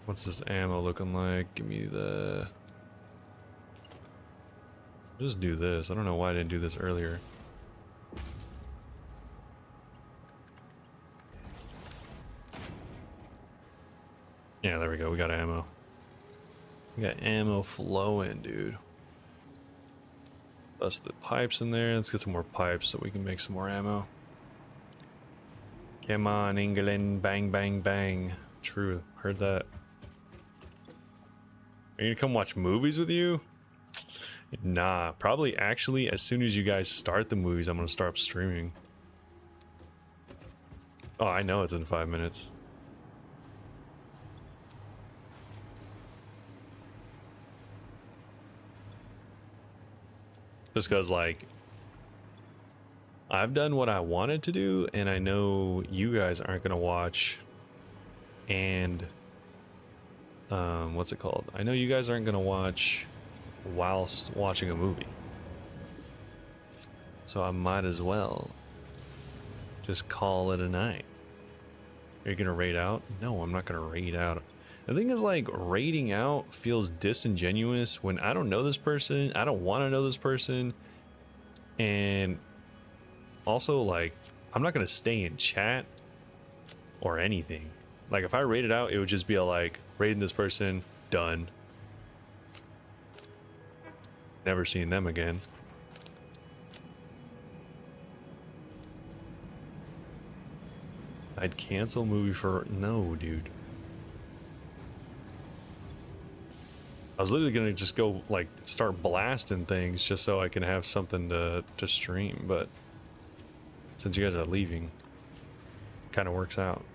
What's this ammo looking like? Give me the... Just do this. I don't know why I didn't do this earlier. Yeah, there we go. We got ammo. We got ammo flowing, dude. Busted pipes in there. Let's get some more pipes so we can make some more ammo. Come on, England. Bang, bang, bang. True. Heard that. Are you gonna come watch movies with you? Nah, probably actually as soon as you guys start the movies, I'm gonna start streaming. Oh, I know it's in 5 minutes. Just because, like, I've done what I wanted to do, and I know you guys aren't gonna watch. And what's it called? I know you guys aren't gonna watch whilst watching a movie, so I might as well just call it a night. Are you gonna raid out? No, I'm not gonna raid out. The thing is, like, raiding out feels disingenuous when I don't know this person, I don't want to know this person, and also, like, I'm not gonna stay in chat or anything. Like, if I raided out, it would just be a, like, raiding this person, done. Never seeing them again. I'd cancel movie for... No, dude. I was literally gonna just go, like, start blasting things just so I can have something to stream, but since you guys are leaving, it kind of works out.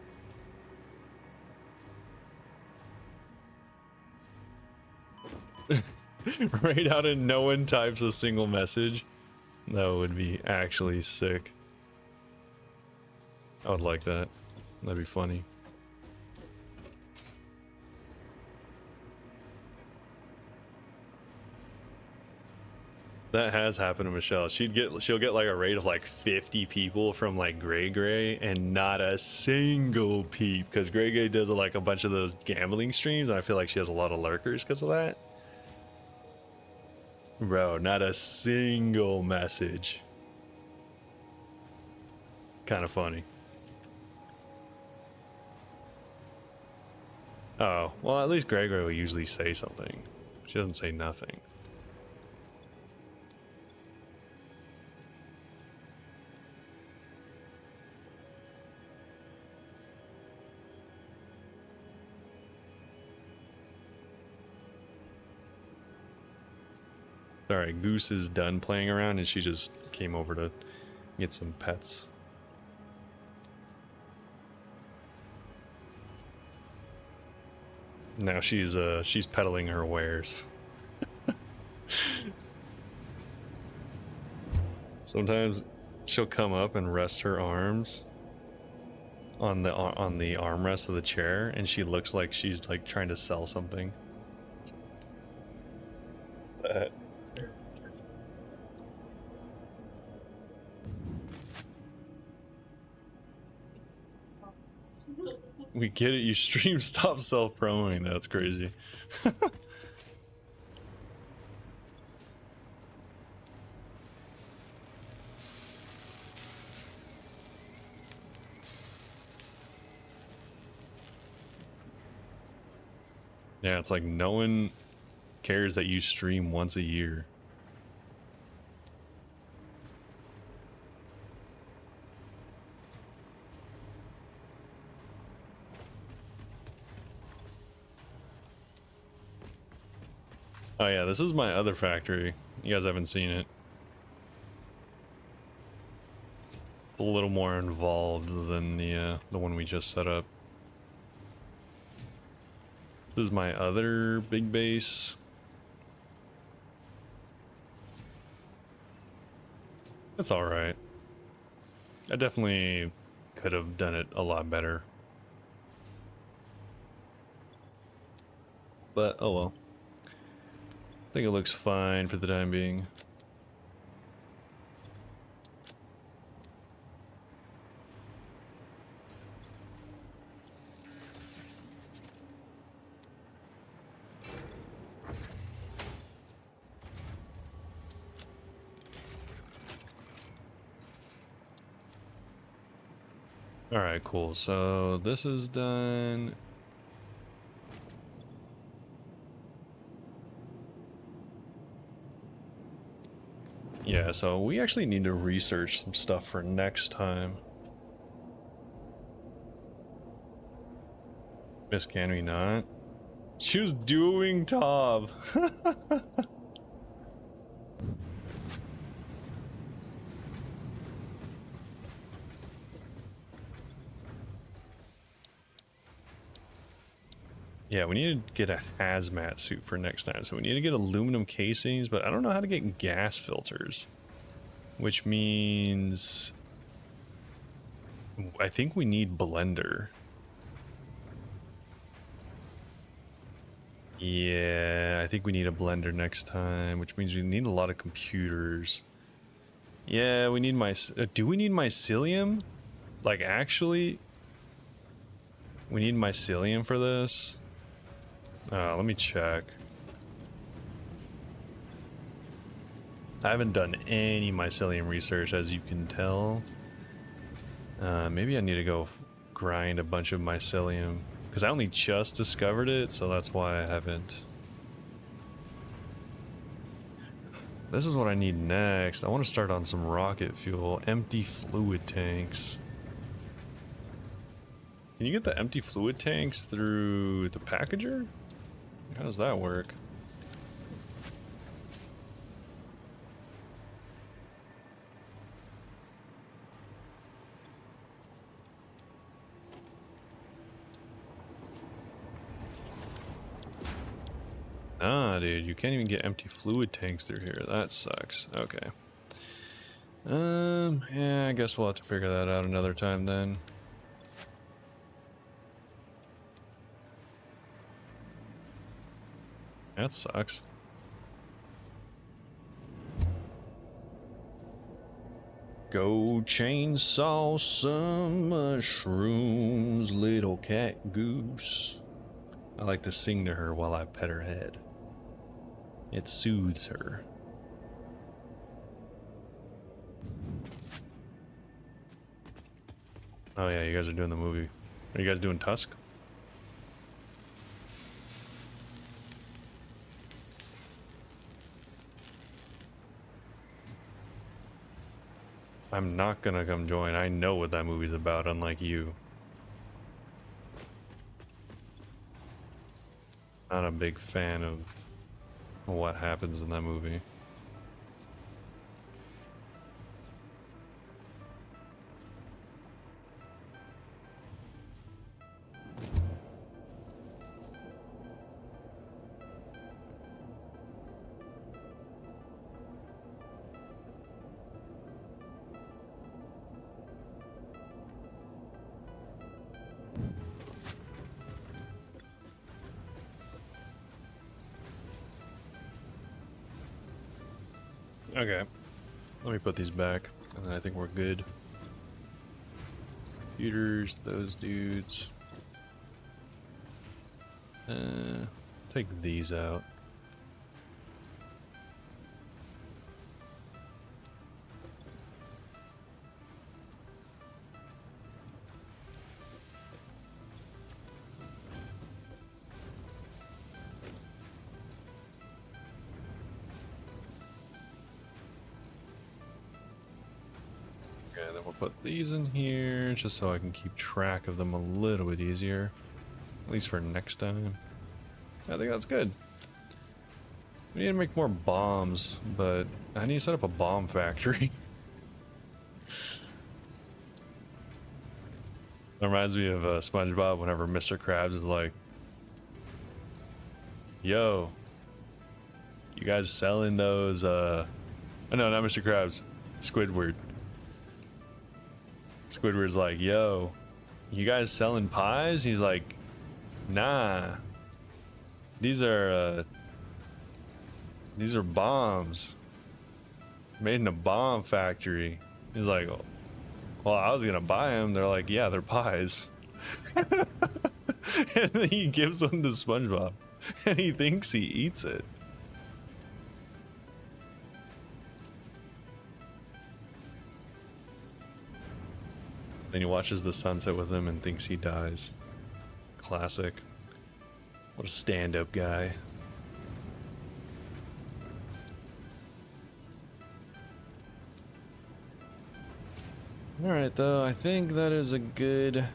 Right out and no one types a single message. That would be actually sick. I would like that. That'd be funny. That has happened to Michelle. She'll get like a raid of like 50 people from like Gray and not a single peep, because Gray does like a bunch of those gambling streams and I feel like she has a lot of lurkers because of that. Bro, not a single message. It's kind of funny. Oh, well, at least Gray will usually say something. She doesn't say nothing. Sorry, Goose is done playing around and she just came over to get some pets. Now she's peddling her wares. Sometimes she'll come up and rest her arms on the armrest of the chair, and she looks like she's like trying to sell something. We get it, you stream, stop self-promoting. That's crazy. Yeah, it's like no one cares that you stream once a year. Oh yeah, this is my other factory. You guys haven't seen it. It's a little more involved than the one we just set up. This is my other big base. It's alright. I definitely could have done it a lot better. But, oh well. I think it looks fine for the time being. Alright, cool. So this is done. Yeah, so we actually need to research some stuff for next time. Miss, can we not? She was doing Tav. Yeah, we need to get a hazmat suit for next time. So we need to get aluminum casings, but I don't know how to get gas filters. Which means I think we need blender. Yeah, I think we need a blender next time, which means we need a lot of computers. Yeah, we need do we need mycelium? Like, actually? We need mycelium for this? Let me check. I haven't done any mycelium research, as you can tell. Maybe I need to go grind a bunch of mycelium, because I only just discovered it, so that's why I haven't. This is what I need next. I want to start on some rocket fuel. Empty fluid tanks. Can you get the empty fluid tanks through the packager? How does that work? Ah, dude, you can't even get empty fluid tanks through here. That sucks. Okay. Yeah, I guess we'll have to figure that out another time then. That sucks. Go chainsaw some mushrooms, little cat goose. I like to sing to her while I pet her head. It soothes her. Oh yeah, you guys are doing the movie. Are you guys doing Tusk? I'm not gonna come join. I know what that movie's about, unlike you. Not a big fan of what happens in that movie. Okay, let me put these back, and then I think we're good. Computers, those dudes. Take these out. Okay, then we'll put these in here just so I can keep track of them a little bit easier. At least for next time. I think that's good. We need to make more bombs, but I need to set up a bomb factory. That reminds me of SpongeBob whenever Mr. Krabs is like, yo, you guys selling those, oh, no, not Mr. Krabs, Squidward. Squidward's like, yo, you guys selling pies? He's like, nah, these are bombs made in a bomb factory. He's like, well, I was gonna buy them. They're like, yeah, they're pies. And then he gives them to SpongeBob, and he thinks he eats it. Then he watches the sunset with him and thinks he dies. Classic. What a stand-up guy. Alright, though, I think that is a good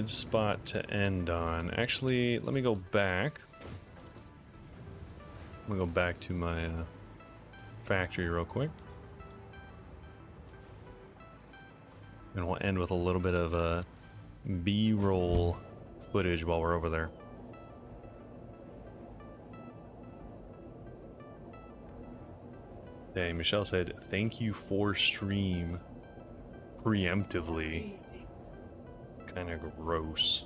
spot to end on. Actually, let me go back. I'm gonna go back to my factory real quick. And we'll end with a little bit of B-roll footage while we're over there. Dang, Michelle said, thank you for stream. Preemptively. Kind of gross.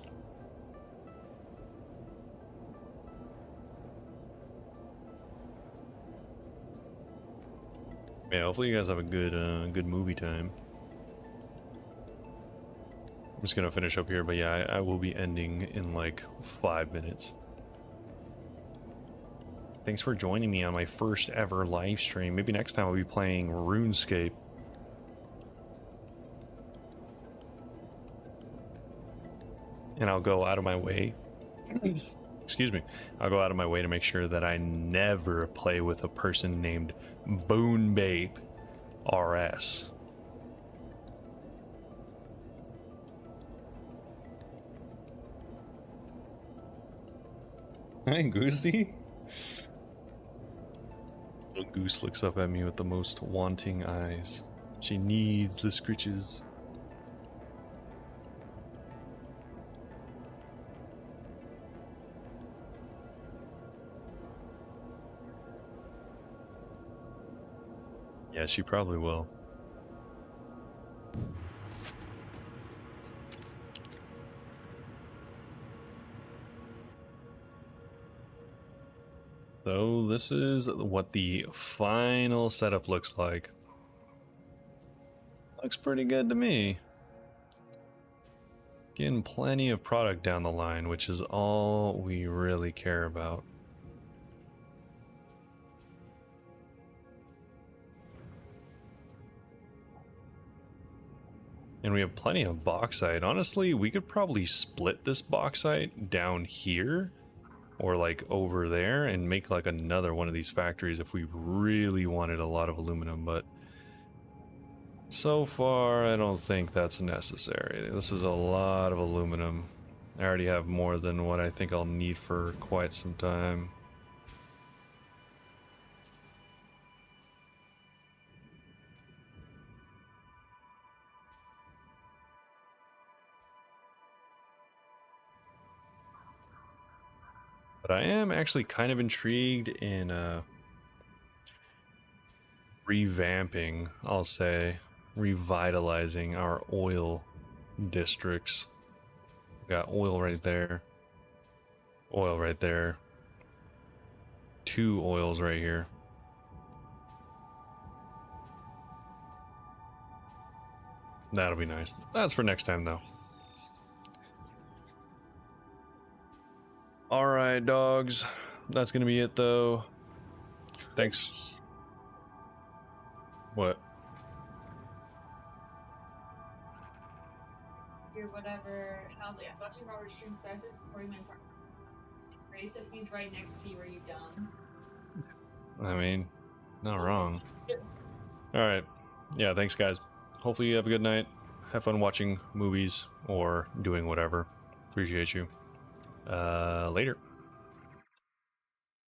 Yeah, hopefully you guys have a good movie time. I'm just gonna finish up here, but yeah, I will be ending in like 5 minutes. Thanks for joining me on my first ever live stream. Maybe next time I'll be playing RuneScape. And I'll go out of my way. Excuse me. I'll go out of my way to make sure that I never play with a person named Boonbabe RS. Hi, Goosey. Little Goose looks up at me with the most wanting eyes. She needs the scritches. Yeah, she probably will. So this is what the final setup looks like. Looks pretty good to me. Getting plenty of product down the line, which is all we really care about. And we have plenty of bauxite. Honestly, we could probably split this bauxite down here or like over there and make like another one of these factories if we really wanted a lot of aluminum, but so far I don't think that's necessary. This is a lot of aluminum. I already have more than what I think I'll need for quite some time. But I am actually kind of intrigued in revamping, I'll say, revitalizing our oil districts. Got oil right there. Oil right there. 2 oils right here. That'll be nice. That's for next time, though. Alright, dogs. That's gonna be it, though. Thanks. What? Your whatever. I'm watching Robert stream practice recording my part. Race it means right next to you. Are you dumb? I mean, not wrong. Alright. Yeah, thanks, guys. Hopefully you have a good night. Have fun watching movies or doing whatever. Appreciate you. Later.